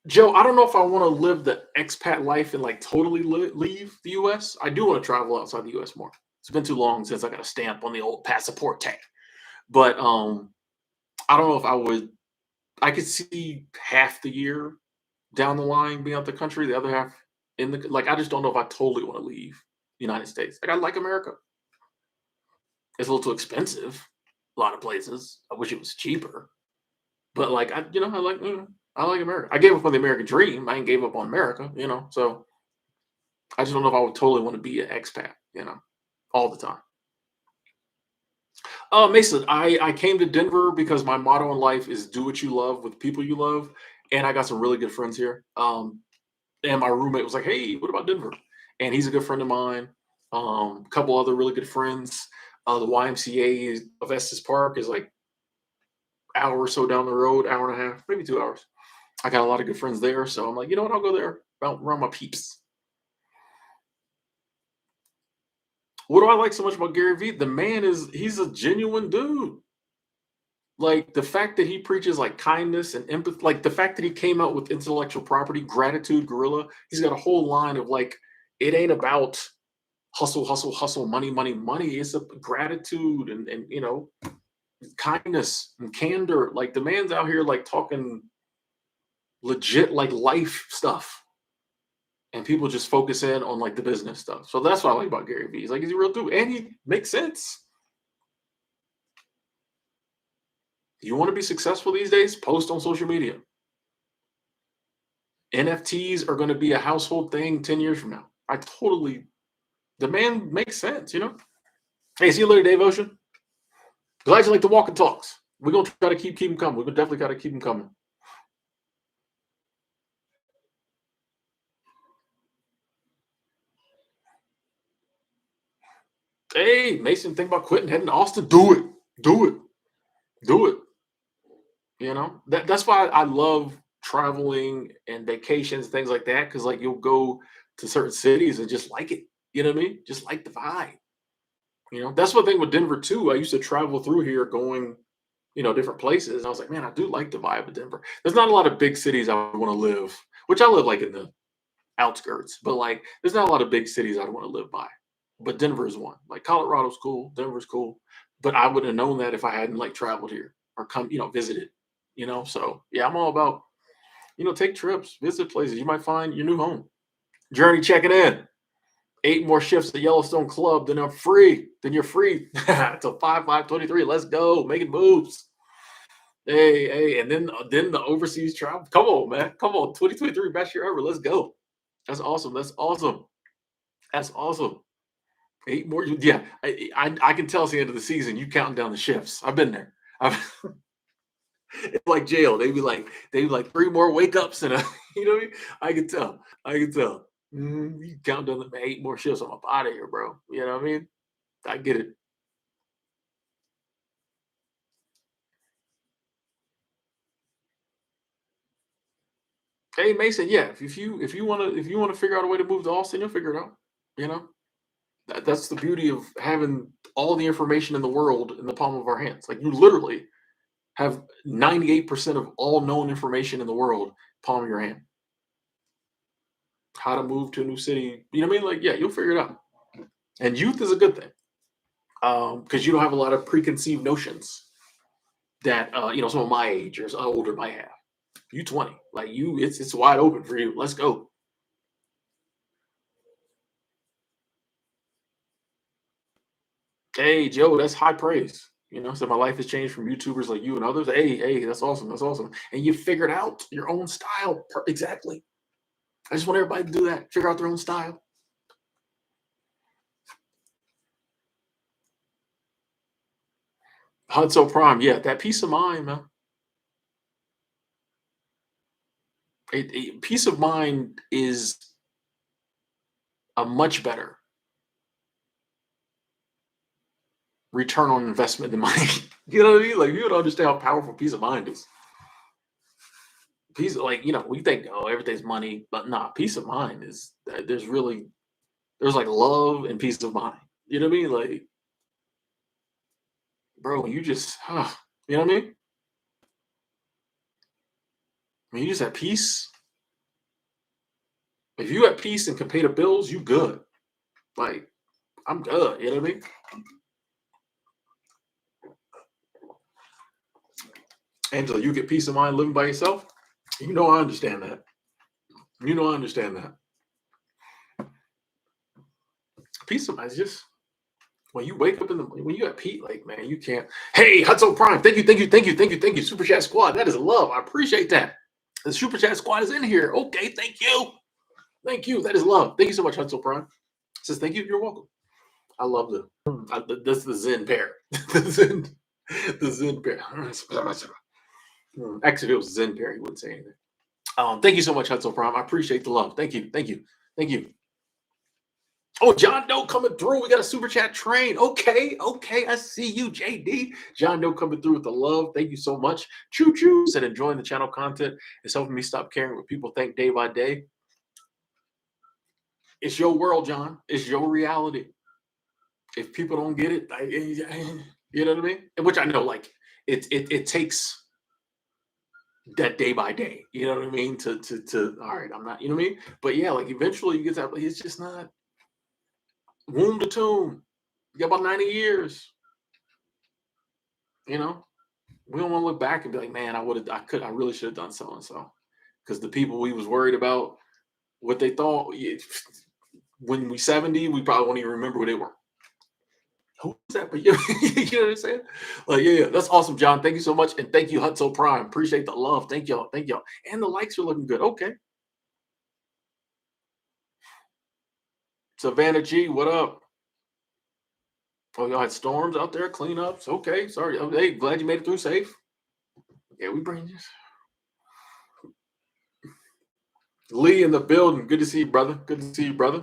Joe, I don't know if I want to live the expat life and like totally leave the U.S. I do want to travel outside the U.S. more. It's been too long since I got a stamp on the old passport tag. But I don't know if I would. I could see half the year down the line being out the country, the other half in the like. I just don't know if I totally want to leave the United States. Like I like America. It's a little too expensive. A lot of places. I wish it was cheaper. But like I like I like America. I gave up on the American dream. I ain't gave up on America. So I just don't know if I would totally want to be an expat. All the time. Mason, I came to Denver because my motto in life is do what you love with people you love, and I got some really good friends here. And my roommate was like, "Hey, what about Denver?" And he's a good friend of mine. A couple other really good friends. The YMCA of Estes Park is like hour or so down the road, hour and a half, maybe 2 hours. I got a lot of good friends there, so I'm like, you know what? I'll go there around my peeps. What do I like so much about Gary Vee? The man he's a genuine dude. Like the fact that he preaches like kindness and empathy, like the fact that he came out with intellectual property, gratitude, gorilla. He's got a whole line of like, it ain't about hustle, hustle, hustle, money, money, money. It's a gratitude and kindness and candor. Like the man's out here like talking legit like life stuff. And people just focus in on like the business stuff. So that's what I like about Gary Vee. He's a real dude, and he makes sense. You want to be successful these days? Post on social media. NFTs are going to be a household thing 10 years from now. The man makes sense. Hey, see you later, Dave Ocean. Glad you like the walk and talks. We're going to try to keep them coming. We're definitely got to keep them coming. Hey, Mason, think about quitting, heading to Austin. Do it. Do it. Do it. That's why I love traveling and vacations, things like that, because like you'll go to certain cities and just like it. You know what I mean? Just like the vibe. That's one thing with Denver too. I used to travel through here going, different places. I was like, man, I do like the vibe of Denver. There's not a lot of big cities I would want to live, which I live like in the outskirts, but like there's not a lot of big cities I'd want to live by. But Denver is one. Like Colorado's cool, Denver's cool. But I wouldn't have known that if I hadn't like traveled here or come, visited. So yeah, I'm all about, take trips, visit places. You might find your new home. Journey checking in. 8 more shifts at Yellowstone Club, then I'm free. Then you're free till 5/5/23. Let's go, making moves. Hey, and then the overseas travel. Come on, man. Come on, 2023 best year ever. Let's go. That's awesome. That's awesome. That's awesome. 8 more. Yeah, I can tell it's the end of the season. You counting down the shifts. I've been there. It's like jail. They be like 3 more wake ups and you know what I mean. I can tell. I can tell. You count down the 8 more shifts. I'm up out of here, bro. You know what I mean? I get it. Hey Mason, yeah. If you want to figure out a way to move to Austin, you'll figure it out. You know that's the beauty of having all the information in the world in the palm of our hands. Like you literally have 98% of all known information in the world palm of your hand. How to move to a new city. You know what I mean? Like yeah, you'll figure it out. And youth is a good thing because you don't have a lot of preconceived notions that someone my age or older might have. You 20, like it's wide open for you. Let's go. Hey, Joe, that's high praise. So my life has changed from YouTubers like you and others. Hey, that's awesome. That's awesome. And you figured out your own style. Exactly. I just want everybody to do that. Figure out their own style. Hudso Prime. Yeah, that peace of mind, man. Peace of mind is a much better return on investment than money. You know what I mean? Like, you don't understand how powerful peace of mind is. Peace, like, we think, oh, everything's money, but nah, peace of mind is there's like love and peace of mind. You know what I mean? Like, bro, you just, you know what I mean? When you just at peace, if you at peace and can pay the bills, you good. Like, I'm good. You know what I mean? Angela, you get peace of mind living by yourself. I understand that. I understand that. Peace of mind is just when you wake up when you at peace, like, man, you can't. Hey, Hudson Prime, thank you, thank you, thank you, thank you, thank you. Super Chat Squad, that is love. I appreciate that. The Super Chat Squad is in here. Okay, thank you. Thank you. That is love. Thank you so much, Hudson Prime. Says thank you. You're welcome. I love that's the Zen bear. The Zen bear. Actually, if it was Zen bear, he wouldn't say anything. Thank you so much, Hudson Prime. I appreciate the love. Thank you. Thank you. Thank you. Oh, John Doe coming through. We got a super chat train. Okay, okay. I see you, JD. John Doe coming through with the love. Thank you so much. Choo choo said enjoying the channel content. It's helping me stop caring what people think day by day. It's your world, John. It's your reality. If people don't get it, you know what I mean? Which I know, like, it takes that day by day. You know what I mean? To all right, I'm not, you know what I mean? But yeah, like eventually you get that, it's just not womb to tomb. You got about 90 years. You know, we don't want to look back and be like, man, I really should have done so and so. Because the people we was worried about what they thought, when we 70, we probably won't even remember who they were. Who's that? But you know what I'm saying? Like, yeah, that's awesome, John. Thank you so much. And thank you, Hudso Prime. Appreciate the love. Thank y'all. Thank y'all. And the likes are looking good. Okay. Savannah G, what up? Oh, y'all had storms out there, cleanups. Okay, sorry. Oh, hey, glad you made it through safe. Yeah, we bring this. Lee in the building. Good to see you, brother. Good to see you, brother.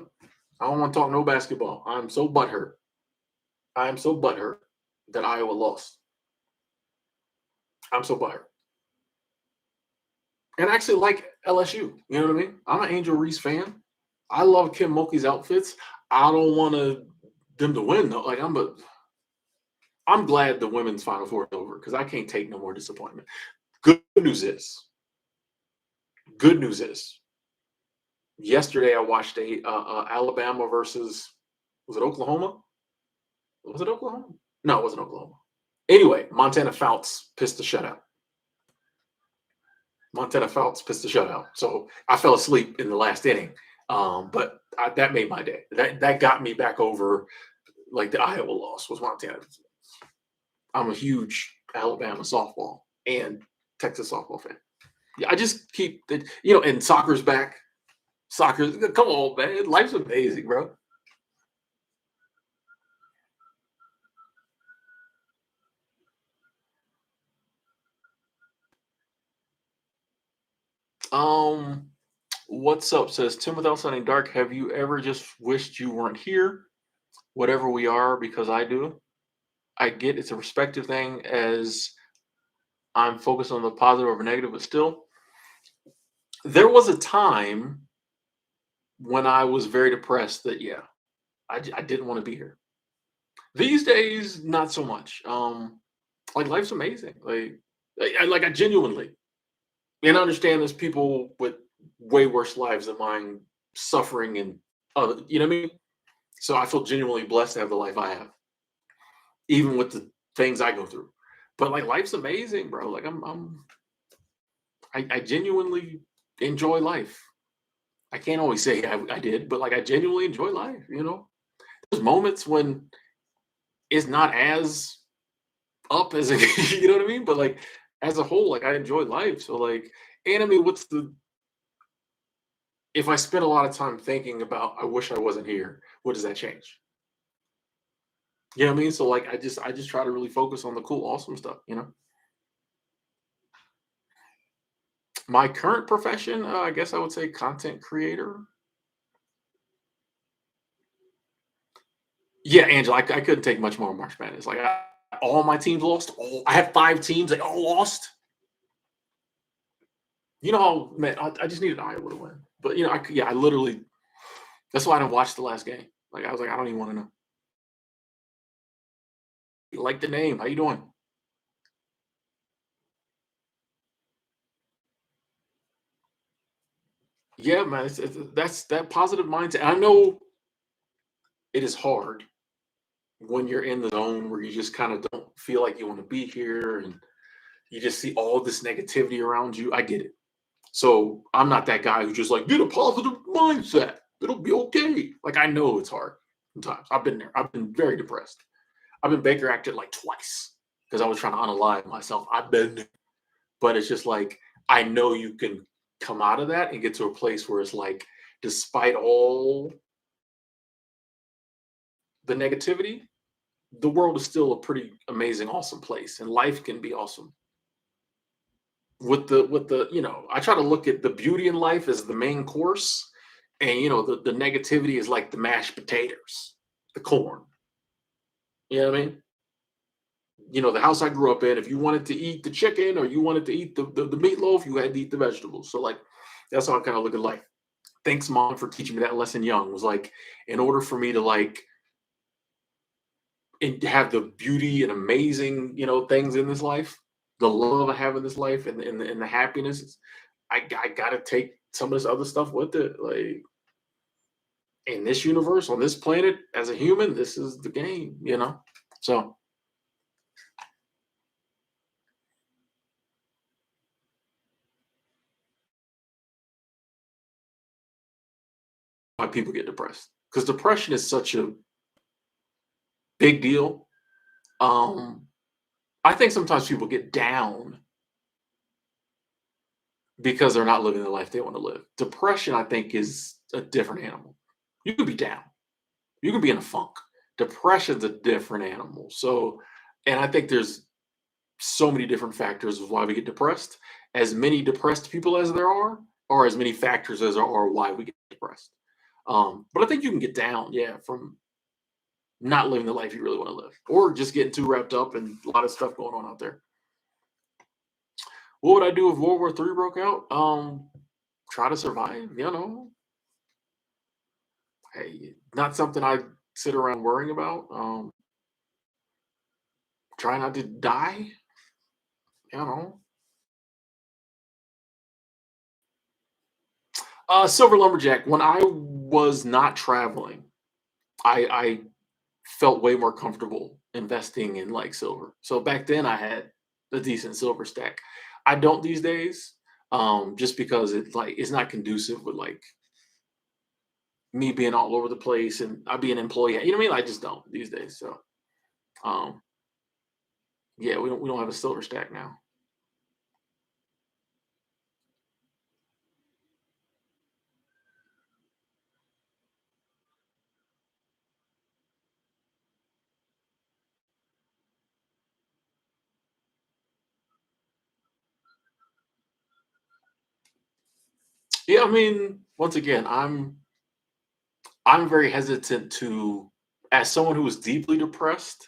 I don't want to talk no basketball. I'm so butthurt. I am so butthurt that Iowa lost. I'm so butthurt. And I actually like LSU. You know what I mean? I'm an Angel Reese fan. I love Kim Mulkey's outfits. I don't want them to win though. Like, I'm glad the women's Final Four is over because I can't take no more disappointment. Good news is, yesterday I watched Alabama versus, was it Oklahoma? Was it Oklahoma? No, it wasn't Oklahoma. Anyway, Montana Fouts pissed the shutout. So I fell asleep in the last inning. But that made my day. That got me back over, like, the Iowa loss was Montana. I'm a huge Alabama softball and Texas softball fan. Yeah, I just keep and soccer's back. Come on, man. Life's amazing, bro. What's up? Says Tim without sounding dark. Have you ever just wished you weren't here? Whatever we are, because I do. I get it's a perspective thing as I'm focused on the positive over negative, but still, there was a time when I was very depressed that, yeah, I didn't want to be here. These days, not so much. Like, life's amazing. Like I genuinely, and I understand there's people with way worse lives than mine suffering and other, you know what I mean? So I feel genuinely blessed to have the life I have, even with the things I go through. But like, life's amazing, bro. Like, I genuinely enjoy life. I can't always say I did, but like, I genuinely enjoy life. There's moments when it's not as up as you know what I mean. But like, as a whole, like, I enjoy life. So like, and I mean, if I spend a lot of time thinking about I wish I wasn't here, what does that change? You know what I mean? So like, I just try to really focus on the cool, awesome stuff. My current profession, I guess I would say content creator. Yeah, Angela, I couldn't take much more March Madness. Like, all my teams lost. All I have 5 teams, they all lost. You know how man, I just needed Iowa to win. But, yeah, I literally that's why I didn't watch the last game. Like, I was like, "I don't even wanna know." You like the name, how you doing? Yeah, man, that's that positive mindset. I know it is hard when you're in the zone where you just kinda don't feel like you wanna be here and you just see all this negativity around you. I get it. So I'm not that guy who's just like, get a positive mindset. It'll be okay. Like I know it's hard sometimes. I've been there. I've been very depressed. I've been Baker acted like twice because I was trying to unalive myself. I've been there. But it's just like I know you can come out of that and get to a place where it's like, despite all the negativity, the world is still a pretty amazing, awesome place. And life can be awesome. I try to look at the beauty in life as the main course, and the negativity is like the mashed potatoes, the corn. You know what I mean? The house I grew up in, if you wanted to eat the chicken or you wanted to eat the meatloaf, you had to eat the vegetables. So like that's how I kind of look at life. Thanks, mom, for teaching me that lesson young. Was like, in order for me to like and have the beauty and amazing, things in this life, the love I have in this life, and the happiness, I gotta take some of this other stuff with it. Like in this universe, on this planet, as a human, this is the game. So why people get depressed. Because depression is such a big deal. Um, I think sometimes people get down because they're not living the life they want to live. Depression, I think, is a different animal. You could be down. You can be in a funk. Depression's a different animal. So, and I think there's so many different factors of why we get depressed. As many depressed people as there are, or as many factors as there are why we get depressed. But I think you can get down, yeah, from not living the life you really want to live, or just getting too wrapped up and a lot of stuff going on out there. What would I do if World War III broke out? Try to survive. Hey, not something I sit around worrying about. Try not to die. You know, Silver Lumberjack. When I was not traveling, I felt way more comfortable investing in like silver. So back then, I had a decent silver stack. I don't these days, just because it's not conducive with like me being all over the place and I be an employee. You know what I mean? I just don't these days. So um, yeah, we don't have a silver stack now. Yeah, I mean, once again, I'm very hesitant to, as someone who is deeply depressed,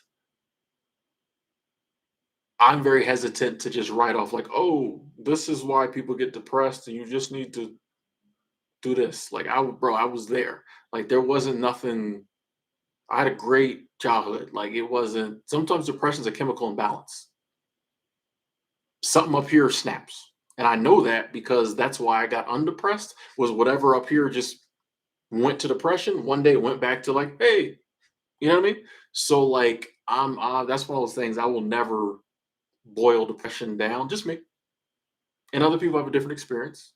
I'm very hesitant to just write off like, oh, this is why people get depressed, and you just need to do this. Like, bro, I was there. Like, there wasn't nothing. I had a great childhood. Like, it wasn't. Sometimes depression is a chemical imbalance. Something up here snaps, and I know that because that's why I got undepressed. Was whatever up here just went to depression. One day it went back to like, hey, you know what I mean? So like, that's one of those things. I will never boil depression down. Just me, and other people have a different experience.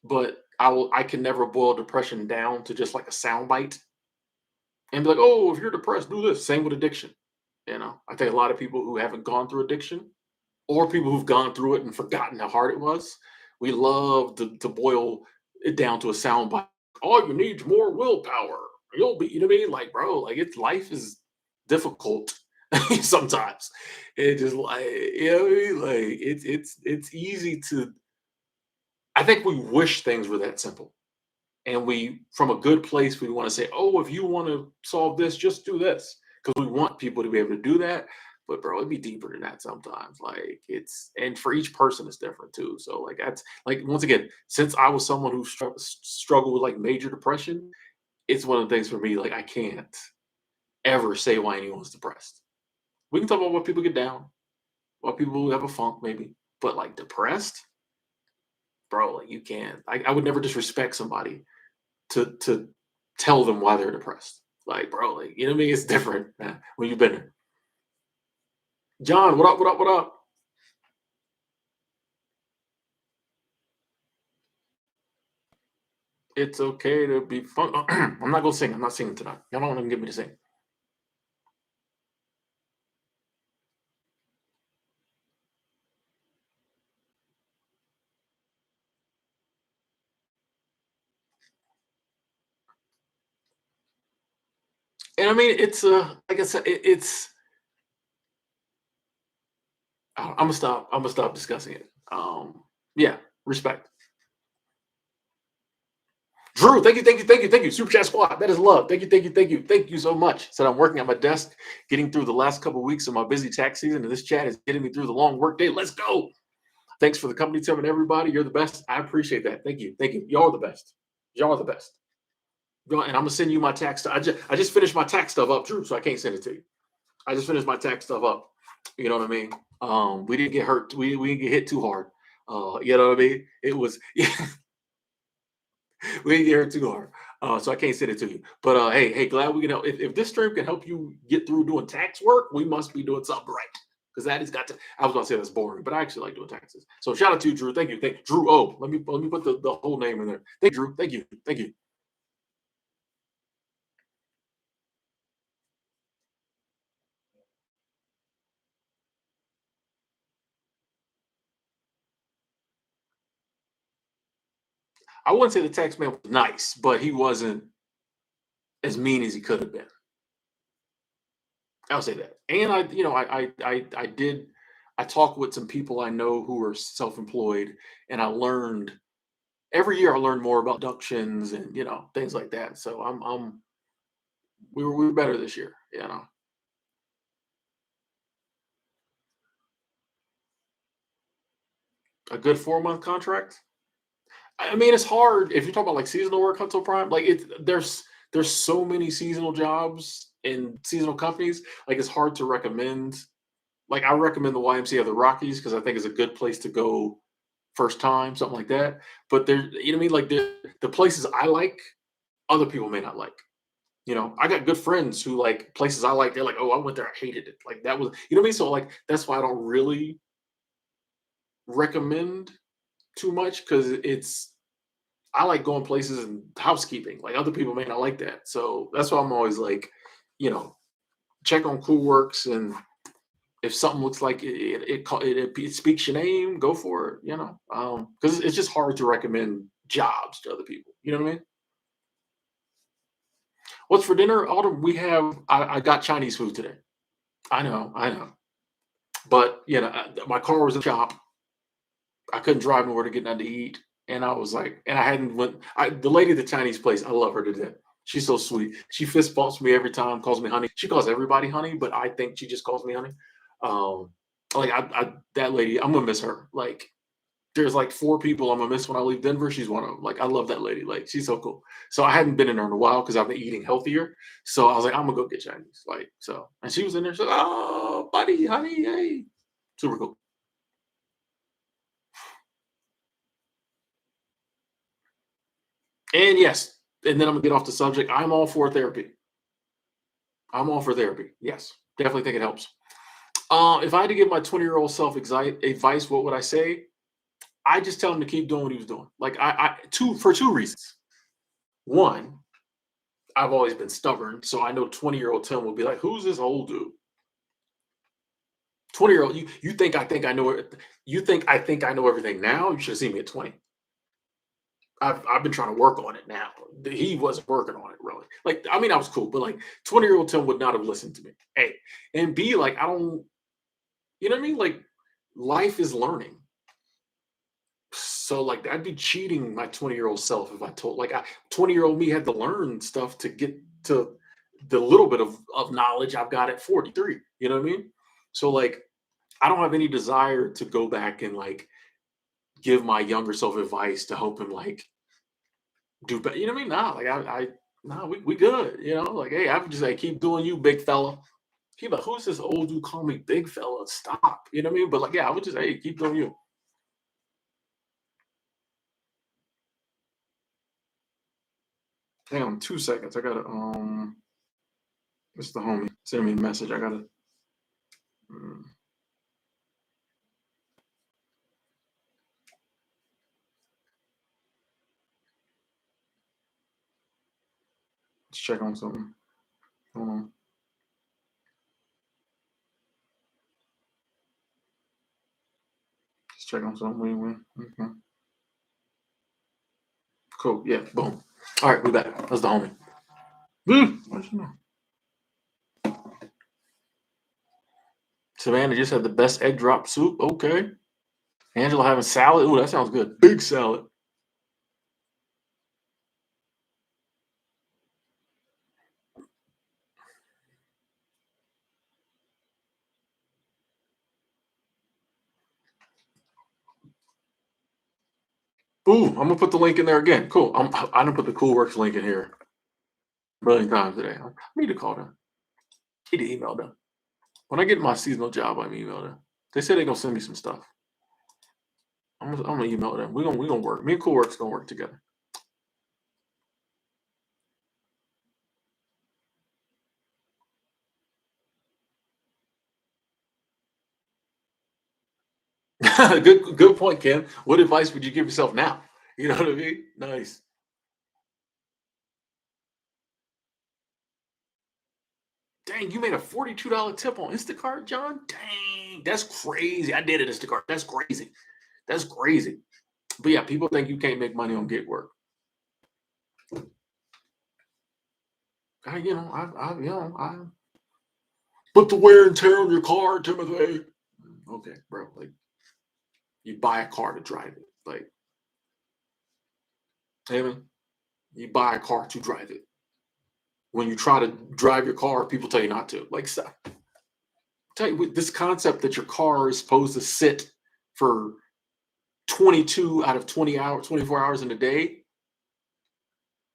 But I can never boil depression down to just like a soundbite and be like, oh, if you're depressed, do this. Same with addiction. I think a lot of people who haven't gone through addiction, or people who've gone through it and forgotten how hard it was, we love to boil it down to a soundbite. All you need is more willpower. You'll be, you know what I mean? Like, bro, like life is difficult sometimes. It just like, you know what I mean? Like it's easy to I think we wish things were that simple. And we, from a good place, we want to say, oh, if you want to solve this, just do this. Because we want people to be able to do that. But bro, it'd be deeper than that sometimes. Like it's, and for each person it's different too. So like that's like once again, since I was someone who struggled with like major depression, it's one of the things for me, like I can't ever say why anyone's depressed. We can talk about what people get down, what people have a funk maybe, but like depressed, bro, like you can't. I would never disrespect somebody to tell them why they're depressed. Like, bro, like you know what I mean? It's different, man, when you've been there. John, what up? What up? What up? It's okay to be fun. I'm not gonna sing. I'm not singing tonight. Y'all don't even get me to sing. And I mean, it's like I said, it's. I'm gonna stop. I'm gonna stop discussing it. Yeah, respect. Drew, thank you, thank you, thank you, thank you. Super Chat Squad, that is love. Thank you, thank you, thank you, thank you so much. Said I'm working at my desk, getting through the last couple of weeks of my busy tax season, and this chat is getting me through the long work day. Let's go. Thanks for the company, Tim, and everybody. You're the best. I appreciate that. Thank you, thank you. Y'all are the best. Y'all are the best. And I'm gonna send you my tax stuff. I just finished my tax stuff up, Drew, so I can't send it to you. I just finished my tax stuff up. You know what I mean? We didn't get hurt. We didn't get hit too hard. You know what I mean? It was we didn't get hurt too hard. So I can't send it to you. But hey, glad we can help. If this stream can help you get through doing tax work, we must be doing something right. Because that has got to. I was gonna say that's boring, but I actually like doing taxes. So shout out to you, Drew. Thank you, Drew. Oh, let me put the whole name in there. Thank you, Drew. Thank you, thank you. I wouldn't say the tax man was nice, but he wasn't as mean as he could have been. I'll say that. And I did. I talked with some people I know who are self-employed, and I learned every year. I learned more about deductions and things like that. So we were better this year. A good 4 month contract. I mean, it's hard if you're talking about like seasonal work, Huntsville Prime. Like there's so many seasonal jobs in seasonal companies. Like it's hard to recommend. Like I recommend the YMCA of the Rockies because I think it's a good place to go first time, something like that. But there, you know what I mean? Like the places I like, other people may not like. I got good friends who like places I like. They're like, oh, I went there, I hated it. Like that was, you know what I mean? So like that's why I don't really recommend too much because it's I like going places and housekeeping. Like other people may not like that. So that's why I'm always like, you know, check on Cool Works and if something looks like it speaks your name, go for it. Because it's just hard to recommend jobs to other people. You know what I mean? What's for dinner, Autumn? We have. I got Chinese food today. I know. But my car was in the shop. I couldn't drive nowhere to get nothing to eat, and I was like, and I hadn't went. The lady at the Chinese place, I love her to death. She's so sweet. She fist bumps me every time, calls me honey. She calls everybody honey, but I think she just calls me honey. Um, like that lady, I'm gonna miss her. Like there's like four people I'm gonna miss when I leave Denver. She's one of them. Like I love that lady. Like she's so cool. So I hadn't been in there in a while because I've been eating healthier. So I was like, I'm gonna go get Chinese. Like so, and she was in there. She's like, oh, buddy, honey, hey, super cool. And yes, and then I'm gonna get off the subject. I'm all for therapy. I'm all for therapy. Yes, definitely think it helps. If I had to give my 20-year-old self advice, what would I say? I just tell him to keep doing what he was doing. Like for two reasons. One, I've always been stubborn, so I know 20-year-old Tim will be like, "Who's this old dude?" 20-year-old, you think I know it? You think I know everything now? You should have seen me at 20. I've been trying to work on it now. He wasn't working on it really. Like I mean, I was cool, but like 20-year-old Tim would not have listened to me. A and B, like I don't, you know what I mean? Like life is learning. So like I'd be cheating my 20-year-old self if I told like 20-year-old me had to learn stuff to get to the little bit of knowledge I've got at 43. You know what I mean? So like I don't have any desire to go back and like give my younger self advice to help him like do better. You know what I mean? Nah, like I nah, we good. You know, like hey, I would just like keep doing you, big fella. Keep like, who's this old dude call me big fella? Stop. You know what I mean? But like, yeah, I would just hey, keep doing you. Hang on 2 seconds. I gotta it's the homie. Send me a message. I gotta mm, let's check on something. Hold on. Let's check on something. Wait. Okay. Cool. Yeah. Boom. All right, we back. That's the homie. What you know? Savannah just had the best egg drop soup. Okay. Angela having salad. Ooh, that sounds good. Big salad. Ooh, I'm gonna put the link in there again. Cool. I didn't put the Cool Works link in here a million times today. I need to call them. Need to email them. When I get my seasonal job, I'm emailing them. They said they're gonna send me some stuff. I'm gonna email them. We gonna work. Me and Cool Works gonna work together. Good point, Ken. What advice would you give yourself now? You know what I mean? Nice. Dang, you made a $42 tip on Instacart, John? Dang, that's crazy. I did it, Instacart. That's crazy. That's crazy. But yeah, people think you can't make money on gig work. I put the wear and tear on your car, Timothy. Okay, bro. Like you buy a car to drive it. Like, hey man, you buy a car to drive it. When you try to drive your car, people tell you not to. Like, stop. Tell you this concept that your car is supposed to sit for 22 out of 20 hours, 24 hours in a day.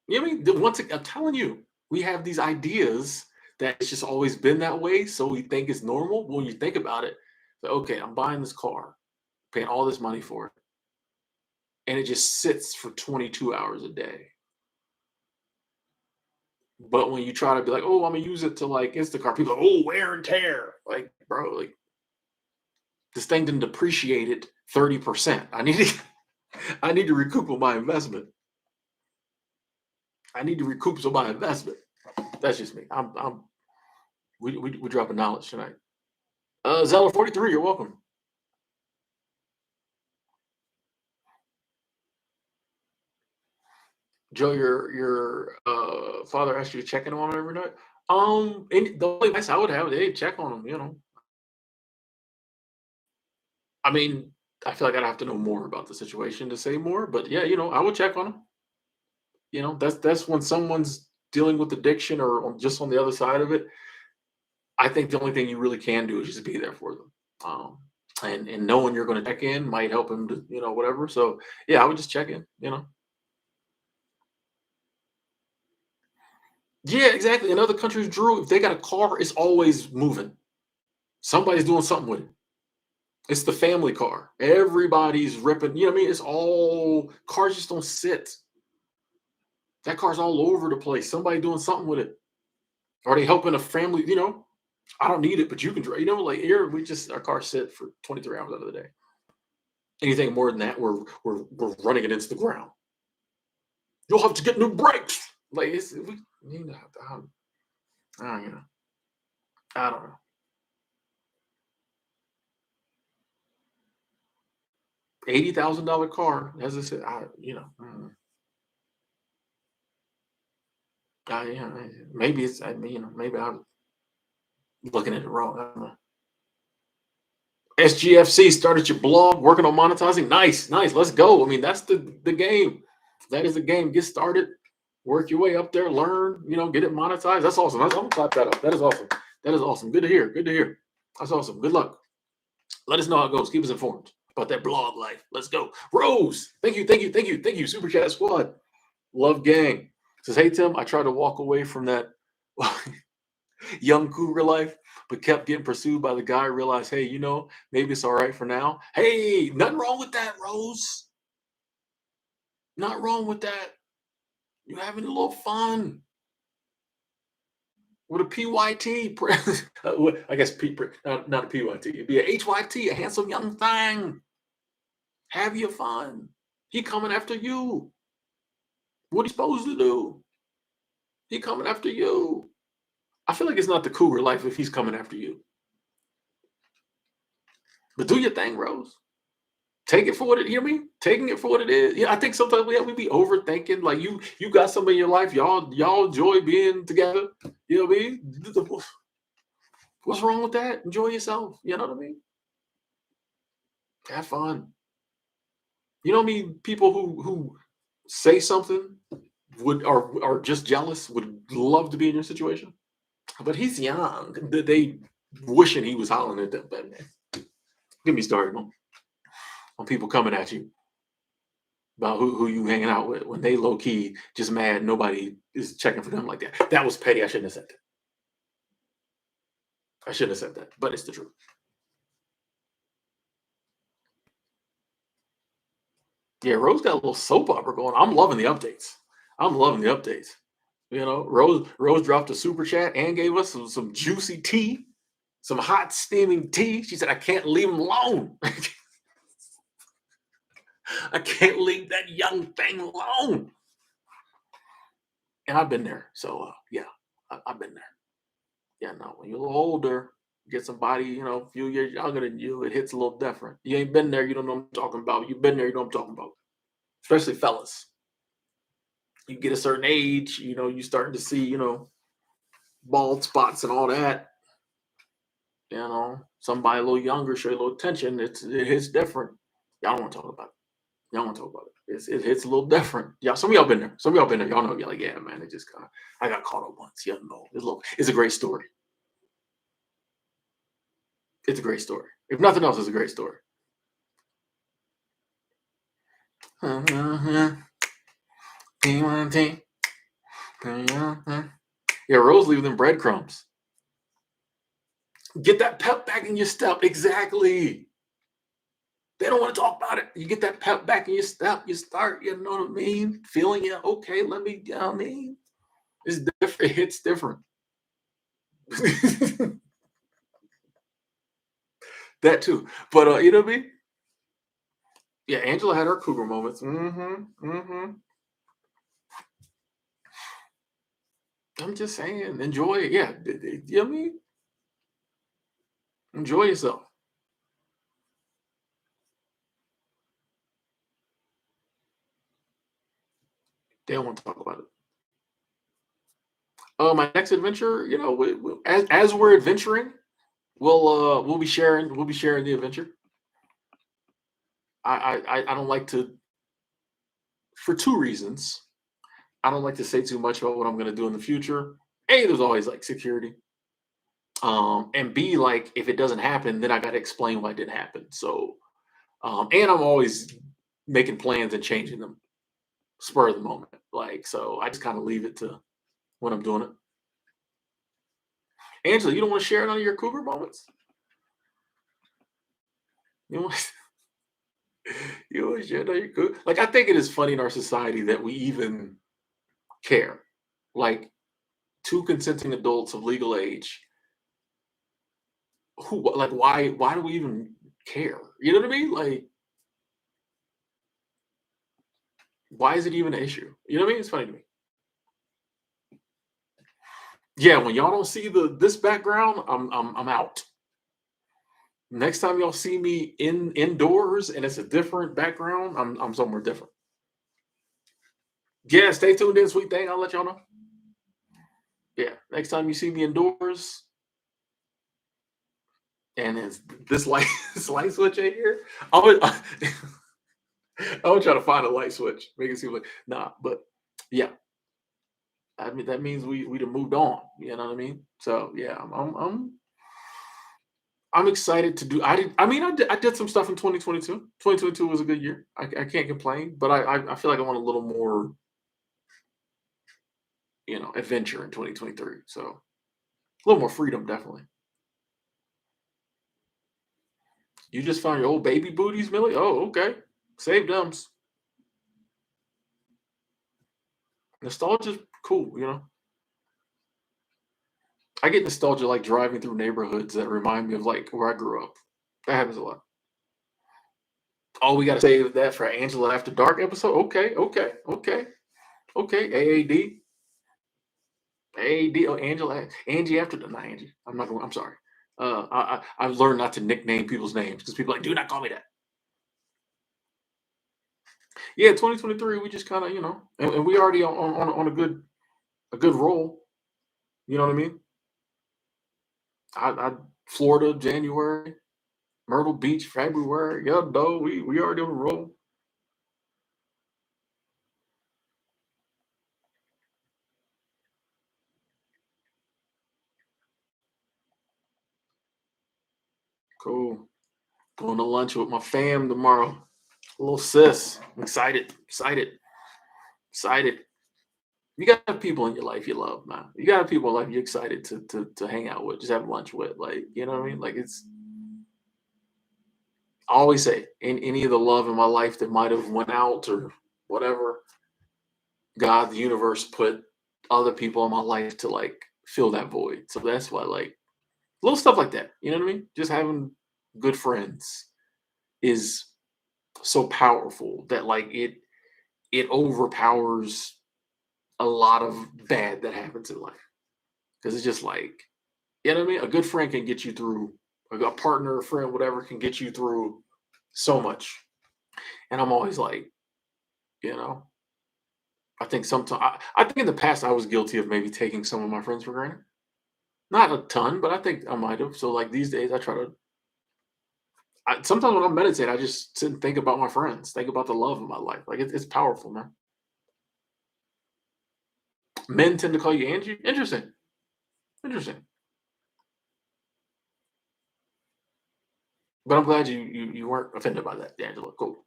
You know what I mean? Once I'm telling you, we have these ideas that it's just always been that way, so we think it's normal. But when you think about it, like, okay, I'm buying this car, paying all this money for it, and it just sits for 22 hours a day. But when you try to be like, oh, I'm gonna use it to like Instacart, people are like, oh, wear and tear. Like, bro, like this thing didn't depreciate it 30%. I need to recoup on my investment. I need to recoup some of my investment. That's just me. We dropping knowledge tonight. Zeller 43, you're welcome. Joe, your father asked you to check in on him every night. And the only advice I would have, hey, check on him. You know, I mean, I feel like I'd have to know more about the situation to say more, but yeah, I would check on him. That's when someone's dealing with addiction or just on the other side of it. I think the only thing you really can do is just be there for them. And knowing you're going to check in might help him to whatever. So yeah, I would just check in. Yeah, exactly. In other countries, Drew, if they got a car, it's always moving. Somebody's doing something with it. It's the family car. Everybody's ripping. You know what I mean? It's all cars just don't sit. That car's all over the place. Somebody doing something with it. Are they helping a family? I don't need it, but you can drive. Like here, we just our car sit for 23 hours out of the day. Anything more than that, we're running against the ground. You'll have to get new brakes. Like you know, I don't know. I don't know. $80,000 car, as I said, maybe it's, maybe I'm looking at it wrong. I don't know. SGFC started your blog, working on monetizing. Nice, nice. Let's go. I mean, that's the game. That is the game. Get started, work your way up there, learn. Get it monetized. That's awesome. I'm gonna clap that up. That is awesome. That is awesome. Good to hear. Good to hear. That's awesome. Good luck. Let us know how it goes. Keep us informed about that blog life. Let's go. Rose, thank you, thank you, thank you, thank you. Super Chat Squad, love gang. Says, hey Tim, I tried to walk away from that young cougar life, but kept getting pursued by the guy. Realized, hey, maybe it's all right for now. Hey, nothing wrong with that, Rose. Not wrong with that. You're having a little fun with a PYT. I guess not a PYT. It'd be a HYT, a handsome young thing. Have your fun. He coming after you. What he supposed to do? He coming after you. I feel like it's not the cougar life if he's coming after you. But do your thing, Rose. Take it for what it. Hear me? Taking it for what it is. Yeah, I think sometimes we be overthinking. Like you got somebody in your life. Y'all enjoy being together. You know what I mean? What's wrong with that? Enjoy yourself. You know what I mean? Have fun. You know what I mean? People who say something are just jealous. Would love to be in your situation. But he's young. They wishing he was hollering at them. But man, get me started on people coming at you about who you hanging out with when they low key just mad. Nobody is checking for them like that. That was petty. I shouldn't have said that. I shouldn't have said that. But it's the truth. Yeah, Rose got a little soap opera going. I'm loving the updates. I'm loving the updates. Rose dropped a super chat and gave us some juicy tea, some hot steaming tea. She said, I can't leave him alone. I can't leave that young thing alone. And I've been there. So, yeah, I've been there. Yeah, no, when you're a little older, get somebody, a few years younger than you, it hits a little different. You ain't been there, you don't know what I'm talking about. You've been there, you know what I'm talking about. Especially fellas. You get a certain age, you starting to see, bald spots and all that. Somebody a little younger, show you a little attention. It hits different. Y'all don't want to talk about it. Y'all want to talk about it. It hits a little different. Yeah, some of y'all been there. Some of y'all been there. Y'all know. You're like, yeah, man. It just kind of. I got caught up once. You know, it's a great story. It's a great story. If nothing else, it's a great story. Yeah, Rose leaving them breadcrumbs. Get that pep back in your step. Exactly. They don't want to talk about it. You get that pep back in your step. You start, you know what I mean? Feeling it. Okay, let me, you know what I mean? It's different. It's different. That too. But you know what I mean? Yeah, Angela had her cougar moments. I'm just saying, enjoy it. Yeah, you know what I mean? Enjoy yourself. They don't want to talk about it. My next adventure, as we're adventuring, we'll be sharing the adventure. I don't like to, for two reasons. I don't like to say too much about what I'm going to do in the future. A, there's always like security. And B, like if it doesn't happen, then I got to explain why it didn't happen. So, and I'm always making plans and changing them spur of the moment. Like, so I just kind of leave it to when I'm doing it. Angela, you don't want to share none of your cougar moments? You want you want to share none of your cougar? Like, I think it is funny in our society that we even care. Like, two consenting adults of legal age. Like, why do we even care? You know what I mean? Like, why is it even an issue? You know what I mean? It's funny to me. Yeah, when y'all don't see this background, I'm out. Next time y'all see me indoors and it's a different background, I'm somewhere different. Yeah, stay tuned in, sweet thing. I'll let y'all know. Yeah, next time you see me indoors, and it's this light this light switch right here. I would I would try to find a light switch, make it seem like nah, but yeah, I mean that means we'd have moved on. You know what I mean? So yeah, I'm excited to do. I did some stuff in 2022. 2022 was a good year. I can't complain, but I feel like I want a little more adventure in 2023. So a little more freedom, definitely. You just found your old baby booties, Millie? Oh, okay. Save them. Nostalgia's cool. I get nostalgia like driving through neighborhoods that remind me of like where I grew up. That happens a lot. Oh, we gotta save that for Angela After Dark episode. Okay, okay, okay, okay. AAD. AAD. Oh, Angela. Angie After not Angie. I'm not going. I'm sorry. I've learned not to nickname people's names because people are like do not call me that. Yeah, 2023. We just kind of and we already on a good roll. You know what I mean? I Florida January, Myrtle Beach February. Yeah, no, we already on a roll. Cool. Going to lunch with my fam tomorrow. Little sis. I'm excited. Excited. Excited. You got people in your life you love, man. You got people in life you're excited to hang out with, just have lunch with. Like, you know what I mean? Like it's I always say in any of the love in my life that might have went out or whatever, God, the universe put other people in my life to like fill that void. So that's why like little stuff like that. You know what I mean? Just having good friends is so powerful that like it overpowers a lot of bad that happens in life. Because it's just like, you know what I mean? A good friend can get you through, a partner, a friend, whatever can get you through so much. And I'm always like, you know, I think sometimes I think in the past I was guilty of maybe taking some of my friends for granted. Not a ton, but I think I might have. So like these days I try to sometimes when I meditate, I just sit and think about my friends, think about the love of my life. Like it's powerful, man. Men tend to call you Angie. Interesting. Interesting. But I'm glad you weren't offended by that, Angela. Cool.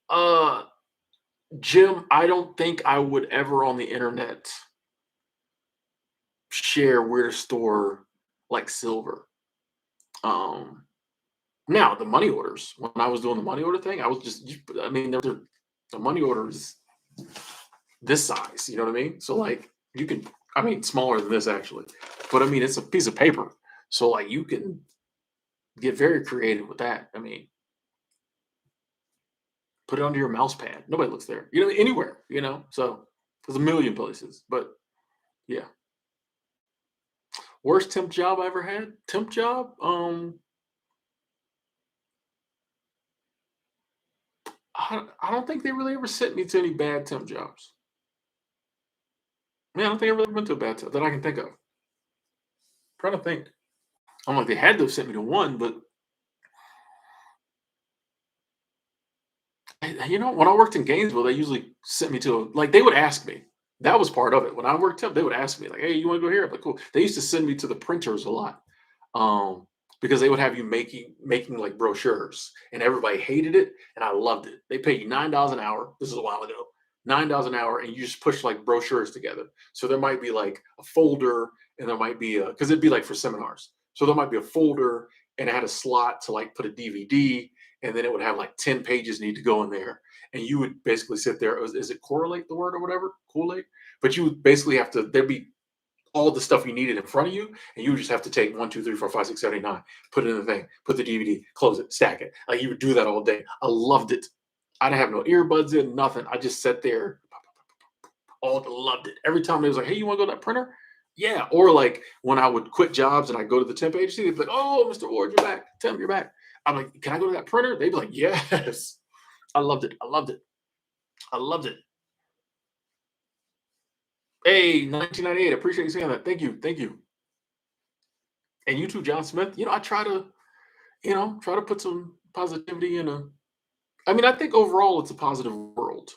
Uh Jim, I don't think I would ever on the internet share where to store like silver. Um Now the money orders. When I was doing the money order thing, I was I mean, the money orders this size, you know what I mean? So like you can I mean smaller than this actually. But I mean it's a piece of paper. So like you can get very creative with that. I mean, put it under your mouse pad. Nobody looks there. Anywhere. So there's a million places. But yeah. Worst temp job I ever had? Temp job? I don't think they really ever sent me to any bad temp jobs. Yeah, I don't think I really went to a bad temp that I can think of. Trying to think. I'm like they had to have sent me to one, but when I worked in Gainesville, they usually sent me to like they would ask me. That was part of it. When I worked temp, they would ask me like, "Hey, you want to go here?" I'm like, "Cool." They used to send me to the printers a lot, um, because they would have you making like brochures, and everybody hated it, and I loved it. They pay you $9 an hour. This is a while ago. $9 an hour, and you just push like brochures together. So there might be like a folder, and there might be a because it'd be like for seminars. So there might be a folder, and it had a slot to like put a DVD, and then it would have like 10 pages need to go in there. And you would basically sit there. Is it correlate the word or whatever? Correlate? But you would basically have to, there'd be all the stuff you needed in front of you, and you would just have to take one, two, three, four, five, six, seven, eight, nine, put it in the thing, put the DVD, close it, stack it. Like you would do that all day. I loved it. I didn't have no earbuds in, nothing. I just sat there, all loved it. Every time they was like, "Hey, you want to go to that printer?" Yeah. Or like when I would quit jobs and I go to the temp agency, they'd be like, "Oh, Mr. Ward, you're back. Temp, you're back." I'm like, "Can I go to that printer?" They'd be like, "Yes." I loved it. I loved it. I loved it. Hey, 1998. I appreciate you saying that. Thank you. Thank you. And you too, John Smith. I try to, try to put some positivity in a. I mean, I think overall it's a positive world,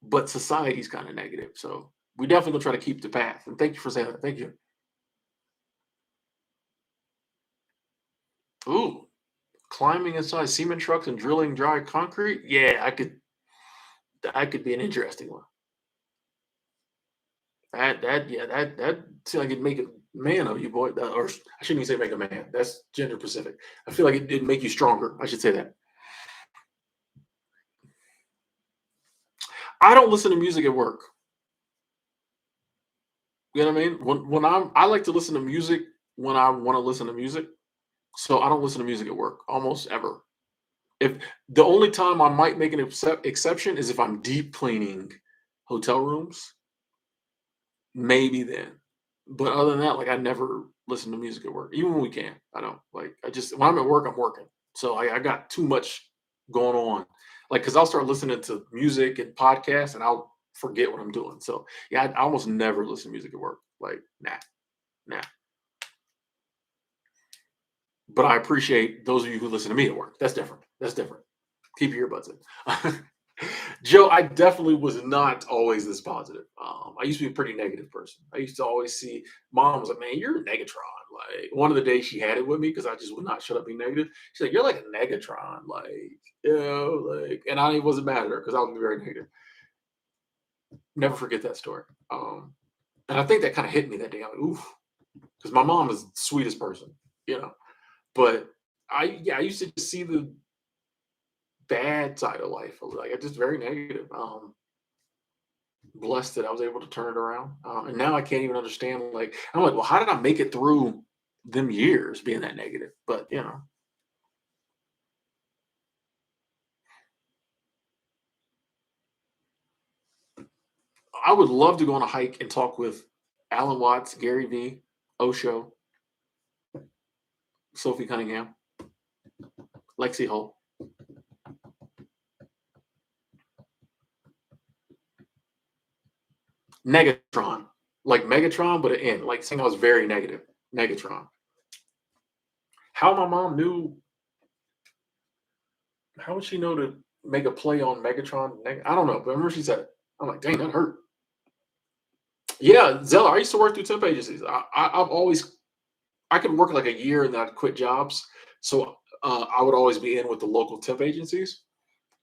but society's kind of negative. So we definitely gonna try to keep the path. And thank you for saying that. Thank you. Ooh, climbing inside cement trucks and drilling dry concrete. Yeah, I could be an interesting one. That seems like it'd make a man of you, boy. Or I shouldn't even say make a man. That's gender specific. I feel like it'd make you stronger. I should say that. I don't listen to music at work. You know what I mean? I like to listen to music when I want to listen to music. So I don't listen to music at work almost ever. If the only time I might make an exception is if I'm deep cleaning hotel rooms, maybe then. But other than that, like I never listen to music at work, even when we can. I don't like. I just when I'm at work, I'm working. So I got too much going on. Like, cause I'll start listening to music and podcasts, and I'll forget what I'm doing. So yeah, I almost never listen to music at work. Like, nah, nah. But I appreciate those of you who listen to me at work. That's different. That's different. Keep your earbuds in. Joe, I definitely was not always this positive. I used to be a pretty negative person. I used to always see mom was like, "Man, you're a negatron." Like one of the days she had it with me because I just would not shut up being negative. She's like, "You're like a negatron," and I wasn't mad at her because I was very negative. Never forget that story. And I think that kind of hit me that day. I'm like, oof, because my mom is the sweetest person, you know. But I used to just see the bad side of life. Like I just very negative. Blessed that I was able to turn it around. And now I can't even understand. Like I'm like, well, how did I make it through them years being that negative? But I would love to go on a hike and talk with Alan Watts, Gary Vee, Osho, Sophie Cunningham, Lexi Hull, Negatron, like Megatron, but an N, like saying I was very negative. Negatron. How my mom knew? How would she know to make a play on Megatron? I don't know, but I remember she said it. I'm like, dang, that hurt. Yeah, Zella. I used to work through temp agencies. I've always I could work like a year and then I'd quit jobs. So I would always be in with the local temp agencies.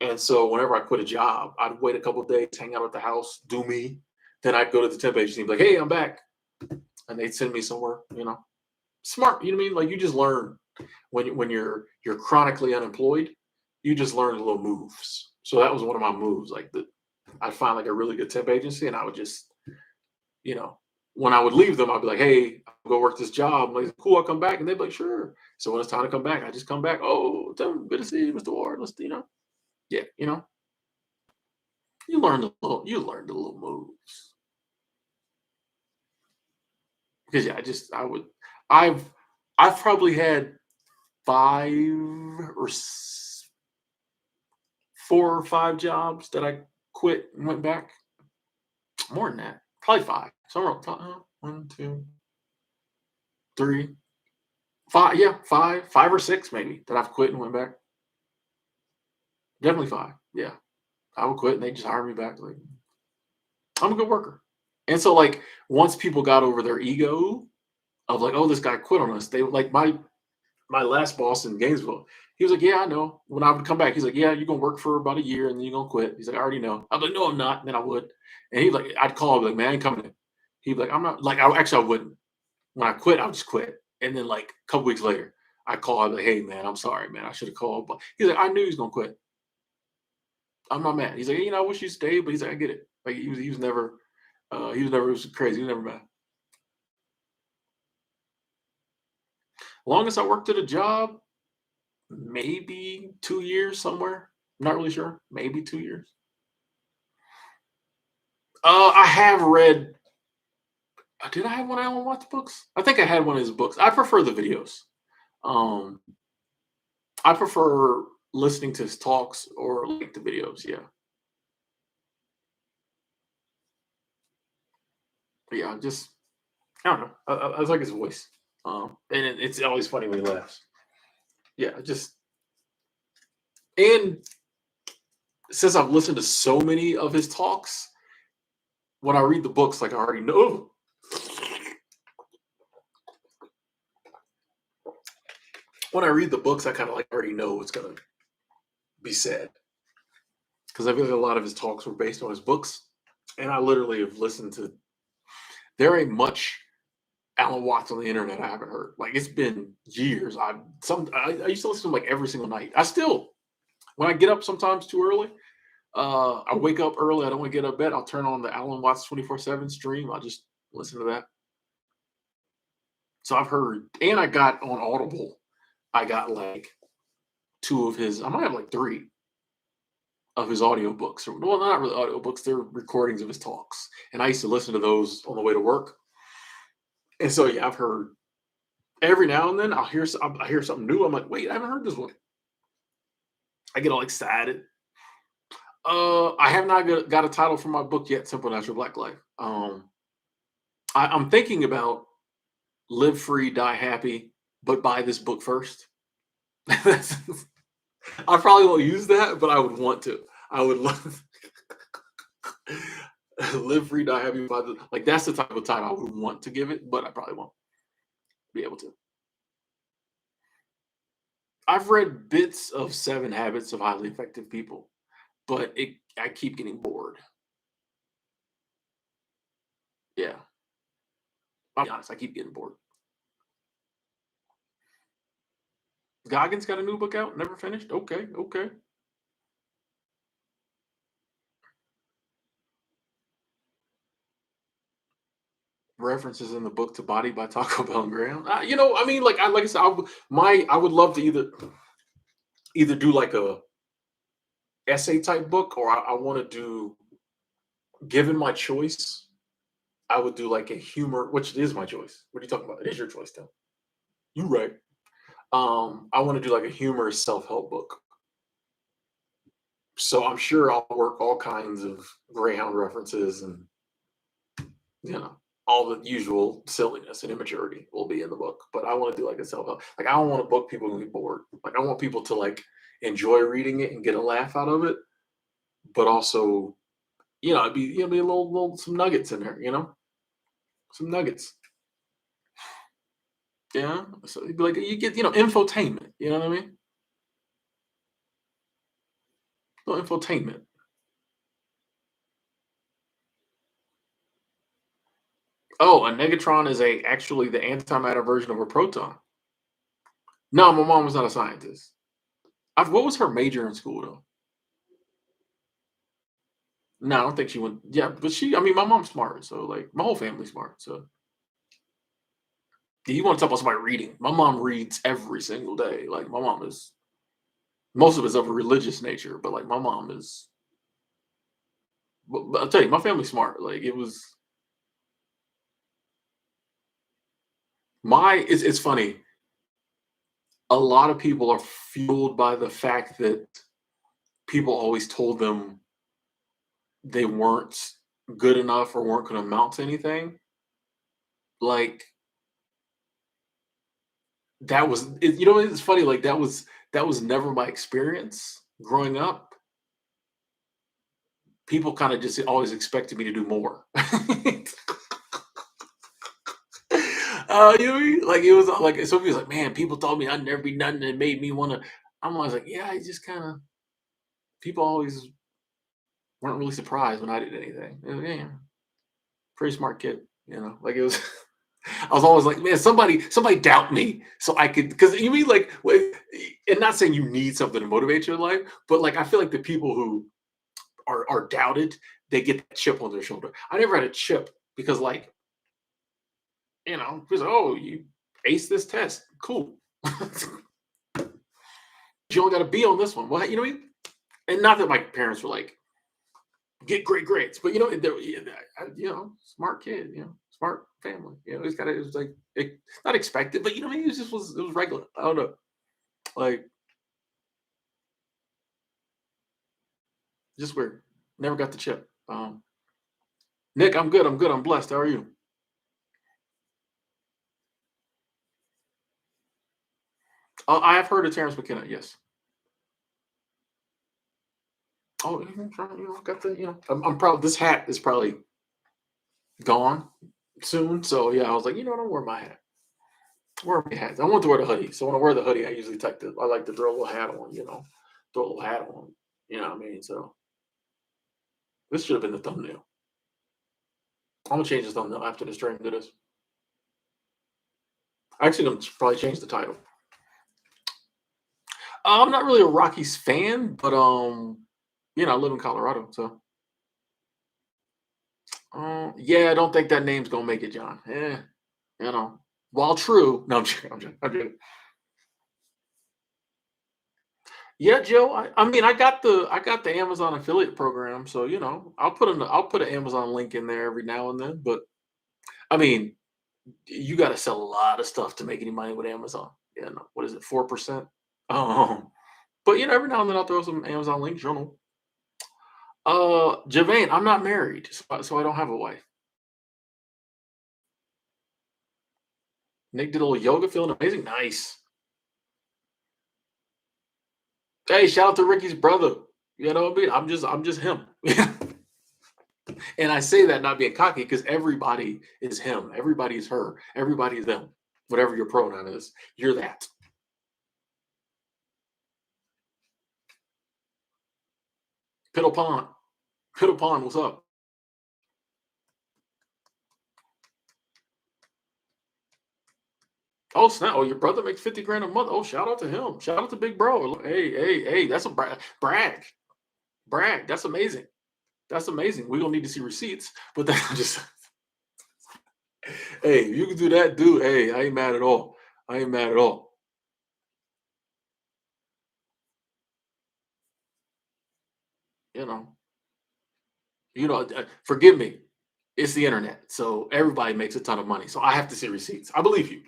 And so whenever I quit a job, I'd wait a couple of days, hang out at the house, do me. Then I'd go to the temp agency and be like, hey, I'm back. And they'd send me somewhere. Smart, you know what I mean? Like you just learn when you're chronically unemployed, you just learn little moves. So that was one of my moves. Like I'd find like a really good temp agency and I would just you know, when I would leave them, I'd be like, "Hey, I'll go work this job." I'm like, "Cool, I'll come back." And they'd be like, "Sure." So when it's time to come back, I just come back. Oh, good to see you, Mr. Ward. Yeah, you learn the little moves. Because yeah, I've I've probably had five or 4 or 5 jobs that I quit and went back. More than that, probably five. Somewhere one, two, three, five. Yeah, five or six maybe that I've quit and went back. Definitely five. Yeah. I would quit and they just hire me back. Like, I'm a good worker. And so, like, once people got over their ego of like, oh, this guy quit on us, they like my last boss in Gainesville. He was like, yeah, I know. When I would come back, he's like, yeah, you're gonna work for about a year and then you're gonna quit. He's like, I already know. I'm like, no, I'm not. And then I would. And he's like, I'd call him like, man, I ain't coming in. He'd be like, I'm not like I wouldn't. When I quit, I would just quit. And then like a couple weeks later, I call him like, hey man, I'm sorry, man. I should have called. But he's like, I knew he was gonna quit. I'm not mad. He's like, I wish you stayed, but he's like, I get it. Like he was never he was crazy. He was never mad. Longest I worked at a job, maybe 2 years somewhere. Not really sure. Maybe 2 years. I have read. Did I have one of Alan Watts books? I think I had one of his books. I prefer the videos. Um, I prefer listening to his talks or like the videos. Yeah. Yeah, I don't know. I like his voice. And it's always funny when he laughs. Yeah, just and since I've listened to so many of his talks, when I read the books, like I already know. When I read the books, I kind of like already know what's gonna be said because I feel like a lot of his talks were based on his books, and I literally have listened to. There ain't much Alan Watts on the internet I haven't heard. Like it's been years. I used to listen to him like every single night. I still when I get up sometimes too early. I wake up early. I don't want to get out of bed. I'll turn on the Alan Watts 24/7 stream. I'll just listen to that. So I've heard, and I got on Audible. I got like two of his. I might have like three of his audiobooks. Well, not really audiobooks. They're recordings of his talks, and I used to listen to those on the way to work. And so yeah, I've heard every now and then I hear something new. I'm like, wait, I haven't heard this one. I get all excited. I have not got a title for my book yet. Simple Natural Black Life. I'm thinking about Live Free, Die Happy, but buy this book first. I probably won't use that, but I would want to. I would love Live Free, Die Happy. Like that's the type of title I would want to give it, but I probably won't be able to. I've read bits of Seven Habits of Highly Effective People, but I keep getting bored. Yeah, I'll be honest. I keep getting bored. Goggins got a new book out. Never finished. Okay, okay. References in the book to Body by Taco Bell and Graham. I mean, like I said, I would love to either do like a essay type book, or I want to do. Given my choice, I would do like a humor, which is my choice. What are you talking about? It is your choice, though. You right. I want to do like a humorous self help book. So I'm sure I'll work all kinds of Greyhound references and you know all the usual silliness and immaturity will be in the book. But I want to do like a self help. Like I don't want a book people to be bored. Like I want people to like enjoy reading it and get a laugh out of it, but also it'd be a little some nuggets in there. Some nuggets. Yeah. So it'd be like you get infotainment. You know what I mean? Little infotainment. Oh, a negatron is actually the antimatter version of a proton. No, my mom was not a scientist. What was her major in school though? No, I don't think she went. Yeah, but I mean, my mom's smart, so like my whole family's smart. So you want to talk about somebody reading? My mom reads every single day. Like my mom is most of it's of a religious nature, but like my mom is. But I'll tell you, my family's smart. Like it was It's funny. A lot of people are fueled by the fact that people always told them they weren't good enough or weren't going to amount to anything. Like it's funny. Like that was never my experience growing up. People kind of just always expected me to do more. You know what I mean? Like it was like some people was like, man, people told me I'd never be nothing that made me want to. I'm always like, yeah, I just kind of people always weren't really surprised when I did anything. They was, yeah, pretty smart kid, like it was. I was always like, man, somebody doubt me so I could, because you mean like, and not saying you need something to motivate your life, but like I feel like the people who are doubted, they get that chip on their shoulder. I never had a chip because like, it was, oh, you ace this test, cool. You only got a B on this one. Well, you know what I mean? And not that my parents were like, get great grades, but smart kid, smart family. It was like not expected, but what I mean, it was regular. I don't know, like just weird. Never got the chip. Nick, I'm good. I'm good. I'm blessed. How are you? I have heard of Terrence McKenna. Yes. Oh, got the, I'm probably this hat is probably gone soon. So yeah, I was like, I'm wear my hat. Wear my hat. I want to wear the hoodie. So when I wear the hoodie, I usually I like to throw a little hat on, throw a little hat on. You know what I mean? So this should have been the thumbnail. I'm gonna change the thumbnail after this train to this. Actually, I'm probably change the title. I'm not really a Rockies fan, but I live in Colorado, so yeah, I don't think that name's gonna make it, John. Yeah, you know. While true, no, I'm joking. I'm joking. Yeah, Joe. I mean, I got the Amazon affiliate program, so I'll put an Amazon link in there every now and then. But I mean, you got to sell a lot of stuff to make any money with Amazon. What is it, 4%? Oh, but every now and then I'll throw some Amazon links. Javane, I'm not married, so I don't have a wife. Nick did a little yoga, feeling amazing. Nice. Hey, shout out to Ricky's brother. You know what I mean? I'm just him. And I say that not being cocky because everybody is him. Everybody is her. Everybody is them. Whatever your pronoun is, you're that. Piddle Pond. Piddle Pond, what's up? Oh, snap. Oh, your brother makes 50 grand a month. Oh, shout out to him. Shout out to Big Bro. Hey, hey, hey, that's a brag. Brag. That's amazing. That's amazing. We don't need to see receipts, but that's just, hey, if you can do that, dude. Hey, I ain't mad at all. I ain't mad at all. You know, forgive me. It's the internet, so everybody makes a ton of money. So I have to see receipts. I believe you.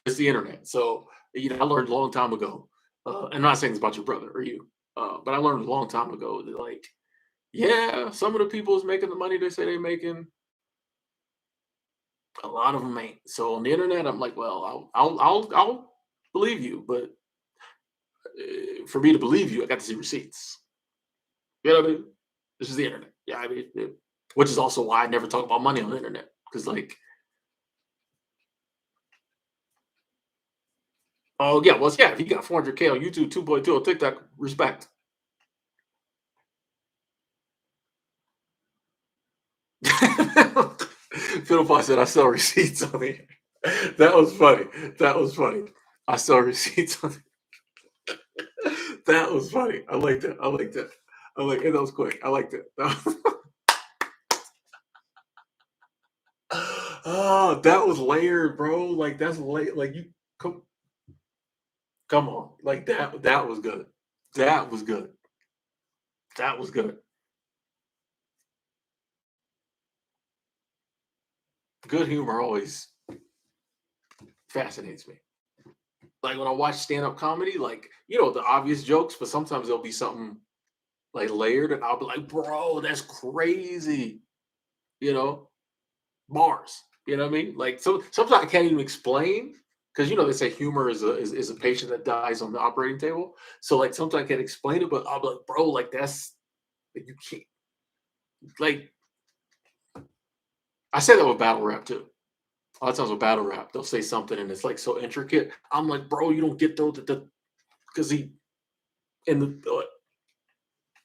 It's the internet. So I learned a long time ago. And I'm not saying it's about your brother or you, but I learned a long time ago that, like, yeah, some of the people is making the money they say they're making. A lot of them ain't. So on the internet, I'm like, well, I'll believe you, but for me to believe you, I got to see receipts. You know what I mean? This is the internet. Yeah, I mean, which is also why I never talk about money on the internet because, like, oh yeah, well, yeah, if you got 400K on YouTube, 2.2 on TikTok, respect. Philip said, I sell receipts on here. That was funny. That was funny. I sell receipts on that was funny. I like that. I like that. I like it. That was quick. I liked it. Oh, that was layered, bro. Like that's late. Like you come, come on. Like that was good. That was good. That was good. Good humor always fascinates me. Like when I watch stand-up comedy, like, the obvious jokes, but sometimes there'll be something like layered, and I'll be like, bro, that's crazy. You know, bars. You know what I mean? Like, so sometimes I can't even explain because they say humor is a patient that dies on the operating table. So like sometimes I can't explain it, but I'll be like, bro, like that's like, you can't, like, I say that with battle rap too. A lot of times with battle rap, they'll say something and it's like so intricate. I'm like, bro, you don't get those because he in the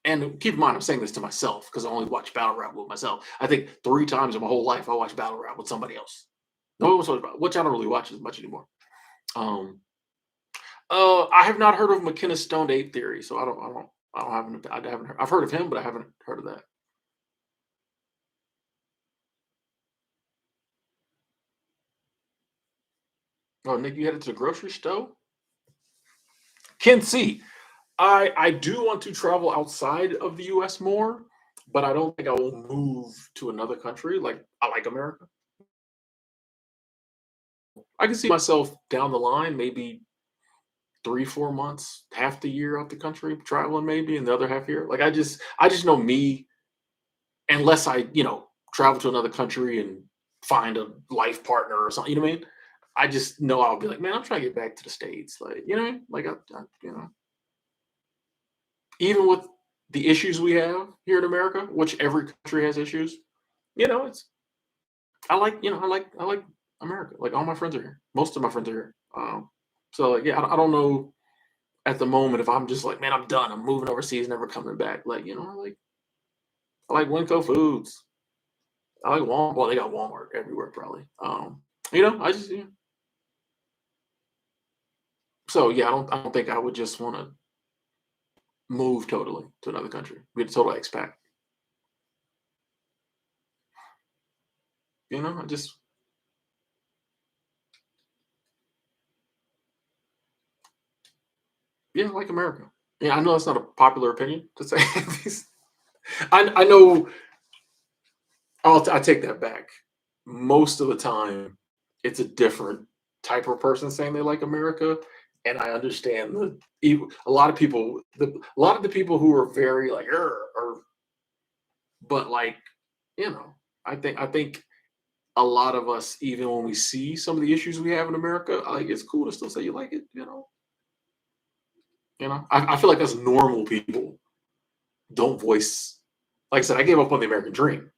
and keep in mind, I'm saying this to myself because I only watch battle rap with myself. I think 3 times in my whole life I watch battle rap with somebody else. No one was about, which I don't really watch as much anymore. Um, I have not heard of McKenna's stoned ape theory, so I haven't. I've heard of him, but I haven't heard of that. Oh, Nick, you headed to the grocery store? Can see. I do want to travel outside of the U.S. more, but I don't think I will move to another country. Like I like America. I can see myself down the line, maybe 3, 4 months, half the year out the country traveling, maybe, and the other half year. Like I just know me, unless I travel to another country and find a life partner or something. You know what I mean? I just know I'll be like, man, I'm trying to get back to the States. Like, you know, what I mean? Like, even with the issues we have here in America, which every country has issues, it's I like America. Like all my friends are here. Most of my friends are here. So like, yeah, I don't know at the moment if I'm just like, man, I'm done. I'm moving overseas, never coming back. Like, I like Winco Foods. I like Walmart. Well, they got Walmart everywhere, probably. I just so yeah, I don't think I would just want to move totally to another country. Be a total expat. I just yeah, I like America. Yeah, I know that's not a popular opinion to say. I know I take that back. Most of the time, it's a different type of person saying they like America, and I understand a lot of people. A lot of the people who are very like, or but like, you know, I think a lot of us, even when we see some of the issues we have in America, like it's cool to still say you like it. I feel like as normal people don't voice. Like I said, I gave up on the American dream.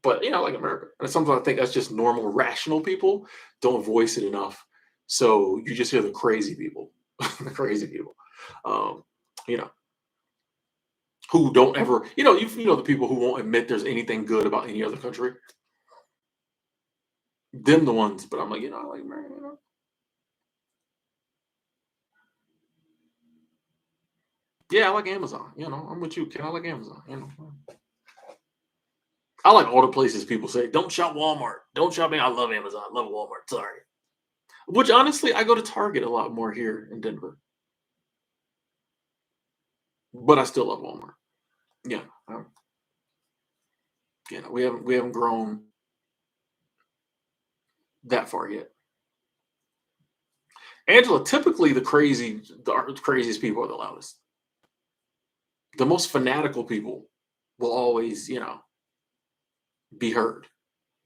But like America, and sometimes I think that's just normal, rational people don't voice it enough. So you just hear the crazy people, the crazy people, um, you know, who don't ever, the people who won't admit there's anything good about any other country. Them the ones, but I'm like, I like America. Yeah, I like Amazon. I'm with you, kid. I like Amazon. I like all the places people say don't shop Walmart, don't shop. I love Amazon. I love Walmart. Sorry. Which honestly, I go to Target a lot more here in Denver, but I still love Walmart. Yeah, we haven't grown that far yet. Angela, typically the craziest people are the loudest. The most fanatical people will always, be heard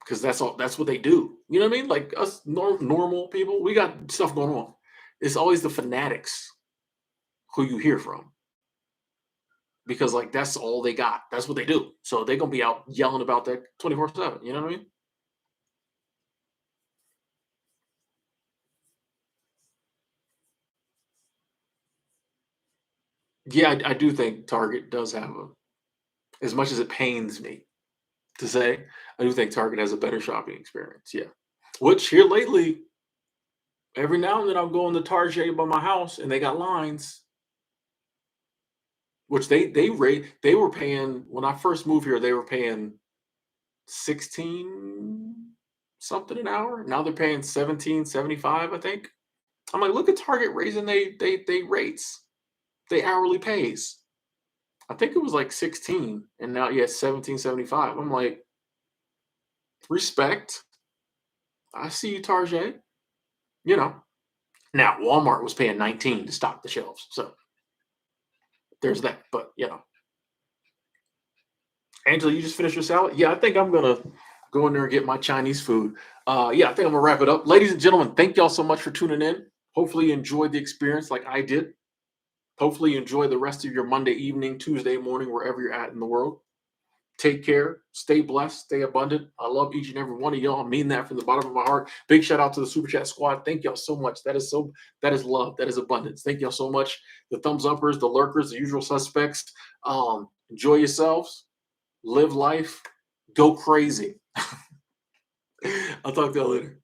because that's all. That's what they do. You know what I mean? Like us normal people, we got stuff going on. It's always the fanatics who you hear from because like that's all they got. That's what they do. So they're gonna be out yelling about that 24/7. You know what I mean? Yeah, I do think Target does have as much as it pains me to say, I do think Target has a better shopping experience. Yeah. Which here lately, every now and then I'll go in the Target by my house and they got lines, which they rate they were paying when I first moved here, they were paying 16 something an hour. Now they're paying 17.75, I think. I'm like, look at Target raising they rates, they hourly pays. I think it was like 16 and now yeah, 17.75. I'm like, respect. I see you, Target. You know. Now Walmart was paying 19 to stock the shelves. So there's that. But Angela, you just finished your salad? Yeah, I think I'm gonna go in there and get my Chinese food. Yeah, I think I'm gonna wrap it up. Ladies and gentlemen, thank y'all so much for tuning in. Hopefully you enjoyed the experience like I did. Hopefully you enjoy the rest of your Monday evening, Tuesday morning, wherever you're at in the world. Take care, stay blessed, stay abundant. I love each and every one of y'all. I mean that from the bottom of my heart. Big shout out to the Super Chat squad. Thank y'all so much. That is love. That is abundance. Thank y'all so much. The thumbs uppers, the lurkers, the usual suspects. Enjoy yourselves, live life, go crazy. I'll talk to y'all later.